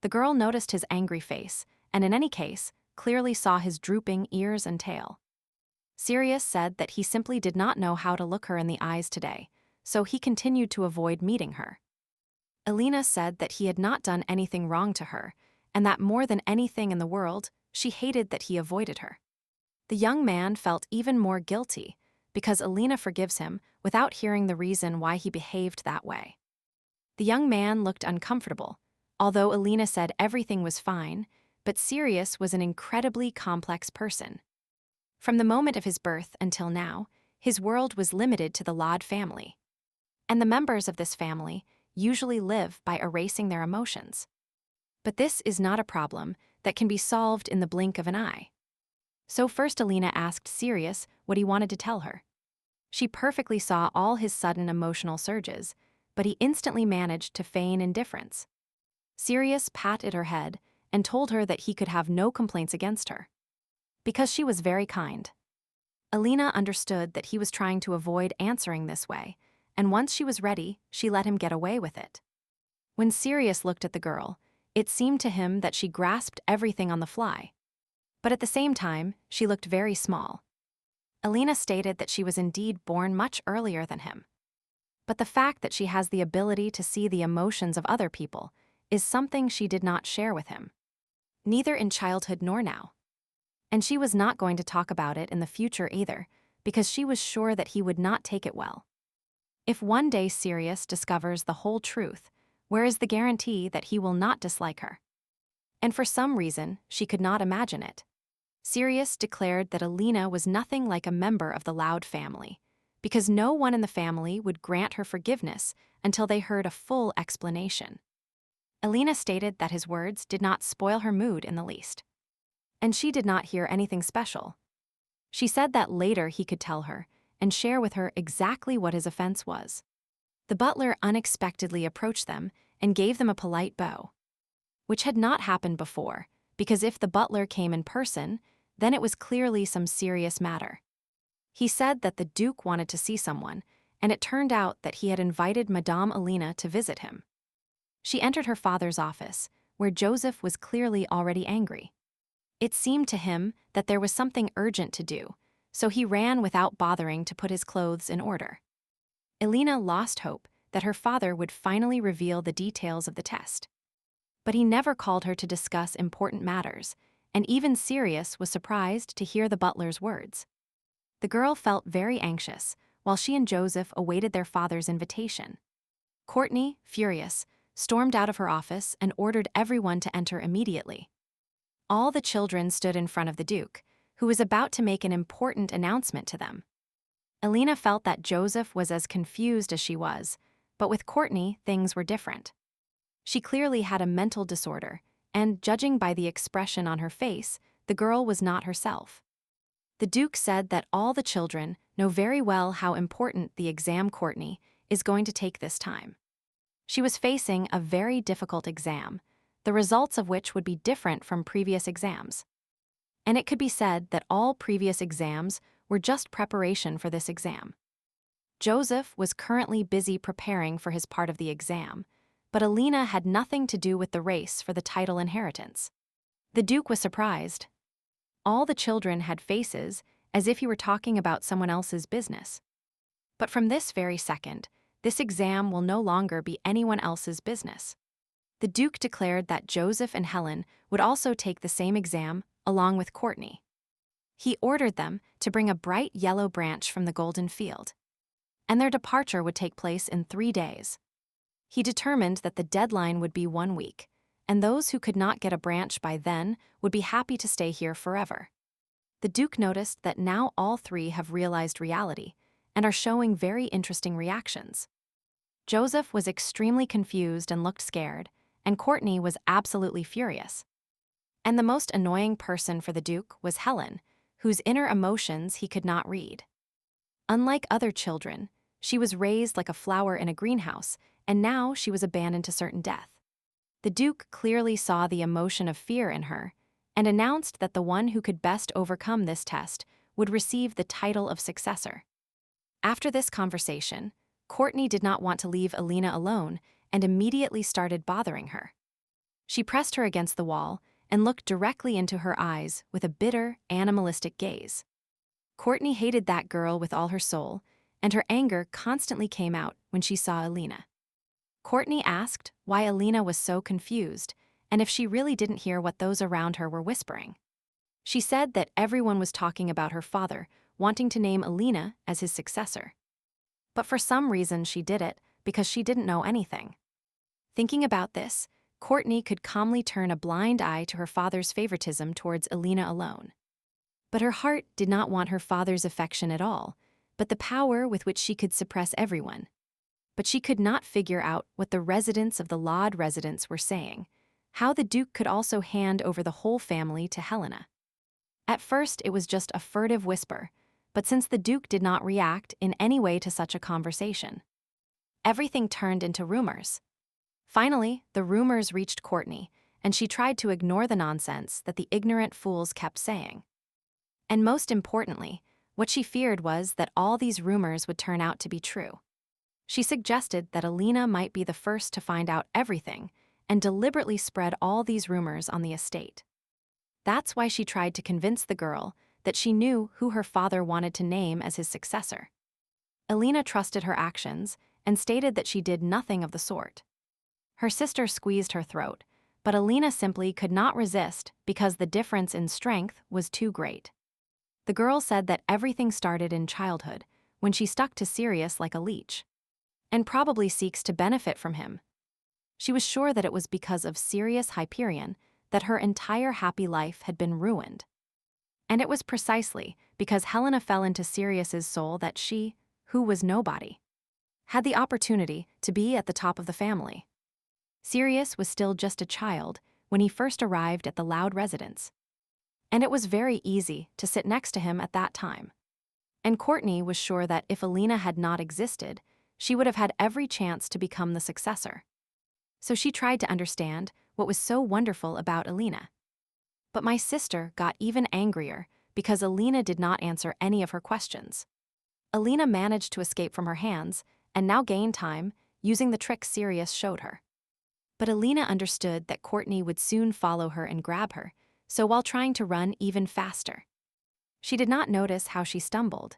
The girl noticed his angry face, and in any case, clearly saw his drooping ears and tail. Sirius said that he simply did not know how to look her in the eyes today, so he continued to avoid meeting her. Elena said that he had not done anything wrong to her, and that more than anything in the world, she hated that he avoided her. The young man felt even more guilty because Elena forgives him without hearing the reason why he behaved that way. The young man looked uncomfortable, although Elena said everything was fine, but Sirius was an incredibly complex person. From the moment of his birth until now, his world was limited to the Lod family. And the members of this family usually live by erasing their emotions. But this is not a problem that can be solved in the blink of an eye. So first Elena asked Sirius what he wanted to tell her. She perfectly saw all his sudden emotional surges, but he instantly managed to feign indifference. Sirius patted her head and told her that he could have no complaints against her, because she was very kind. Elena understood that he was trying to avoid answering this way, and once she was ready, she let him get away with it. When Sirius looked at the girl, it seemed to him that she grasped everything on the fly. But at the same time, she looked very small. Elena stated that she was indeed born much earlier than him. But the fact that she has the ability to see the emotions of other people is something she did not share with him, neither in childhood nor now. And she was not going to talk about it in the future either, because she was sure that he would not take it well. If one day Sirius discovers the whole truth, where is the guarantee that he will not dislike her? And for some reason, she could not imagine it. Sirius declared that Elena was nothing like a member of the Loud family, because no one in the family would grant her forgiveness until they heard a full explanation. Elena stated that his words did not spoil her mood in the least. And she did not hear anything special. She said that later he could tell her and share with her exactly what his offense was. The butler unexpectedly approached them and gave them a polite bow, which had not happened before, because if the butler came in person, then it was clearly some serious matter. He said that the Duke wanted to see someone, and it turned out that he had invited Madame Alina to visit him. She entered her father's office, where Joseph was clearly already angry. It seemed to him that there was something urgent to do, so he ran without bothering to put his clothes in order. Alina lost hope that her father would finally reveal the details of the test. But he never called her to discuss important matters, and even Sirius was surprised to hear the butler's words. The girl felt very anxious, while she and Joseph awaited their father's invitation. Courtney, furious, stormed out of her office and ordered everyone to enter immediately. All the children stood in front of the Duke, who was about to make an important announcement to them. Alina felt that Joseph was as confused as she was, but with Courtney, things were different. She clearly had a mental disorder, and judging by the expression on her face, the girl was not herself. The Duke said that all the children know very well how important the exam Courtney is going to take this time. She was facing a very difficult exam, the results of which would be different from previous exams. And it could be said that all previous exams were just preparation for this exam. Joseph was currently busy preparing for his part of the exam, but Alina had nothing to do with the race for the title inheritance. The Duke was surprised. All the children had faces as if he were talking about someone else's business. But from this very second, this exam will no longer be anyone else's business. The Duke declared that Joseph and Helen would also take the same exam along with Courtney. He ordered them to bring a bright yellow branch from the golden field, and their departure would take place in 3 days. He determined that the deadline would be 1 week, and those who could not get a branch by then would be happy to stay here forever. The Duke noticed that now all 3 have realized reality and are showing very interesting reactions. Joseph was extremely confused and looked scared, and Courtney was absolutely furious. And the most annoying person for the Duke was Helen, whose inner emotions he could not read. Unlike other children, she was raised like a flower in a greenhouse, and now she was abandoned to certain death. The Duke clearly saw the emotion of fear in her, and announced that the one who could best overcome this test would receive the title of successor. After this conversation, Courtney did not want to leave Alina alone and immediately started bothering her. She pressed her against the wall and looked directly into her eyes with a bitter, animalistic gaze. Courtney hated that girl with all her soul, and her anger constantly came out when she saw Alina. Courtney asked why Alina was so confused and if she really didn't hear what those around her were whispering. She said that everyone was talking about her father wanting to name Alina as his successor. But for some reason she did it because she didn't know anything. Thinking about this, Courtney could calmly turn a blind eye to her father's favoritism towards Alina alone. But her heart did not want her father's affection at all, but the power with which she could suppress everyone. But she could not figure out what the residents of the Laud residence were saying, how the Duke could also hand over the whole family to Helena. At first it was just a furtive whisper, but since the Duke did not react in any way to such a conversation, everything turned into rumors. Finally, the rumors reached Courtney, and she tried to ignore the nonsense that the ignorant fools kept saying. And most importantly, what she feared was that all these rumors would turn out to be true. She suggested that Alina might be the first to find out everything and deliberately spread all these rumors on the estate. That's why she tried to convince the girl that she knew who her father wanted to name as his successor. Alina trusted her actions and stated that she did nothing of the sort. Her sister squeezed her throat, but Alina simply could not resist because the difference in strength was too great. The girl said that everything started in childhood, when she stuck to Sirius like a leech, and probably seeks to benefit from him. She was sure that it was because of Sirius Hyperion that her entire happy life had been ruined. And it was precisely because Helena fell into Sirius's soul that she, who was nobody, had the opportunity to be at the top of the family. Sirius was still just a child when he first arrived at the Loud residence, and it was very easy to sit next to him at that time. And Courtney was sure that if Alina had not existed, she would have had every chance to become the successor. So she tried to understand what was so wonderful about Alina. But my sister got even angrier because Alina did not answer any of her questions. Alina managed to escape from her hands and now gained time using the trick Sirius showed her. But Alina understood that Courtney would soon follow her and grab her, so while trying to run even faster, she did not notice how she stumbled.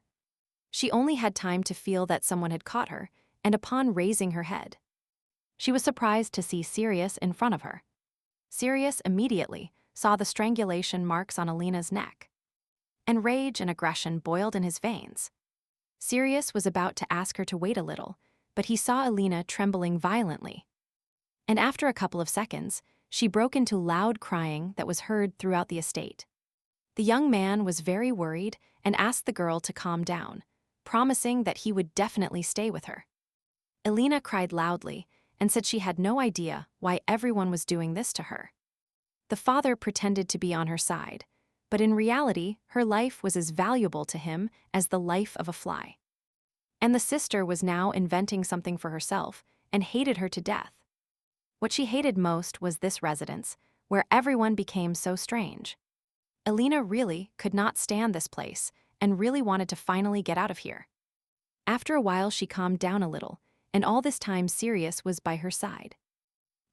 She only had time to feel that someone had caught her, and upon raising her head, she was surprised to see Sirius in front of her. Sirius immediately saw the strangulation marks on Alina's neck, and rage and aggression boiled in his veins. Sirius was about to ask her to wait a little, but he saw Alina trembling violently. And after a couple of seconds, she broke into loud crying that was heard throughout the estate. The young man was very worried and asked the girl to calm down, promising that he would definitely stay with her. Alina cried loudly and said she had no idea why everyone was doing this to her. The father pretended to be on her side, but in reality, her life was as valuable to him as the life of a fly. And the sister was now inventing something for herself and hated her to death. What she hated most was this residence, where everyone became so strange. Alina really could not stand this place and really wanted to finally get out of here. After a while, she calmed down a little, and all this time Sirius was by her side.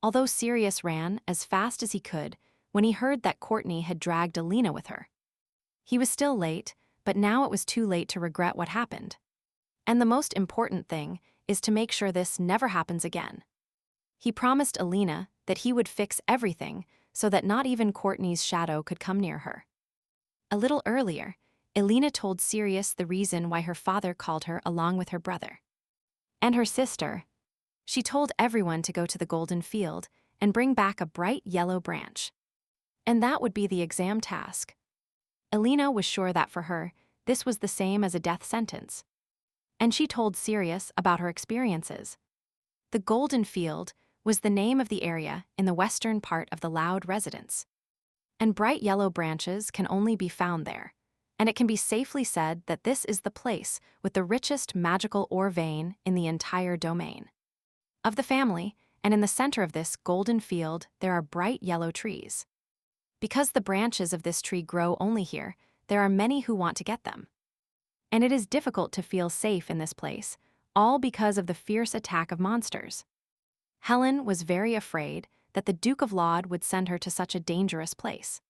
Although Sirius ran as fast as he could when he heard that Courtney had dragged Alina with her. He was still late, but now it was too late to regret what happened. And the most important thing is to make sure this never happens again. He promised Alina that he would fix everything so that not even Courtney's shadow could come near her. A little earlier, Alina told Sirius the reason why her father called her along with her brother and her sister. She told everyone to go to the golden field and bring back a bright yellow branch. And that would be the exam task. Alina was sure that for her, this was the same as a death sentence. And she told Sirius about her experiences. The golden field was the name of the area in the western part of the Loud residence. And bright yellow branches can only be found there, and it can be safely said that this is the place with the richest magical ore vein in the entire domain of the family, and in the center of this golden field there are bright yellow trees. Because the branches of this tree grow only here, there are many who want to get them. And it is difficult to feel safe in this place, all because of the fierce attack of monsters. Helen was very afraid that the Duke of Laud would send her to such a dangerous place.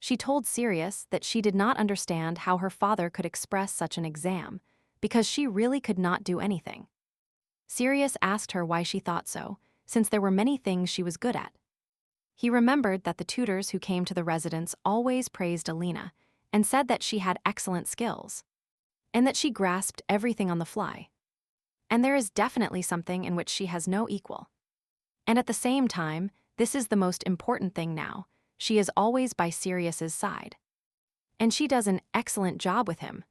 She told Sirius that she did not understand how her father could express such an exam, because she really could not do anything. Sirius asked her why she thought so, since there were many things she was good at. He remembered that the tutors who came to the residence always praised Alina and said that she had excellent skills, and that she grasped everything on the fly. And there is definitely something in which she has no equal. And at the same time, this is the most important thing now, she is always by Sirius's side. And she does an excellent job with him.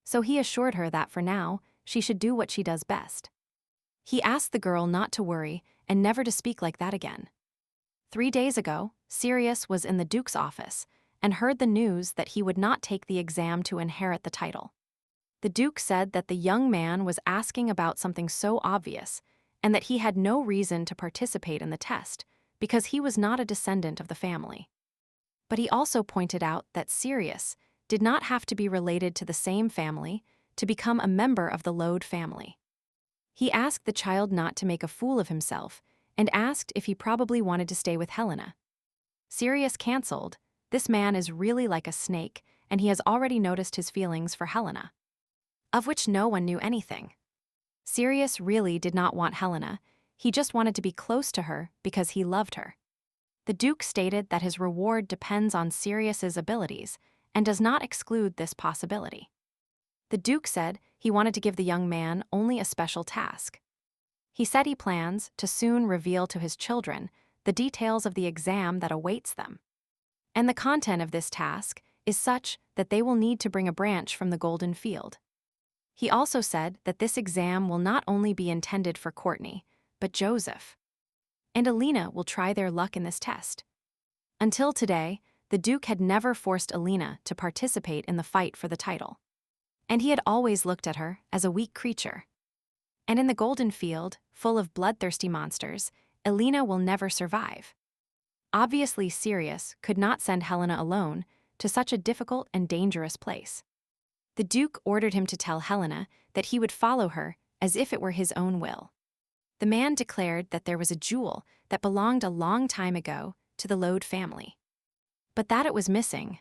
So he assured her that for now, she should do what she does best. He asked the girl not to worry and never to speak like that again. 3 days ago, Sirius was in the Duke's office and heard the news that he would not take the exam to inherit the title. The Duke said that the young man was asking about something so obvious and that he had no reason to participate in the test because he was not a descendant of the family. But he also pointed out that Sirius did not have to be related to the same family to become a member of the Lode family. He asked the child not to make a fool of himself and asked if he probably wanted to stay with Helena. Sirius canceled. This man is really like a snake, and he has already noticed his feelings for Helena, of which no one knew anything. Sirius really did not want Helena, he just wanted to be close to her because he loved her. The Duke stated that his reward depends on Sirius's abilities and does not exclude this possibility. The Duke said he wanted to give the young man only a special task. He said he plans to soon reveal to his children the details of the exam that awaits them. And the content of this task is such that they will need to bring a branch from the golden field. He also said that this exam will not only be intended for Courtney, but Joseph and Alina will try their luck in this test. Until today, the Duke had never forced Alina to participate in the fight for the title. And he had always looked at her as a weak creature. And in the golden field, full of bloodthirsty monsters, Elena will never survive. Obviously, Sirius could not send Helena alone to such a difficult and dangerous place. The Duke ordered him to tell Helena that he would follow her as if it were his own will. The man declared that there was a jewel that belonged a long time ago to the Lode family, but that it was missing,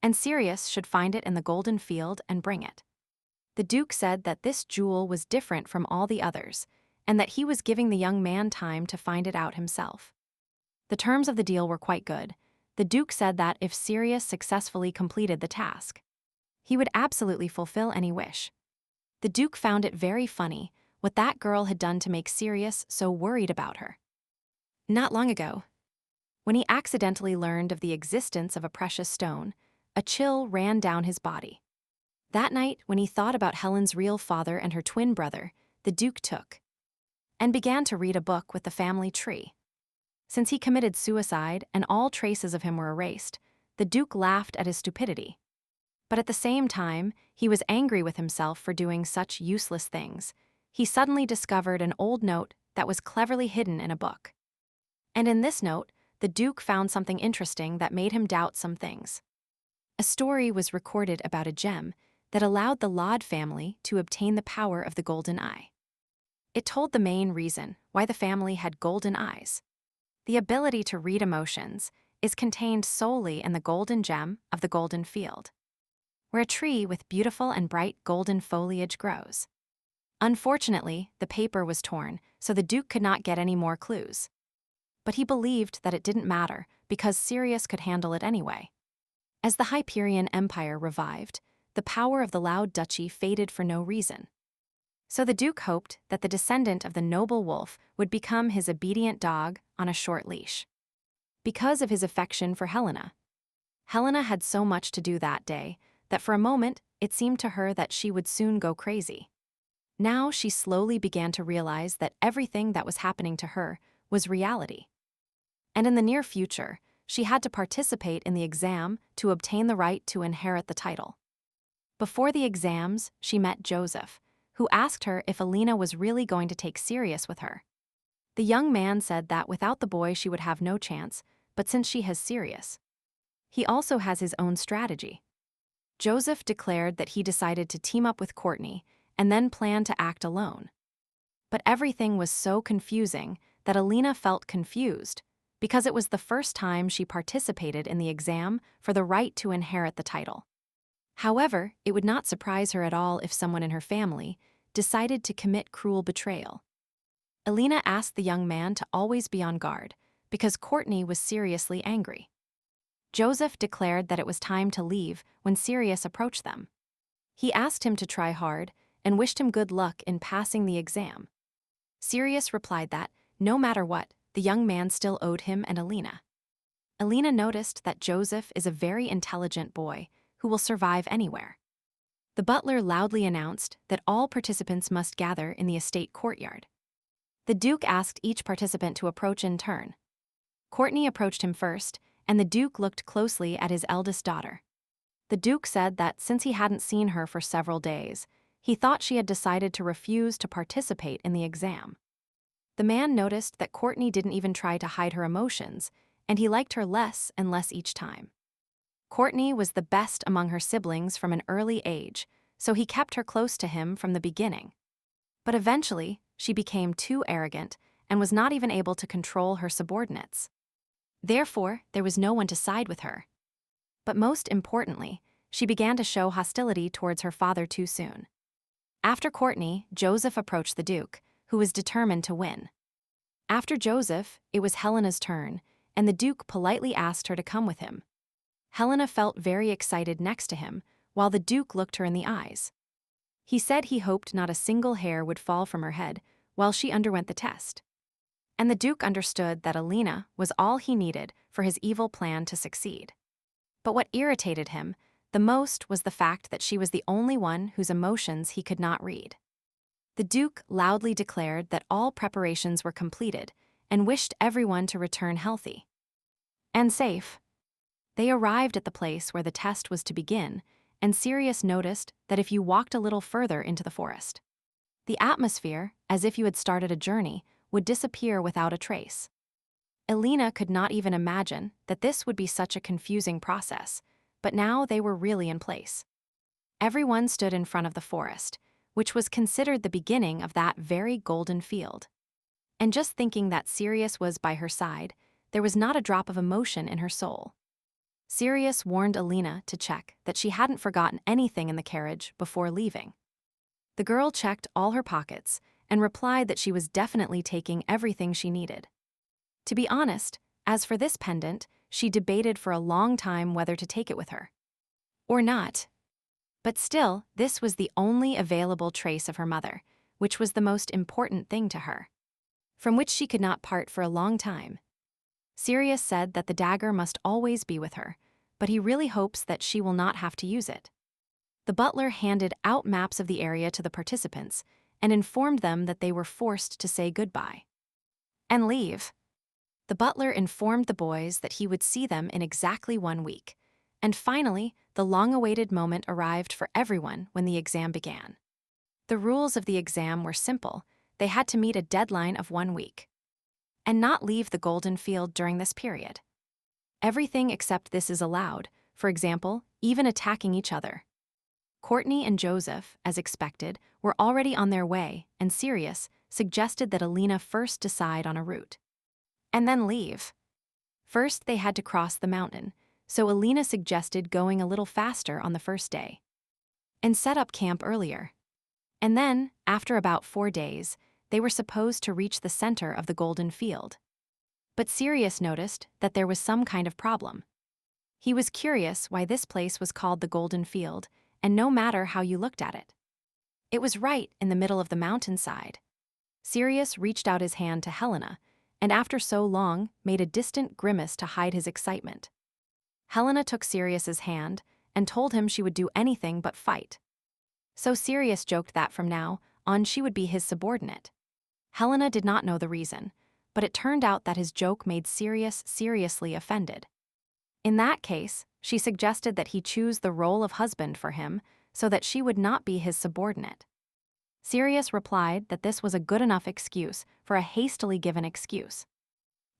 and Sirius should find it in the golden field and bring it. The Duke said that this jewel was different from all the others, and that he was giving the young man time to find it out himself. The terms of the deal were quite good. The Duke said that if Sirius successfully completed the task, he would absolutely fulfill any wish. The Duke found it very funny what that girl had done to make Sirius so worried about her. Not long ago, when he accidentally learned of the existence of a precious stone, a chill ran down his body. That night, when he thought about Helen's real father and her twin brother, the Duke took and began to read a book with the family tree. Since he committed suicide and all traces of him were erased, the Duke laughed at his stupidity. But at the same time, he was angry with himself for doing such useless things. He suddenly discovered an old note that was cleverly hidden in a book. And in this note, the Duke found something interesting that made him doubt some things. A story was recorded about a gem that allowed the Lode family to obtain the power of the golden eye. It told the main reason why the family had golden eyes. The ability to read emotions is contained solely in the golden gem of the golden field, where a tree with beautiful and bright golden foliage grows. Unfortunately, the paper was torn, so the Duke could not get any more clues. But he believed that it didn't matter because Sirius could handle it anyway. As the Hyperion Empire revived, the power of the Loud Duchy faded for no reason. So the Duke hoped that the descendant of the noble wolf would become his obedient dog on a short leash. Because of his affection for Helena. Helena had so much to do that day that for a moment it seemed to her that she would soon go crazy. Now she slowly began to realize that everything that was happening to her was reality. And in the near future, she had to participate in the exam to obtain the right to inherit the title. Before the exams, she met Joseph, who asked her if Elena was really going to take Sirius with her. The young man said that without the boy she would have no chance, but since she has Sirius, he also has his own strategy. Joseph declared that he decided to team up with Courtney and then plan to act alone. But everything was so confusing that Elena felt confused because it was the first time she participated in the exam for the right to inherit the title. However, it would not surprise her at all if someone in her family decided to commit cruel betrayal. Elena asked the young man to always be on guard because Courtney was seriously angry. Joseph declared that it was time to leave when Sirius approached them. He asked him to try hard and wished him good luck in passing the exam. Sirius replied that, no matter what, the young man still owed him and Elena. Elena noticed that Joseph is a very intelligent boy who will survive anywhere. The butler loudly announced that all participants must gather in the estate courtyard. The Duke asked each participant to approach in turn. Courtney approached him first, and the Duke looked closely at his eldest daughter. The Duke said that since he hadn't seen her for several days, he thought she had decided to refuse to participate in the exam. The man noticed that Courtney didn't even try to hide her emotions, and he liked her less and less each time. Courtney was the best among her siblings from an early age, so he kept her close to him from the beginning. But eventually, she became too arrogant and was not even able to control her subordinates. Therefore, there was no one to side with her. But most importantly, she began to show hostility towards her father too soon. After Courtney, Joseph approached the Duke, who was determined to win. After Joseph, it was Helena's turn, and the Duke politely asked her to come with him. Helena felt very excited next to him, while the Duke looked her in the eyes. He said he hoped not a single hair would fall from her head while she underwent the test. And the Duke understood that Elena was all he needed for his evil plan to succeed. But what irritated him the most was the fact that she was the only one whose emotions he could not read. The Duke loudly declared that all preparations were completed and wished everyone to return healthy and safe. They arrived at the place where the test was to begin, and Sirius noticed that if you walked a little further into the forest, the atmosphere, as if you had started a journey, would disappear without a trace. Alina could not even imagine that this would be such a confusing process, but now they were really in place. Everyone stood in front of the forest, which was considered the beginning of that very golden field. And just thinking that Sirius was by her side, there was not a drop of emotion in her soul. Sirius warned Alina to check that she hadn't forgotten anything in the carriage before leaving. The girl checked all her pockets and replied that she was definitely taking everything she needed. To be honest, as for this pendant, she debated for a long time whether to take it with her or not. But still, this was the only available trace of her mother, which was the most important thing to her, from which she could not part for a long time. Sirius said that the dagger must always be with her, but he really hopes that she will not have to use it. The butler handed out maps of the area to the participants and informed them that they were forced to say goodbye and leave. The butler informed the boys that he would see them in exactly 1 week. And finally, the long-awaited moment arrived for everyone when the exam began. The rules of the exam were simple. They had to meet a deadline of 1 week and not leave the golden field during this period. Everything except this is allowed, for example, even attacking each other. Courtney and Joseph, as expected, were already on their way, and Sirius suggested that Alina first decide on a route and then leave. First, they had to cross the mountain, so Alina suggested going a little faster on the first day and set up camp earlier. And then, after about 4 days, they were supposed to reach the center of the golden field. But Sirius noticed that there was some kind of problem. He was curious why this place was called the Golden Field, and no matter how you looked at it, it was right in the middle of the mountainside. Sirius reached out his hand to Helena, and after so long, made a distant grimace to hide his excitement. Helena took Sirius's hand and told him she would do anything but fight. So Sirius joked that from now on she would be his subordinate. Helena did not know the reason, but it turned out that his joke made Sirius seriously offended. In that case, she suggested that he choose the role of husband for him so that she would not be his subordinate. Sirius replied that this was a good enough excuse for a hastily given excuse.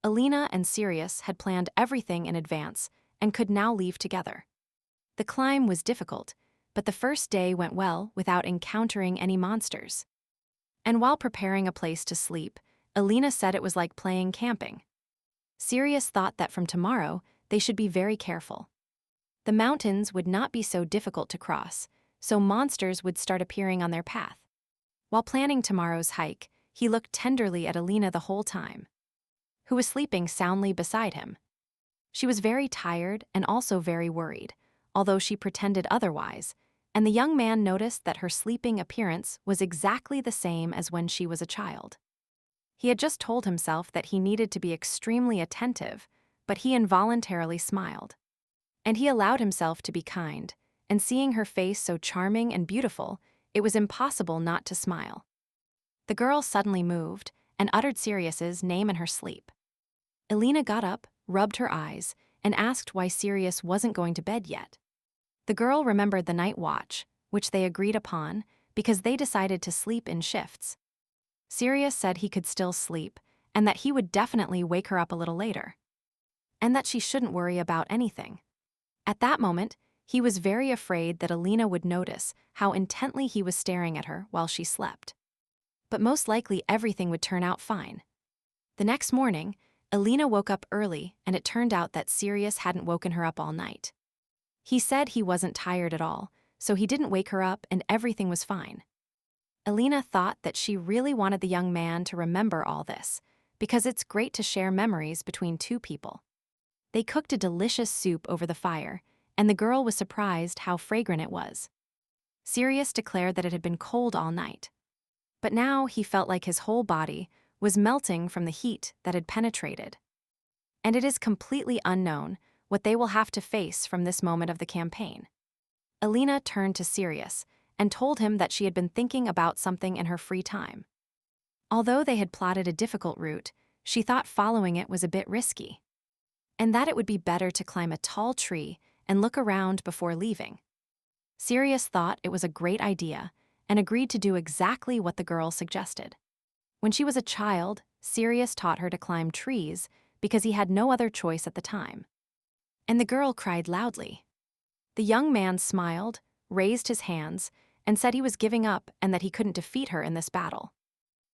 Alina and Sirius had planned everything in advance and could now leave together. The climb was difficult, but the first day went well without encountering any monsters. And while preparing a place to sleep, Alina said it was like playing camping. Sirius thought that from tomorrow, they should be very careful. The mountains would not be so difficult to cross, so monsters would start appearing on their path. While planning tomorrow's hike, he looked tenderly at Alina the whole time, who was sleeping soundly beside him. She was very tired and also very worried, although she pretended otherwise, and the young man noticed that her sleeping appearance was exactly the same as when she was a child. He had just told himself that he needed to be extremely attentive, but he involuntarily smiled. And he allowed himself to be kind, and seeing her face so charming and beautiful, it was impossible not to smile. The girl suddenly moved and uttered Sirius's name in her sleep. Alina got up, rubbed her eyes, and asked why Sirius wasn't going to bed yet. The girl remembered the night watch, which they agreed upon, because they decided to sleep in shifts. Sirius said he could still sleep, and that he would definitely wake her up a little later, and that she shouldn't worry about anything. At that moment, he was very afraid that Alina would notice how intently he was staring at her while she slept. But most likely everything would turn out fine. The next morning, Alina woke up early, and it turned out that Sirius hadn't woken her up all night. He said he wasn't tired at all, so he didn't wake her up and everything was fine. Alina thought that she really wanted the young man to remember all this, because it's great to share memories between two people. They cooked a delicious soup over the fire, and the girl was surprised how fragrant it was. Sirius declared that it had been cold all night, but now he felt like his whole body was melting from the heat that had penetrated. And it is completely unknown what they will have to face from this moment of the campaign. Alina turned to Sirius and told him that she had been thinking about something in her free time. Although they had plotted a difficult route, she thought following it was a bit risky, and that it would be better to climb a tall tree and look around before leaving. Sirius thought it was a great idea and agreed to do exactly what the girl suggested. When she was a child, Sirius taught her to climb trees because he had no other choice at the time. And the girl cried loudly. The young man smiled, raised his hands, and said he was giving up and that he couldn't defeat her in this battle.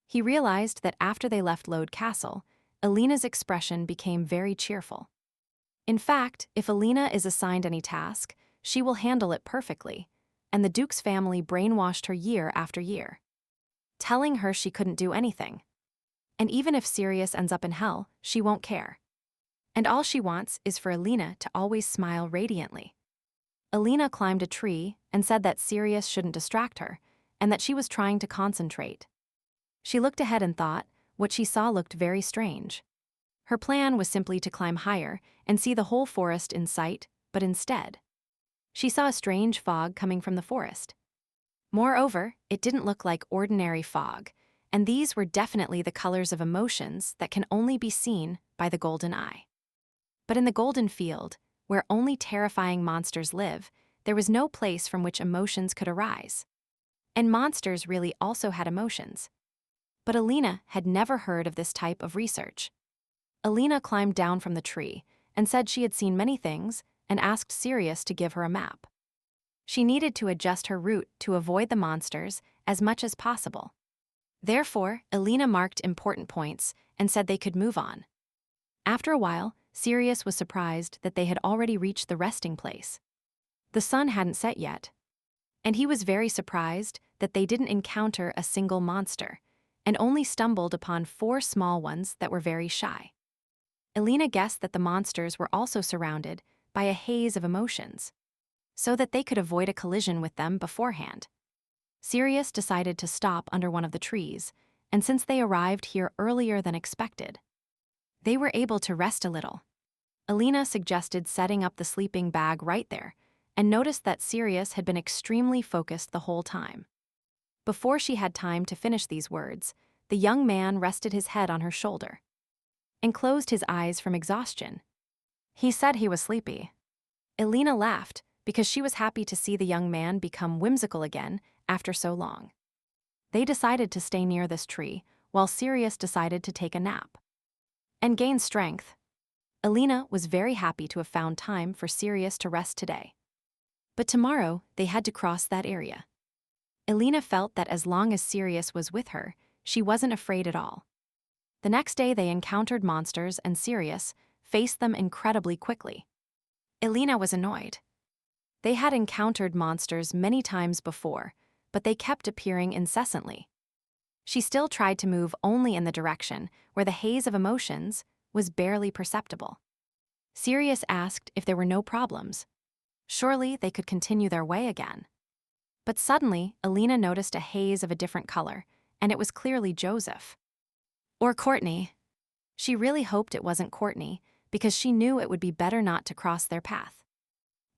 He realized that after they left Lode Castle, Alina's expression became very cheerful. In fact, if Alina is assigned any task, she will handle it perfectly, and the Duke's family brainwashed her year after year, telling her she couldn't do anything. And even if Sirius ends up in hell, she won't care. And all she wants is for Alina to always smile radiantly. Alina climbed a tree and said that Sirius shouldn't distract her, and that she was trying to concentrate. She looked ahead and thought, what she saw looked very strange. Her plan was simply to climb higher and see the whole forest in sight, but instead, she saw a strange fog coming from the forest. Moreover, it didn't look like ordinary fog, and these were definitely the colors of emotions that can only be seen by the golden eye. But in the golden field, where only terrifying monsters live, there was no place from which emotions could arise. And monsters really also had emotions. But Alina had never heard of this type of research. Alina climbed down from the tree and said she had seen many things and asked Sirius to give her a map. She needed to adjust her route to avoid the monsters as much as possible. Therefore, Alina marked important points and said they could move on. After a while, Sirius was surprised that they had already reached the resting place. The sun hadn't set yet, and he was very surprised that they didn't encounter a single monster, and only stumbled upon 4 small ones that were very shy. Alina guessed that the monsters were also surrounded by a haze of emotions, so that they could avoid a collision with them beforehand. Sirius decided to stop under one of the trees, and since they arrived here earlier than expected, they were able to rest a little. Alina suggested setting up the sleeping bag right there, and noticed that Sirius had been extremely focused the whole time. Before she had time to finish these words, the young man rested his head on her shoulder and closed his eyes from exhaustion. He said he was sleepy. Alina laughed because she was happy to see the young man become whimsical again after so long. They decided to stay near this tree, while Sirius decided to take a nap and gain strength. Alina was very happy to have found time for Sirius to rest today. But tomorrow, they had to cross that area. Alina felt that as long as Sirius was with her, she wasn't afraid at all. The next day they encountered monsters and Sirius faced them incredibly quickly. Alina was annoyed. They had encountered monsters many times before, but they kept appearing incessantly. She still tried to move only in the direction where the haze of emotions was barely perceptible. Sirius asked if there were no problems. Surely they could continue their way again. But suddenly, Alina noticed a haze of a different color, and it was clearly Joseph. Or Courtney. She really hoped it wasn't Courtney, because she knew it would be better not to cross their path.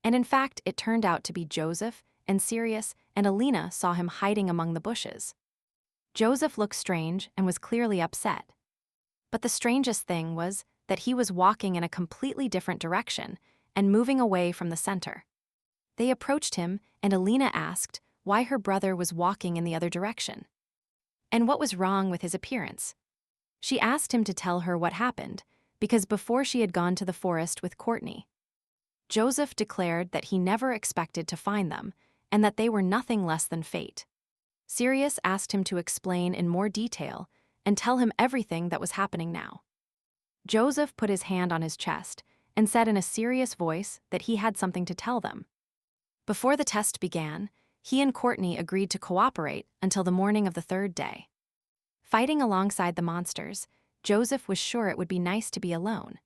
And in fact, it turned out to be Joseph, and Sirius and Alina saw him hiding among the bushes. Joseph looked strange and was clearly upset. But the strangest thing was that he was walking in a completely different direction and moving away from the center. They approached him, and Alina asked why her brother was walking in the other direction, and what was wrong with his appearance. She asked him to tell her what happened, because before she had gone to the forest with Courtney, Joseph declared that he never expected to find them, and that they were nothing less than fate. Sirius asked him to explain in more detail and tell him everything that was happening now. Joseph put his hand on his chest and said in a serious voice that he had something to tell them. Before the test began, he and Courtney agreed to cooperate until the morning of the 3rd day. Fighting alongside the monsters, Joseph was sure it would be nice to be alone.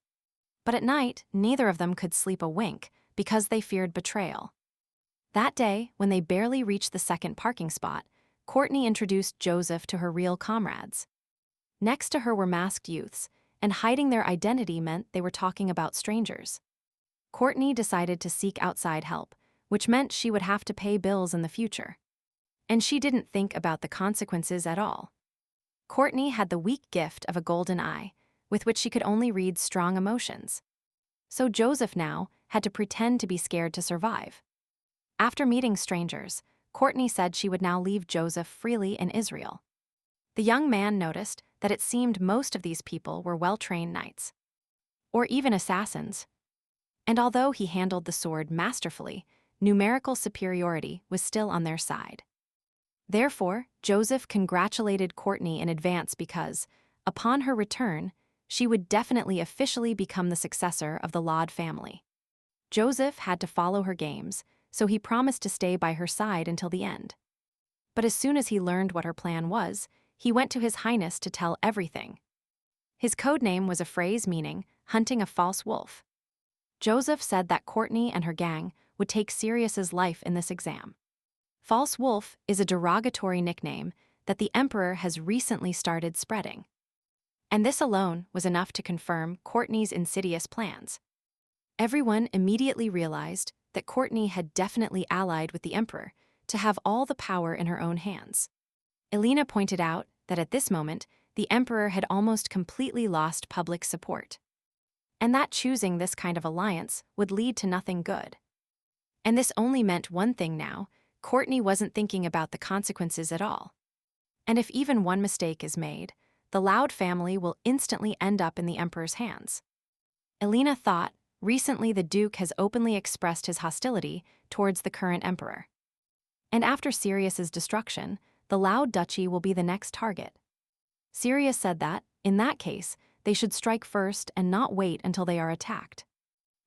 But at night, neither of them could sleep a wink because they feared betrayal. That day, when they barely reached the second parking spot, Courtney introduced Joseph to her real comrades. Next to her were masked youths, and hiding their identity meant they were talking about strangers. Courtney decided to seek outside help, which meant she would have to pay bills in the future. And she didn't think about the consequences at all. Courtney had the weak gift of a golden eye, with which she could only read strong emotions. So Joseph now had to pretend to be scared to survive. After meeting strangers, Courtney said she would now leave Joseph freely in Israel. The young man noticed that it seemed most of these people were well-trained knights, or even assassins. And although he handled the sword masterfully, numerical superiority was still on their side. Therefore, Joseph congratulated Courtney in advance because, upon her return, she would definitely officially become the successor of the Laud family. Joseph had to follow her games, so he promised to stay by her side until the end. But as soon as he learned what her plan was, he went to His Highness to tell everything. His codename was a phrase meaning, hunting a false wolf. Joseph said that Courtney and her gang would take Sirius's life in this exam. False wolf is a derogatory nickname that the Emperor has recently started spreading. And this alone was enough to confirm Courtney's insidious plans. Everyone immediately realized that Courtney had definitely allied with the Emperor to have all the power in her own hands. Elena pointed out that at this moment, the Emperor had almost completely lost public support, and that choosing this kind of alliance would lead to nothing good. And this only meant one thing now: Courtney wasn't thinking about the consequences at all. And if even one mistake is made, the Laud family will instantly end up in the Emperor's hands. Elena thought, recently the Duke has openly expressed his hostility towards the current Emperor. And after Sirius's destruction, the Laud Duchy will be the next target. Sirius said that, in that case, they should strike first and not wait until they are attacked.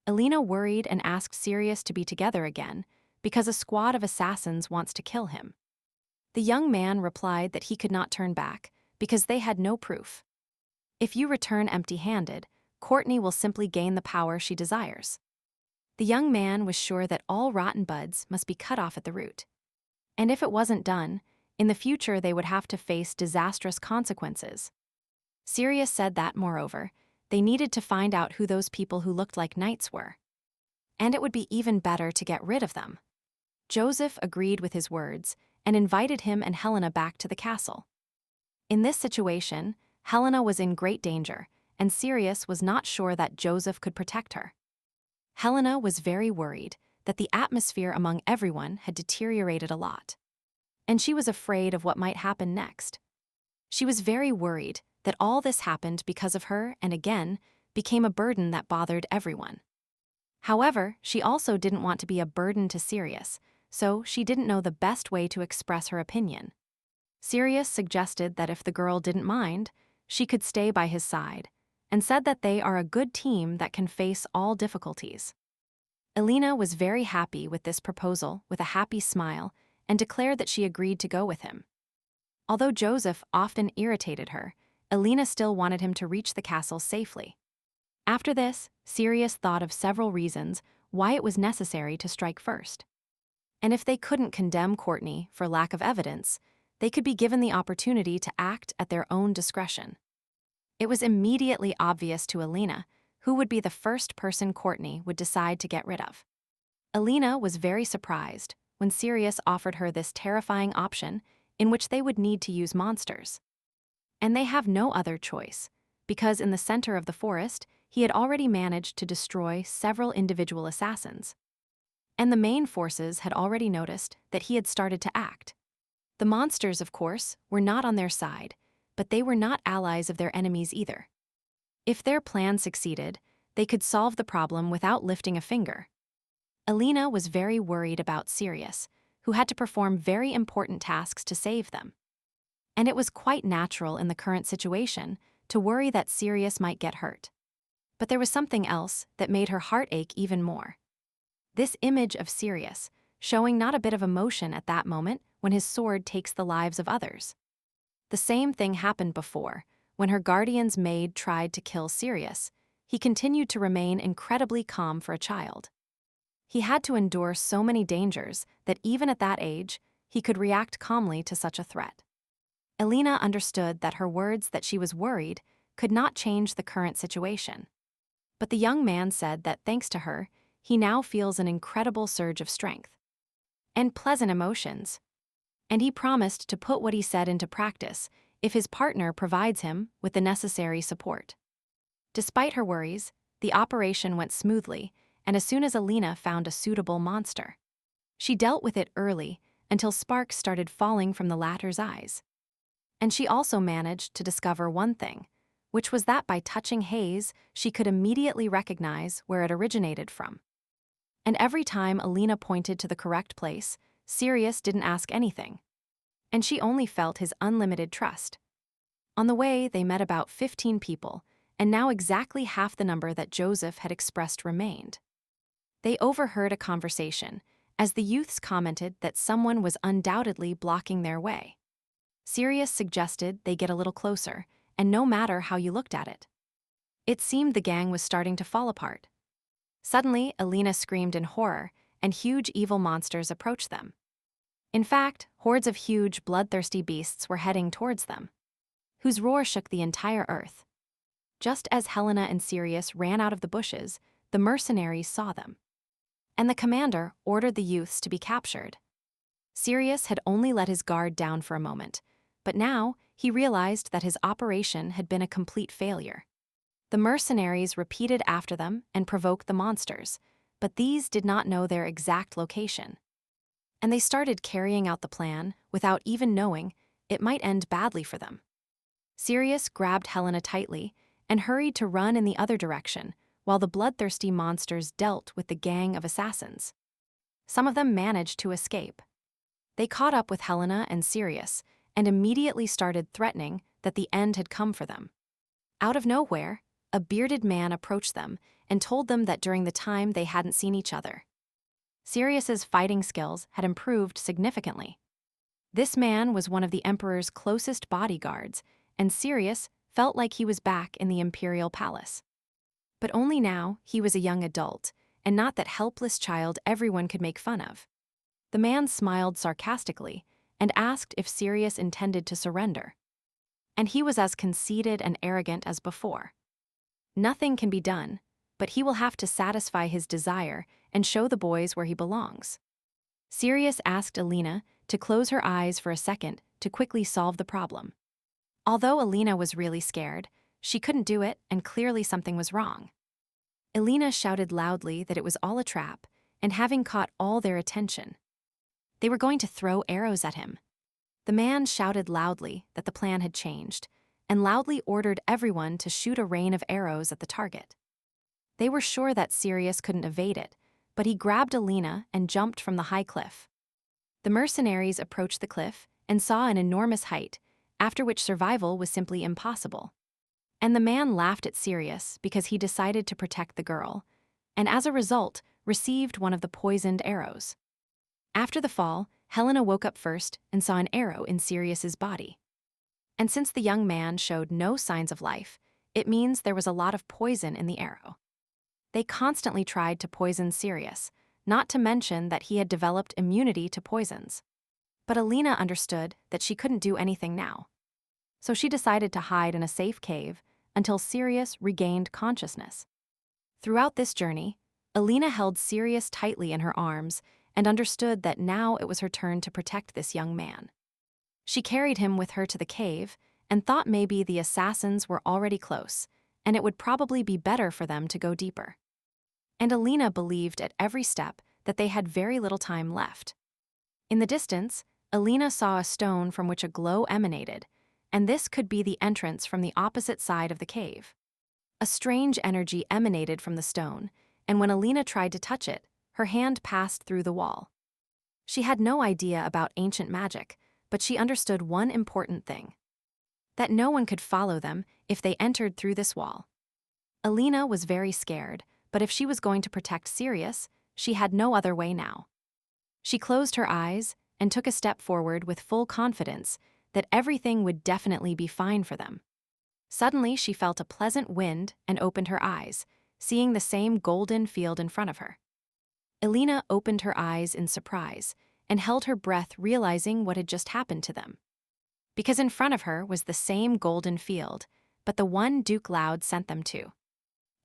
Elena worried and asked Sirius to be together again, because a squad of assassins wants to kill him. The young man replied that he could not turn back, because they had no proof. If you return empty-handed, Courtney will simply gain the power she desires. The young man was sure that all rotten buds must be cut off at the root. And if it wasn't done, in the future they would have to face disastrous consequences. Sirius said that, moreover, they needed to find out who those people who looked like knights were. And it would be even better to get rid of them. Joseph agreed with his words and invited him and Helena back to the castle. In this situation, Helena was in great danger, and Sirius was not sure that Joseph could protect her. Helena was very worried that the atmosphere among everyone had deteriorated a lot, and she was afraid of what might happen next. She was very worried that all this happened because of her and again became a burden that bothered everyone. However, she also didn't want to be a burden to Sirius, so she didn't know the best way to express her opinion. Sirius suggested that if the girl didn't mind, she could stay by his side, and said that they are a good team that can face all difficulties. Elena was very happy with this proposal with a happy smile and declared that she agreed to go with him. Although Joseph often irritated her, Elena still wanted him to reach the castle safely. After this, Sirius thought of several reasons why it was necessary to strike first. And if they couldn't condemn Courtney for lack of evidence, they could be given the opportunity to act at their own discretion. It was immediately obvious to Elena who would be the first person Courtney would decide to get rid of. Elena was very surprised when Sirius offered her this terrifying option in which they would need to use monsters. And they have no other choice, because in the center of the forest, he had already managed to destroy several individual assassins. And the main forces had already noticed that he had started to act. The monsters, of course, were not on their side, but they were not allies of their enemies either. If their plan succeeded, they could solve the problem without lifting a finger. Elena was very worried about Sirius, who had to perform very important tasks to save them. And it was quite natural in the current situation to worry that Sirius might get hurt. But there was something else that made her heart ache even more. This image of Sirius, showing not a bit of emotion at that moment when his sword takes the lives of others. The same thing happened before, when her guardian's maid tried to kill Sirius. He continued to remain incredibly calm for a child. He had to endure so many dangers that even at that age, he could react calmly to such a threat. Elena understood that her words that she was worried could not change the current situation. But the young man said that thanks to her, he now feels an incredible surge of strength and pleasant emotions. And he promised to put what he said into practice if his partner provides him with the necessary support. Despite her worries, the operation went smoothly, and as soon as Elena found a suitable monster, she dealt with it early until sparks started falling from the latter's eyes. And she also managed to discover one thing, which was that by touching haze, she could immediately recognize where it originated from. And every time Alina pointed to the correct place, Sirius didn't ask anything. And she only felt his unlimited trust. On the way, they met about 15 people, and now exactly half the number that Joseph had expressed remained. They overheard a conversation, as the youths commented that someone was undoubtedly blocking their way. Sirius suggested they get a little closer, and no matter how you looked at it. It seemed the gang was starting to fall apart. Suddenly, Alina screamed in horror, and huge evil monsters approached them. In fact, hordes of huge, bloodthirsty beasts were heading towards them, whose roar shook the entire earth. Just as Helena and Sirius ran out of the bushes, the mercenaries saw them. And the commander ordered the youths to be captured. Sirius had only let his guard down for a moment, but now he realized that his operation had been a complete failure. The mercenaries repeated after them and provoked the monsters, but these did not know their exact location. And they started carrying out the plan without even knowing it might end badly for them. Sirius grabbed Helena tightly and hurried to run in the other direction, while the bloodthirsty monsters dealt with the gang of assassins. Some of them managed to escape. They caught up with Helena and Sirius and immediately started threatening that the end had come for them. Out of nowhere, a bearded man approached them and told them that during the time they hadn't seen each other, Sirius's fighting skills had improved significantly. This man was one of the Emperor's closest bodyguards, and Sirius felt like he was back in the Imperial Palace. But only now he was a young adult, and not that helpless child everyone could make fun of. The man smiled sarcastically and asked if Sirius intended to surrender. And he was as conceited and arrogant as before. Nothing can be done, but he will have to satisfy his desire and show the boys where he belongs. Sirius asked Alina to close her eyes for a second to quickly solve the problem. Although Alina was really scared, she couldn't do it, and clearly something was wrong. Alina shouted loudly that it was all a trap, and having caught all their attention, they were going to throw arrows at him. The man shouted loudly that the plan had changed, and loudly ordered everyone to shoot a rain of arrows at the target. They were sure that Sirius couldn't evade it, but he grabbed Alina and jumped from the high cliff. The mercenaries approached the cliff and saw an enormous height, after which survival was simply impossible. And the man laughed at Sirius because he decided to protect the girl, and as a result, received one of the poisoned arrows. After the fall, Helena woke up first and saw an arrow in Sirius's body. And since the young man showed no signs of life, it means there was a lot of poison in the arrow. They constantly tried to poison Sirius, not to mention that he had developed immunity to poisons. But Alina understood that she couldn't do anything now. So she decided to hide in a safe cave until Sirius regained consciousness. Throughout this journey, Alina held Sirius tightly in her arms and understood that now it was her turn to protect this young man. She carried him with her to the cave and thought maybe the assassins were already close, and it would probably be better for them to go deeper. And Alina believed at every step that they had very little time left. In the distance, Alina saw a stone from which a glow emanated, and this could be the entrance from the opposite side of the cave. A strange energy emanated from the stone, and when Alina tried to touch it, her hand passed through the wall. She had no idea about ancient magic, but she understood one important thing: that no one could follow them if they entered through this wall. Alina was very scared, but if she was going to protect Sirius, she had no other way now. She closed her eyes and took a step forward with full confidence that everything would definitely be fine for them. Suddenly, she felt a pleasant wind and opened her eyes, seeing the same golden field in front of her. Alina opened her eyes in surprise and held her breath, realizing what had just happened to them. Because in front of her was the same golden field, but the one Duke Loud sent them to.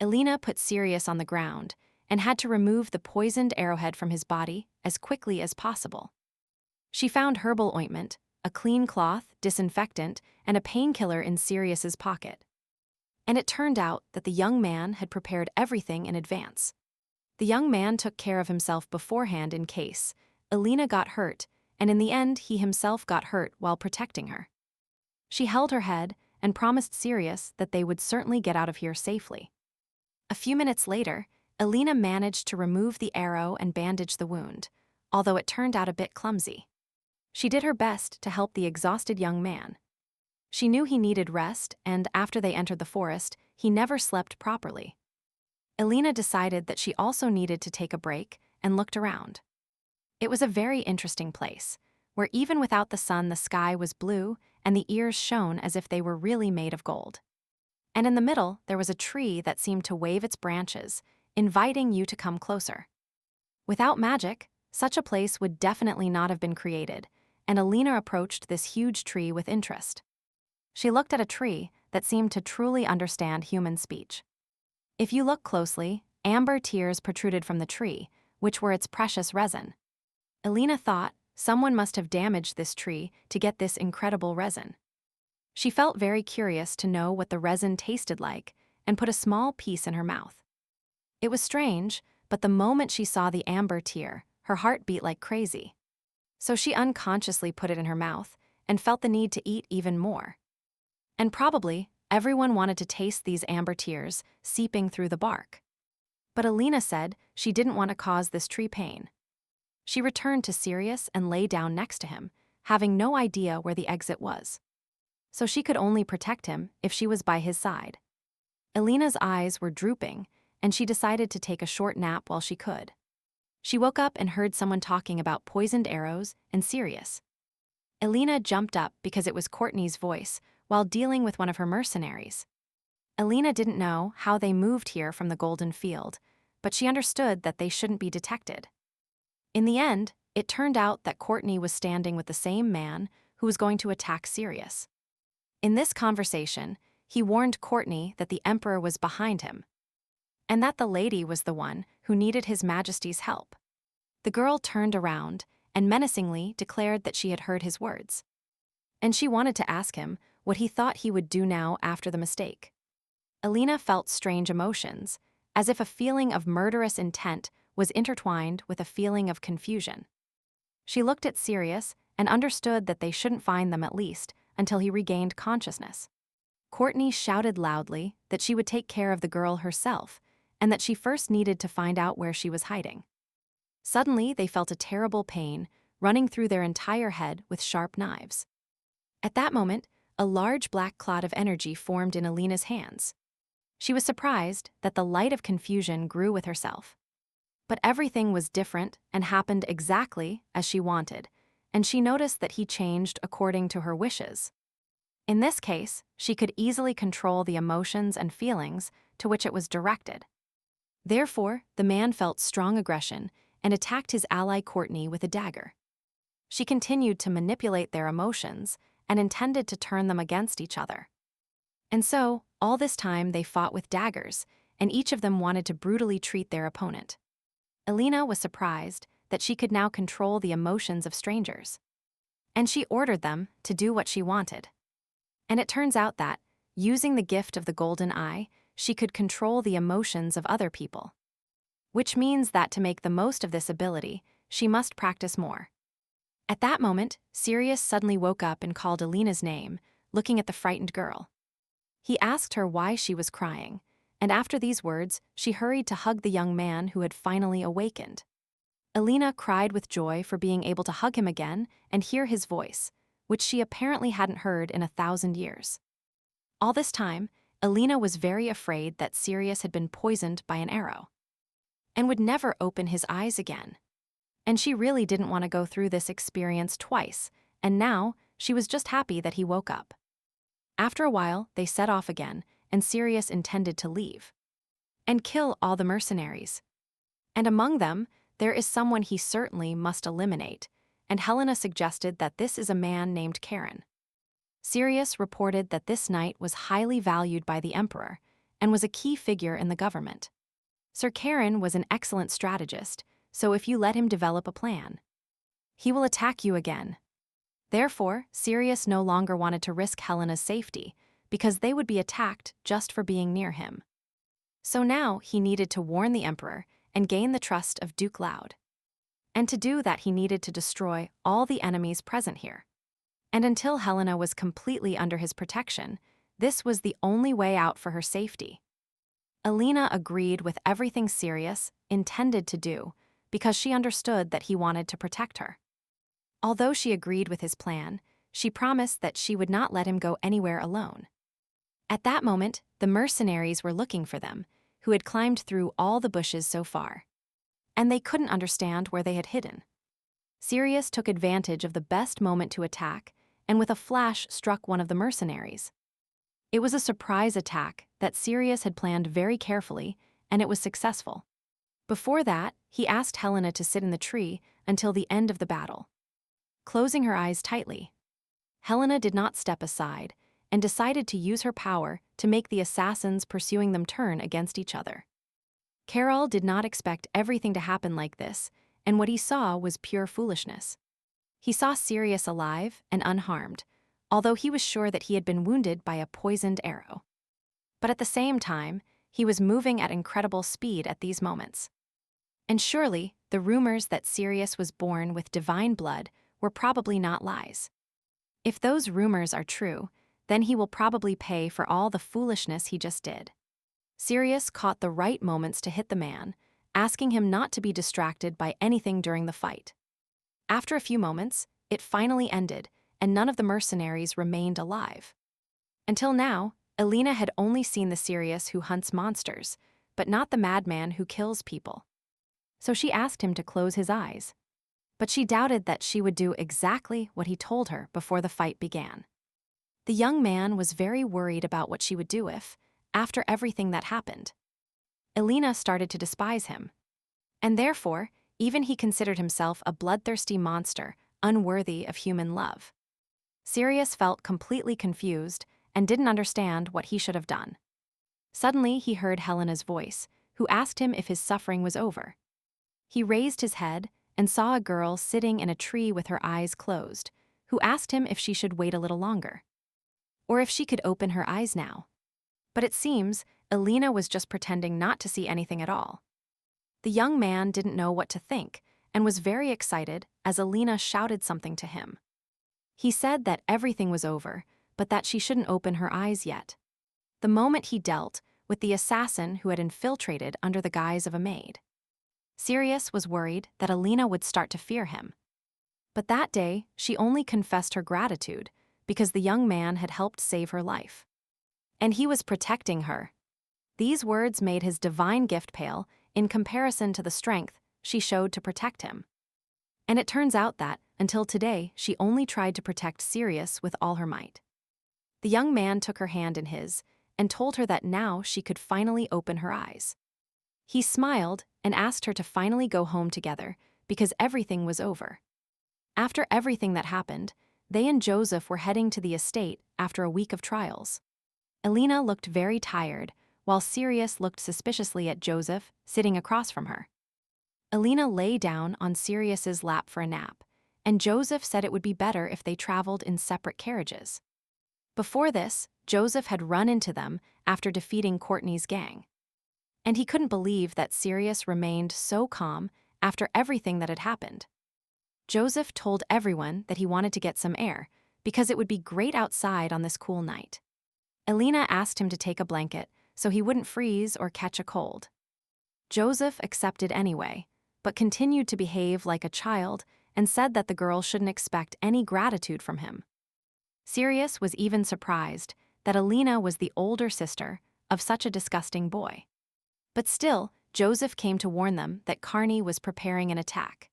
Alina put Sirius on the ground and had to remove the poisoned arrowhead from his body as quickly as possible. She found herbal ointment, a clean cloth, disinfectant, and a painkiller in Sirius's pocket. And it turned out that the young man had prepared everything in advance. The young man took care of himself beforehand in case Alina got hurt, and in the end he himself got hurt while protecting her. She held her head and promised Sirius that they would certainly get out of here safely. A few minutes later, Elena managed to remove the arrow and bandage the wound, although it turned out a bit clumsy. She did her best to help the exhausted young man. She knew he needed rest, and after they entered the forest, he never slept properly. Elena decided that she also needed to take a break and looked around. It was a very interesting place, where even without the sun the sky was blue and the ears shone as if they were really made of gold. And in the middle there was a tree that seemed to wave its branches, inviting you to come closer. Without magic, such a place would definitely not have been created, and Elena approached this huge tree with interest. She looked at a tree that seemed to truly understand human speech. If you look closely, amber tears protruded from the tree, which were its precious resin. Elena thought someone must have damaged this tree to get this incredible resin. She felt very curious to know what the resin tasted like and put a small piece in her mouth. It was strange, but the moment she saw the amber tear, her heart beat like crazy. So she unconsciously put it in her mouth and felt the need to eat even more. And probably, everyone wanted to taste these amber tears seeping through the bark. But Elena said she didn't want to cause this tree pain. She returned to Sirius and lay down next to him, having no idea where the exit was. So she could only protect him if she was by his side. Elena's eyes were drooping, and she decided to take a short nap while she could. She woke up and heard someone talking about poisoned arrows and Sirius. Elena jumped up because it was Courtney's voice while dealing with one of her mercenaries. Elena didn't know how they moved here from the Golden Field, but she understood that they shouldn't be detected. In the end, it turned out that Courtney was standing with the same man who was going to attack Sirius. In this conversation, he warned Courtney that the Emperor was behind him, and that the lady was the one who needed His Majesty's help. The girl turned around and menacingly declared that she had heard his words. And she wanted to ask him what he thought he would do now after the mistake. Elena felt strange emotions, as if a feeling of murderous intent was intertwined with a feeling of confusion. She looked at Sirius and understood that they shouldn't find them at least until he regained consciousness. Courtney shouted loudly that she would take care of the girl herself and that she first needed to find out where she was hiding. Suddenly, they felt a terrible pain running through their entire head with sharp knives. At that moment, a large black cloud of energy formed in Elena's hands. She was surprised that the light of confusion grew with herself. But everything was different and happened exactly as she wanted, and she noticed that he changed according to her wishes. In this case, she could easily control the emotions and feelings to which it was directed. Therefore, the man felt strong aggression and attacked his ally Courtney with a dagger. She continued to manipulate their emotions and intended to turn them against each other. And so, all this time they fought with daggers, and each of them wanted to brutally treat their opponent. Elena was surprised that she could now control the emotions of strangers. And she ordered them to do what she wanted. And it turns out that, using the gift of the golden eye, she could control the emotions of other people. Which means that to make the most of this ability, she must practice more. At that moment, Sirius suddenly woke up and called Elena's name, looking at the frightened girl. He asked her why she was crying, and after these words, she hurried to hug the young man who had finally awakened. Elena cried with joy for being able to hug him again and hear his voice, which she apparently hadn't heard in 1,000 years. All this time, Elena was very afraid that Sirius had been poisoned by an arrow and would never open his eyes again. And she really didn't want to go through this experience twice, and now she was just happy that he woke up. After a while, they set off again, and Sirius intended to leave and kill all the mercenaries. And among them, there is someone he certainly must eliminate, and Helena suggested that this is a man named Karen. Sirius reported that this knight was highly valued by the Emperor and was a key figure in the government. Sir Karen was an excellent strategist, so if you let him develop a plan, he will attack you again. Therefore, Sirius no longer wanted to risk Helena's safety, because they would be attacked just for being near him. So now he needed to warn the Emperor and gain the trust of Duke Loud. And to do that he needed to destroy all the enemies present here. And until Helena was completely under his protection, this was the only way out for her safety. Alina agreed with everything Sirius intended to do because she understood that he wanted to protect her. Although she agreed with his plan, she promised that she would not let him go anywhere alone. At that moment, the mercenaries were looking for them, who had climbed through all the bushes so far. And they couldn't understand where they had hidden. Sirius took advantage of the best moment to attack, and with a flash struck one of the mercenaries. It was a surprise attack that Sirius had planned very carefully, and it was successful. Before that, he asked Helena to sit in the tree until the end of the battle. Closing her eyes tightly, Helena did not step aside and decided to use her power to make the assassins pursuing them turn against each other. Carol did not expect everything to happen like this, and what he saw was pure foolishness. He saw Sirius alive and unharmed, although he was sure that he had been wounded by a poisoned arrow. But at the same time, he was moving at incredible speed at these moments. And surely, the rumors that Sirius was born with divine blood were probably not lies. If those rumors are true, then he will probably pay for all the foolishness he just did. Sirius caught the right moments to hit the man, asking him not to be distracted by anything during the fight. After a few moments, it finally ended, and none of the mercenaries remained alive. Until now, Alina had only seen the Sirius who hunts monsters, but not the madman who kills people. So she asked him to close his eyes. But she doubted that she would do exactly what he told her before the fight began. The young man was very worried about what she would do if, after everything that happened, Alina started to despise him. And therefore, even he considered himself a bloodthirsty monster, unworthy of human love. Sirius felt completely confused and didn't understand what he should have done. Suddenly, he heard Helena's voice, who asked him if his suffering was over. He raised his head and saw a girl sitting in a tree with her eyes closed, who asked him if she should wait a little longer, or if she could open her eyes now. But it seems Alina was just pretending not to see anything at all. The young man didn't know what to think and was very excited as Alina shouted something to him. He said that everything was over, but that she shouldn't open her eyes yet. The moment he dealt with the assassin who had infiltrated under the guise of a maid. Sirius was worried that Alina would start to fear him. But that day, she only confessed her gratitude because the young man had helped save her life. And he was protecting her. These words made his divine gift pale in comparison to the strength she showed to protect him. And it turns out that, until today, she only tried to protect Sirius with all her might. The young man took her hand in his and told her that now she could finally open her eyes. He smiled and asked her to finally go home together because everything was over. After everything that happened, they and Joseph were heading to the estate after a week of trials. Alina looked very tired, while Sirius looked suspiciously at Joseph, sitting across from her. Alina lay down on Sirius's lap for a nap, and Joseph said it would be better if they traveled in separate carriages. Before this, Joseph had run into them after defeating Courtney's gang. And he couldn't believe that Sirius remained so calm after everything that had happened. Joseph told everyone that he wanted to get some air because it would be great outside on this cool night. Alina asked him to take a blanket so he wouldn't freeze or catch a cold. Joseph accepted anyway, but continued to behave like a child and said that the girl shouldn't expect any gratitude from him. Sirius was even surprised that Alina was the older sister of such a disgusting boy. But still, Joseph came to warn them that Carney was preparing an attack.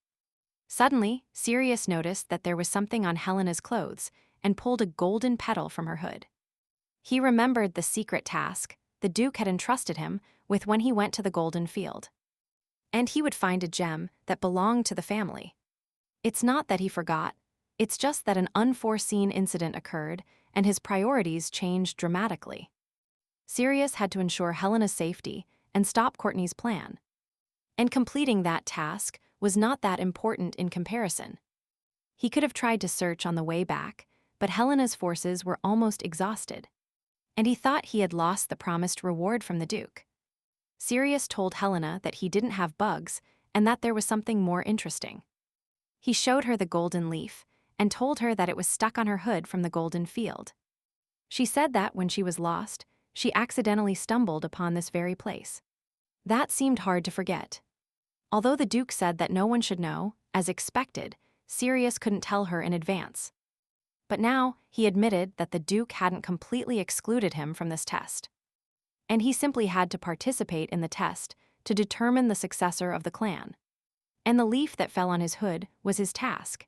Suddenly, Sirius noticed that there was something on Helena's clothes and pulled a golden petal from her hood. He remembered the secret task the Duke had entrusted him with when he went to the Golden Field. And he would find a gem that belonged to the family. It's not that he forgot, it's just that an unforeseen incident occurred and his priorities changed dramatically. Sirius had to ensure Helena's safety and stop Courtney's plan. And completing that task was not that important in comparison. He could have tried to search on the way back, but Helena's forces were almost exhausted. And he thought he had lost the promised reward from the Duke. Sirius told Helena that he didn't have bugs and that there was something more interesting. He showed her the golden leaf and told her that it was stuck on her hood from the golden field. She said that when she was lost, she accidentally stumbled upon this very place. That seemed hard to forget. Although the Duke said that no one should know, as expected, Sirius couldn't tell her in advance. But now, he admitted that the Duke hadn't completely excluded him from this test. And he simply had to participate in the test to determine the successor of the clan. And the leaf that fell on his hood was his task.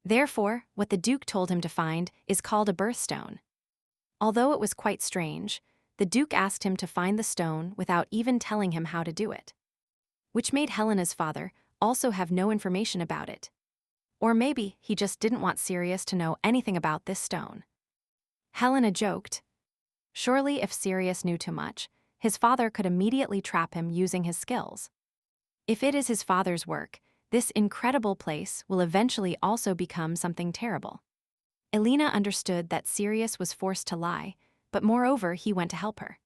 Therefore, what the Duke told him to find is called a birthstone. Although it was quite strange, the Duke asked him to find the stone without even telling him how to do it. Which made Helena's father also have no information about it. Or maybe he just didn't want Sirius to know anything about this stone. Helena joked. Surely if Sirius knew too much, his father could immediately trap him using his skills. If it is his father's work, this incredible place will eventually also become something terrible. Elena understood that Sirius was forced to lie, but moreover he went to help her.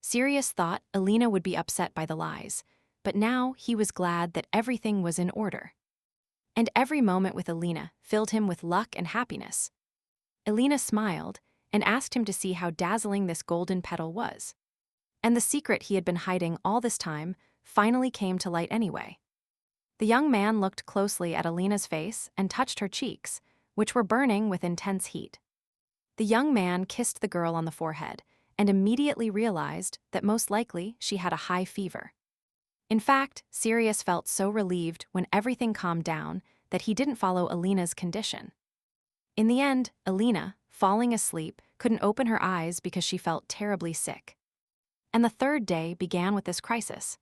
Sirius thought Elena would be upset by the lies, but now he was glad that everything was in order. And every moment with Elena filled him with luck and happiness. Elena smiled and asked him to see how dazzling this golden petal was. And the secret he had been hiding all this time finally came to light anyway. The young man looked closely at Elena's face and touched her cheeks, which were burning with intense heat. The young man kissed the girl on the forehead and immediately realized that most likely she had a high fever. In fact, Sirius felt so relieved when everything calmed down that he didn't follow Elena's condition. In the end, Elena, falling asleep, couldn't open her eyes because she felt terribly sick. And the third day began with this crisis.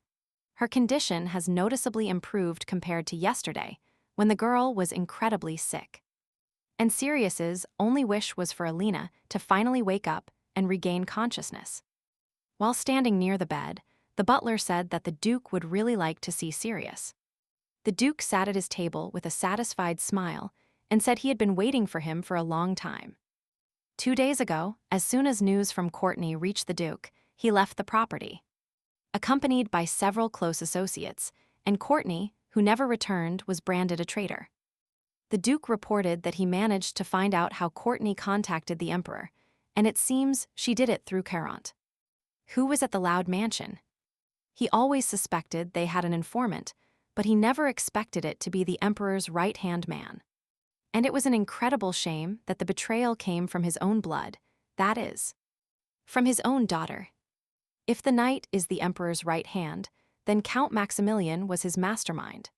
Her condition has noticeably improved compared to yesterday, when the girl was incredibly sick. And Sirius's only wish was for Elena to finally wake up and regain consciousness. While standing near the bed, the butler said that the Duke would really like to see Sirius. The Duke sat at his table with a satisfied smile and said he had been waiting for him for a long time. 2 days ago, as soon as news from Courtney reached the Duke, he left the property, accompanied by several close associates, and Courtney, who never returned, was branded a traitor. The Duke reported that he managed to find out how Courtney contacted the Emperor, and it seems she did it through Carant. Who was at the Loud Mansion? He always suspected they had an informant, but he never expected it to be the Emperor's right-hand man. And it was an incredible shame that the betrayal came from his own blood, that is, from his own daughter. If the knight is the Emperor's right hand, then Count Maximilian was his mastermind.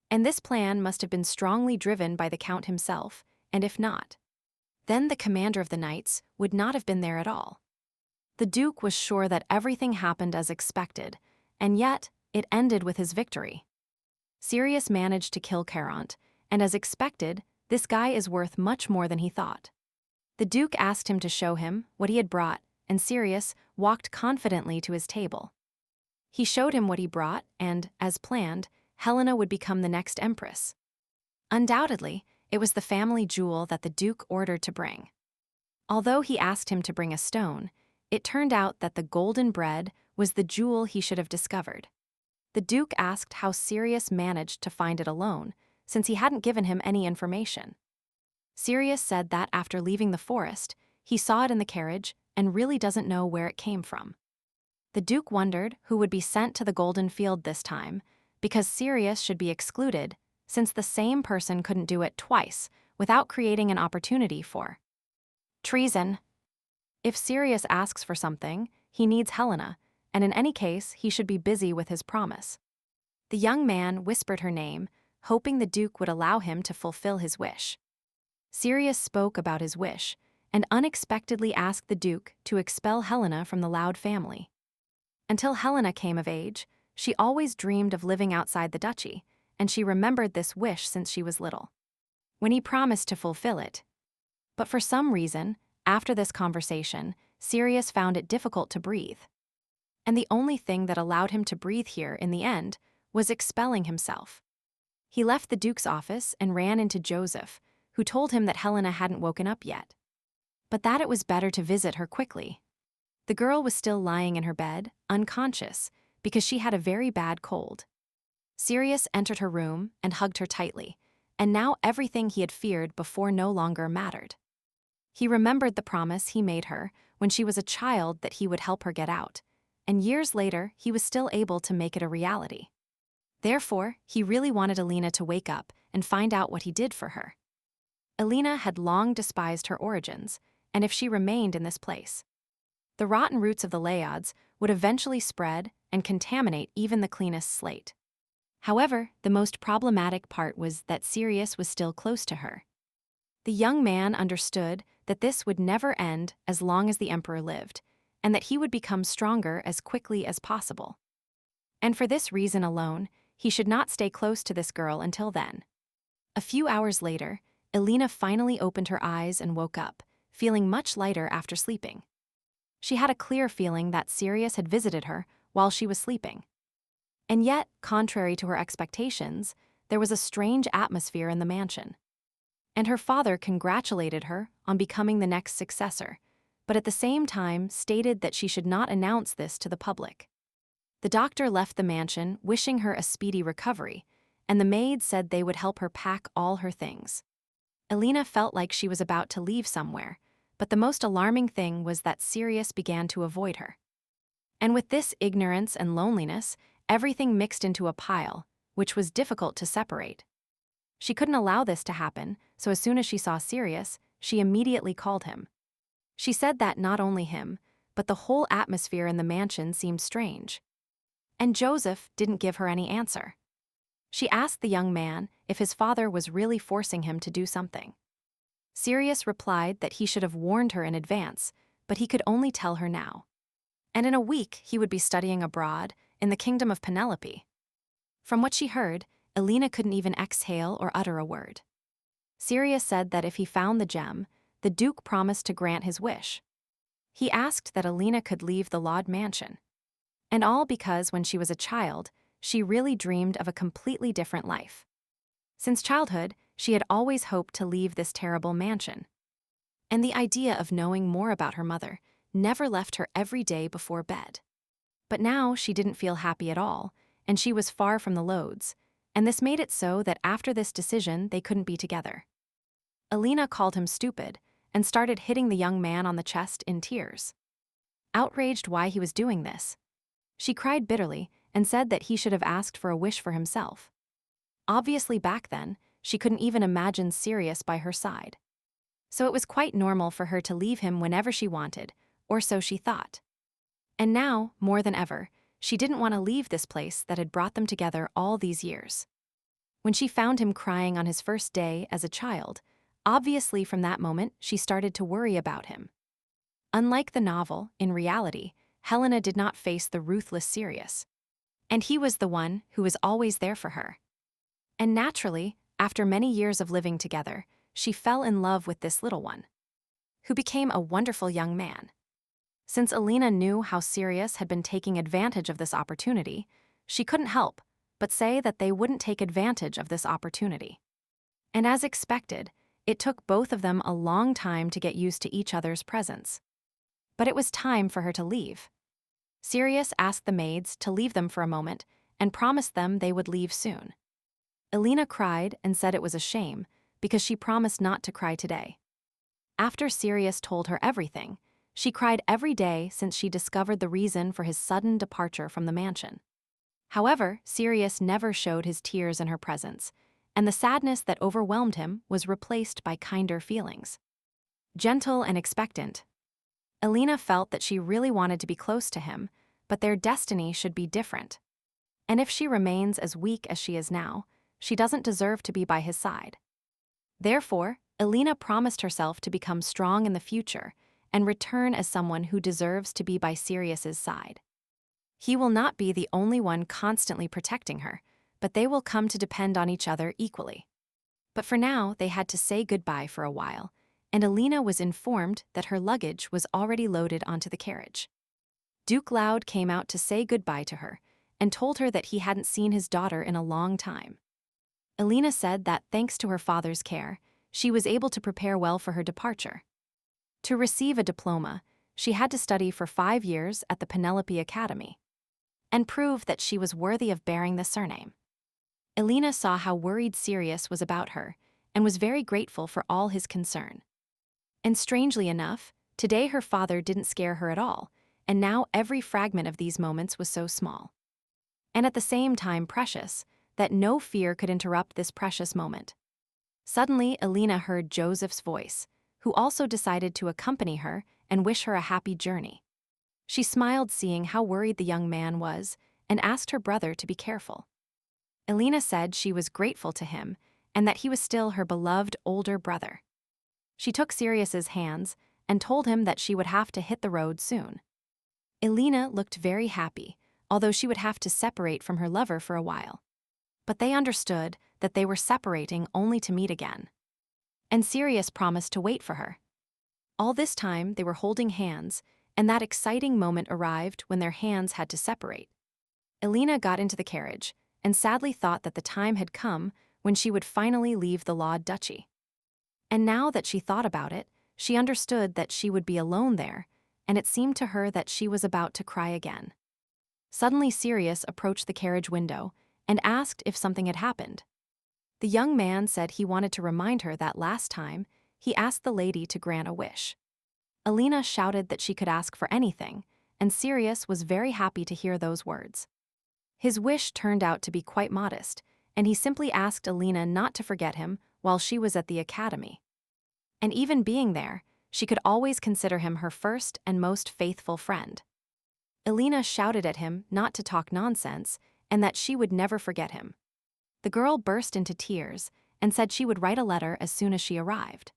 And this plan must have been strongly driven by the Count himself, and if not, then the commander of the knights would not have been there at all. The Duke was sure that everything happened as expected, and yet it ended with his victory. Sirius managed to kill Carant, and as expected, this guy is worth much more than he thought. The Duke asked him to show him what he had brought, and Sirius walked confidently to his table. He showed him what he brought, and, as planned, Helena would become the next empress. Undoubtedly, it was the family jewel that the Duke ordered to bring. Although he asked him to bring a stone, it turned out that the golden bread was the jewel he should have discovered. The Duke asked how Sirius managed to find it alone, since he hadn't given him any information. Sirius said that after leaving the forest, he saw it in the carriage and really doesn't know where it came from. The Duke wondered who would be sent to the Golden Field this time, because Sirius should be excluded, since the same person couldn't do it twice without creating an opportunity for treason. If Sirius asks for something, he needs Helena, and in any case, he should be busy with his promise. The young man whispered her name, hoping the Duke would allow him to fulfill his wish. Sirius spoke about his wish, and unexpectedly asked the Duke to expel Helena from the Loud family. Until Helena came of age, she always dreamed of living outside the duchy, and she remembered this wish since she was little. When he promised to fulfill it. But for some reason, after this conversation, Sirius found it difficult to breathe. And the only thing that allowed him to breathe here in the end was expelling himself. He left the Duke's office and ran into Joseph, who told him that Helena hadn't woken up yet, but that it was better to visit her quickly. The girl was still lying in her bed, unconscious, because she had a very bad cold. Sirius entered her room and hugged her tightly, and now everything he had feared before no longer mattered. He remembered the promise he made her when she was a child that he would help her get out, and years later he was still able to make it a reality. Therefore, he really wanted Alina to wake up and find out what he did for her. Alina had long despised her origins, and if she remained in this place, the rotten roots of the Layod's would eventually spread and contaminate even the cleanest slate. However, the most problematic part was that Sirius was still close to her. The young man understood that this would never end as long as the Emperor lived, and that he would become stronger as quickly as possible. And for this reason alone, he should not stay close to this girl until then. A few hours later, Alina finally opened her eyes and woke up, feeling much lighter after sleeping. She had a clear feeling that Sirius had visited her while she was sleeping. And yet, contrary to her expectations, there was a strange atmosphere in the mansion. And her father congratulated her on becoming the next successor, but at the same time stated that she should not announce this to the public. The doctor left the mansion wishing her a speedy recovery, and the maids said they would help her pack all her things. Alina felt like she was about to leave somewhere, but the most alarming thing was that Sirius began to avoid her. And with this ignorance and loneliness, everything mixed into a pile, which was difficult to separate. She couldn't allow this to happen, so as soon as she saw Sirius, she immediately called him. She said that not only him, but the whole atmosphere in the mansion seemed strange. And Joseph didn't give her any answer. She asked the young man if his father was really forcing him to do something. Sirius replied that he should have warned her in advance, but he could only tell her now. And in a week he would be studying abroad in the kingdom of Penelope. From what she heard, Alina couldn't even exhale or utter a word. Sirius said that if he found the gem, the Duke promised to grant his wish. He asked that Alina could leave the Laud mansion. And all because when she was a child, she really dreamed of a completely different life. Since childhood, she had always hoped to leave this terrible mansion. And the idea of knowing more about her mother never left her every day before bed. But now she didn't feel happy at all, and she was far from the Lodes, and this made it so that after this decision they couldn't be together. Alina called him stupid and started hitting the young man on the chest in tears. Outraged why he was doing this, she cried bitterly and said that he should have asked for a wish for himself. Obviously back then, she couldn't even imagine Sirius by her side. So it was quite normal for her to leave him whenever she wanted, or so she thought. And now, more than ever, she didn't want to leave this place that had brought them together all these years. When she found him crying on his first day as a child, obviously from that moment she started to worry about him. Unlike the novel, in reality, Helena did not face the ruthless Sirius. And he was the one who was always there for her. And naturally, after many years of living together, she fell in love with this little one, who became a wonderful young man. Since Alina knew how Sirius had been taking advantage of this opportunity, she couldn't help but say that they wouldn't take advantage of this opportunity. And as expected, it took both of them a long time to get used to each other's presence. But it was time for her to leave. Sirius asked the maids to leave them for a moment and promised them they would leave soon. Alina cried and said it was a shame because she promised not to cry today. After Sirius told her everything, she cried every day since she discovered the reason for his sudden departure from the mansion. However, Sirius never showed his tears in her presence, and the sadness that overwhelmed him was replaced by kinder feelings. Gentle and expectant, Alina felt that she really wanted to be close to him, but their destiny should be different. And if she remains as weak as she is now, she doesn't deserve to be by his side. Therefore, Alina promised herself to become strong in the future and return as someone who deserves to be by Sirius's side. He will not be the only one constantly protecting her, but they will come to depend on each other equally. But for now, they had to say goodbye for a while, and Alina was informed that her luggage was already loaded onto the carriage. Duke Loud came out to say goodbye to her and told her that he hadn't seen his daughter in a long time. Alina said that thanks to her father's care, she was able to prepare well for her departure. To receive a diploma, she had to study for 5 years at the Penelope Academy and prove that she was worthy of bearing the surname. Elena saw how worried Sirius was about her and was very grateful for all his concern. And strangely enough, today her father didn't scare her at all, and now every fragment of these moments was so small. And at the same time precious, that no fear could interrupt this precious moment. Suddenly, Elena heard Joseph's voice, who also decided to accompany her and wish her a happy journey. She smiled seeing how worried the young man was and asked her brother to be careful. Elena said she was grateful to him and that he was still her beloved older brother. She took Sirius's hands and told him that she would have to hit the road soon. Elena looked very happy, although she would have to separate from her lover for a while. But they understood that they were separating only to meet again. And Sirius promised to wait for her. All this time they were holding hands, and that exciting moment arrived when their hands had to separate. Elena got into the carriage and sadly thought that the time had come when she would finally leave the Laud Duchy. And now that she thought about it, she understood that she would be alone there, and it seemed to her that she was about to cry again. Suddenly Sirius approached the carriage window and asked if something had happened. The young man said he wanted to remind her that last time he asked the lady to grant a wish. Elena shouted that she could ask for anything, and Sirius was very happy to hear those words. His wish turned out to be quite modest, and he simply asked Elena not to forget him while she was at the academy. And even being there, she could always consider him her first and most faithful friend. Elena shouted at him not to talk nonsense and that she would never forget him. The girl burst into tears and said she would write a letter as soon as she arrived.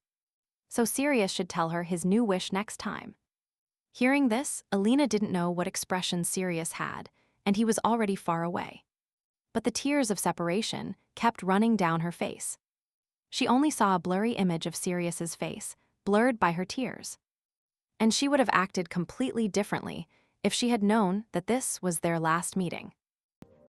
So Sirius should tell her his new wish next time. Hearing this, Elena didn't know what expression Sirius had, and he was already far away. But the tears of separation kept running down her face. She only saw a blurry image of Sirius's face, blurred by her tears. And she would have acted completely differently if she had known that this was their last meeting.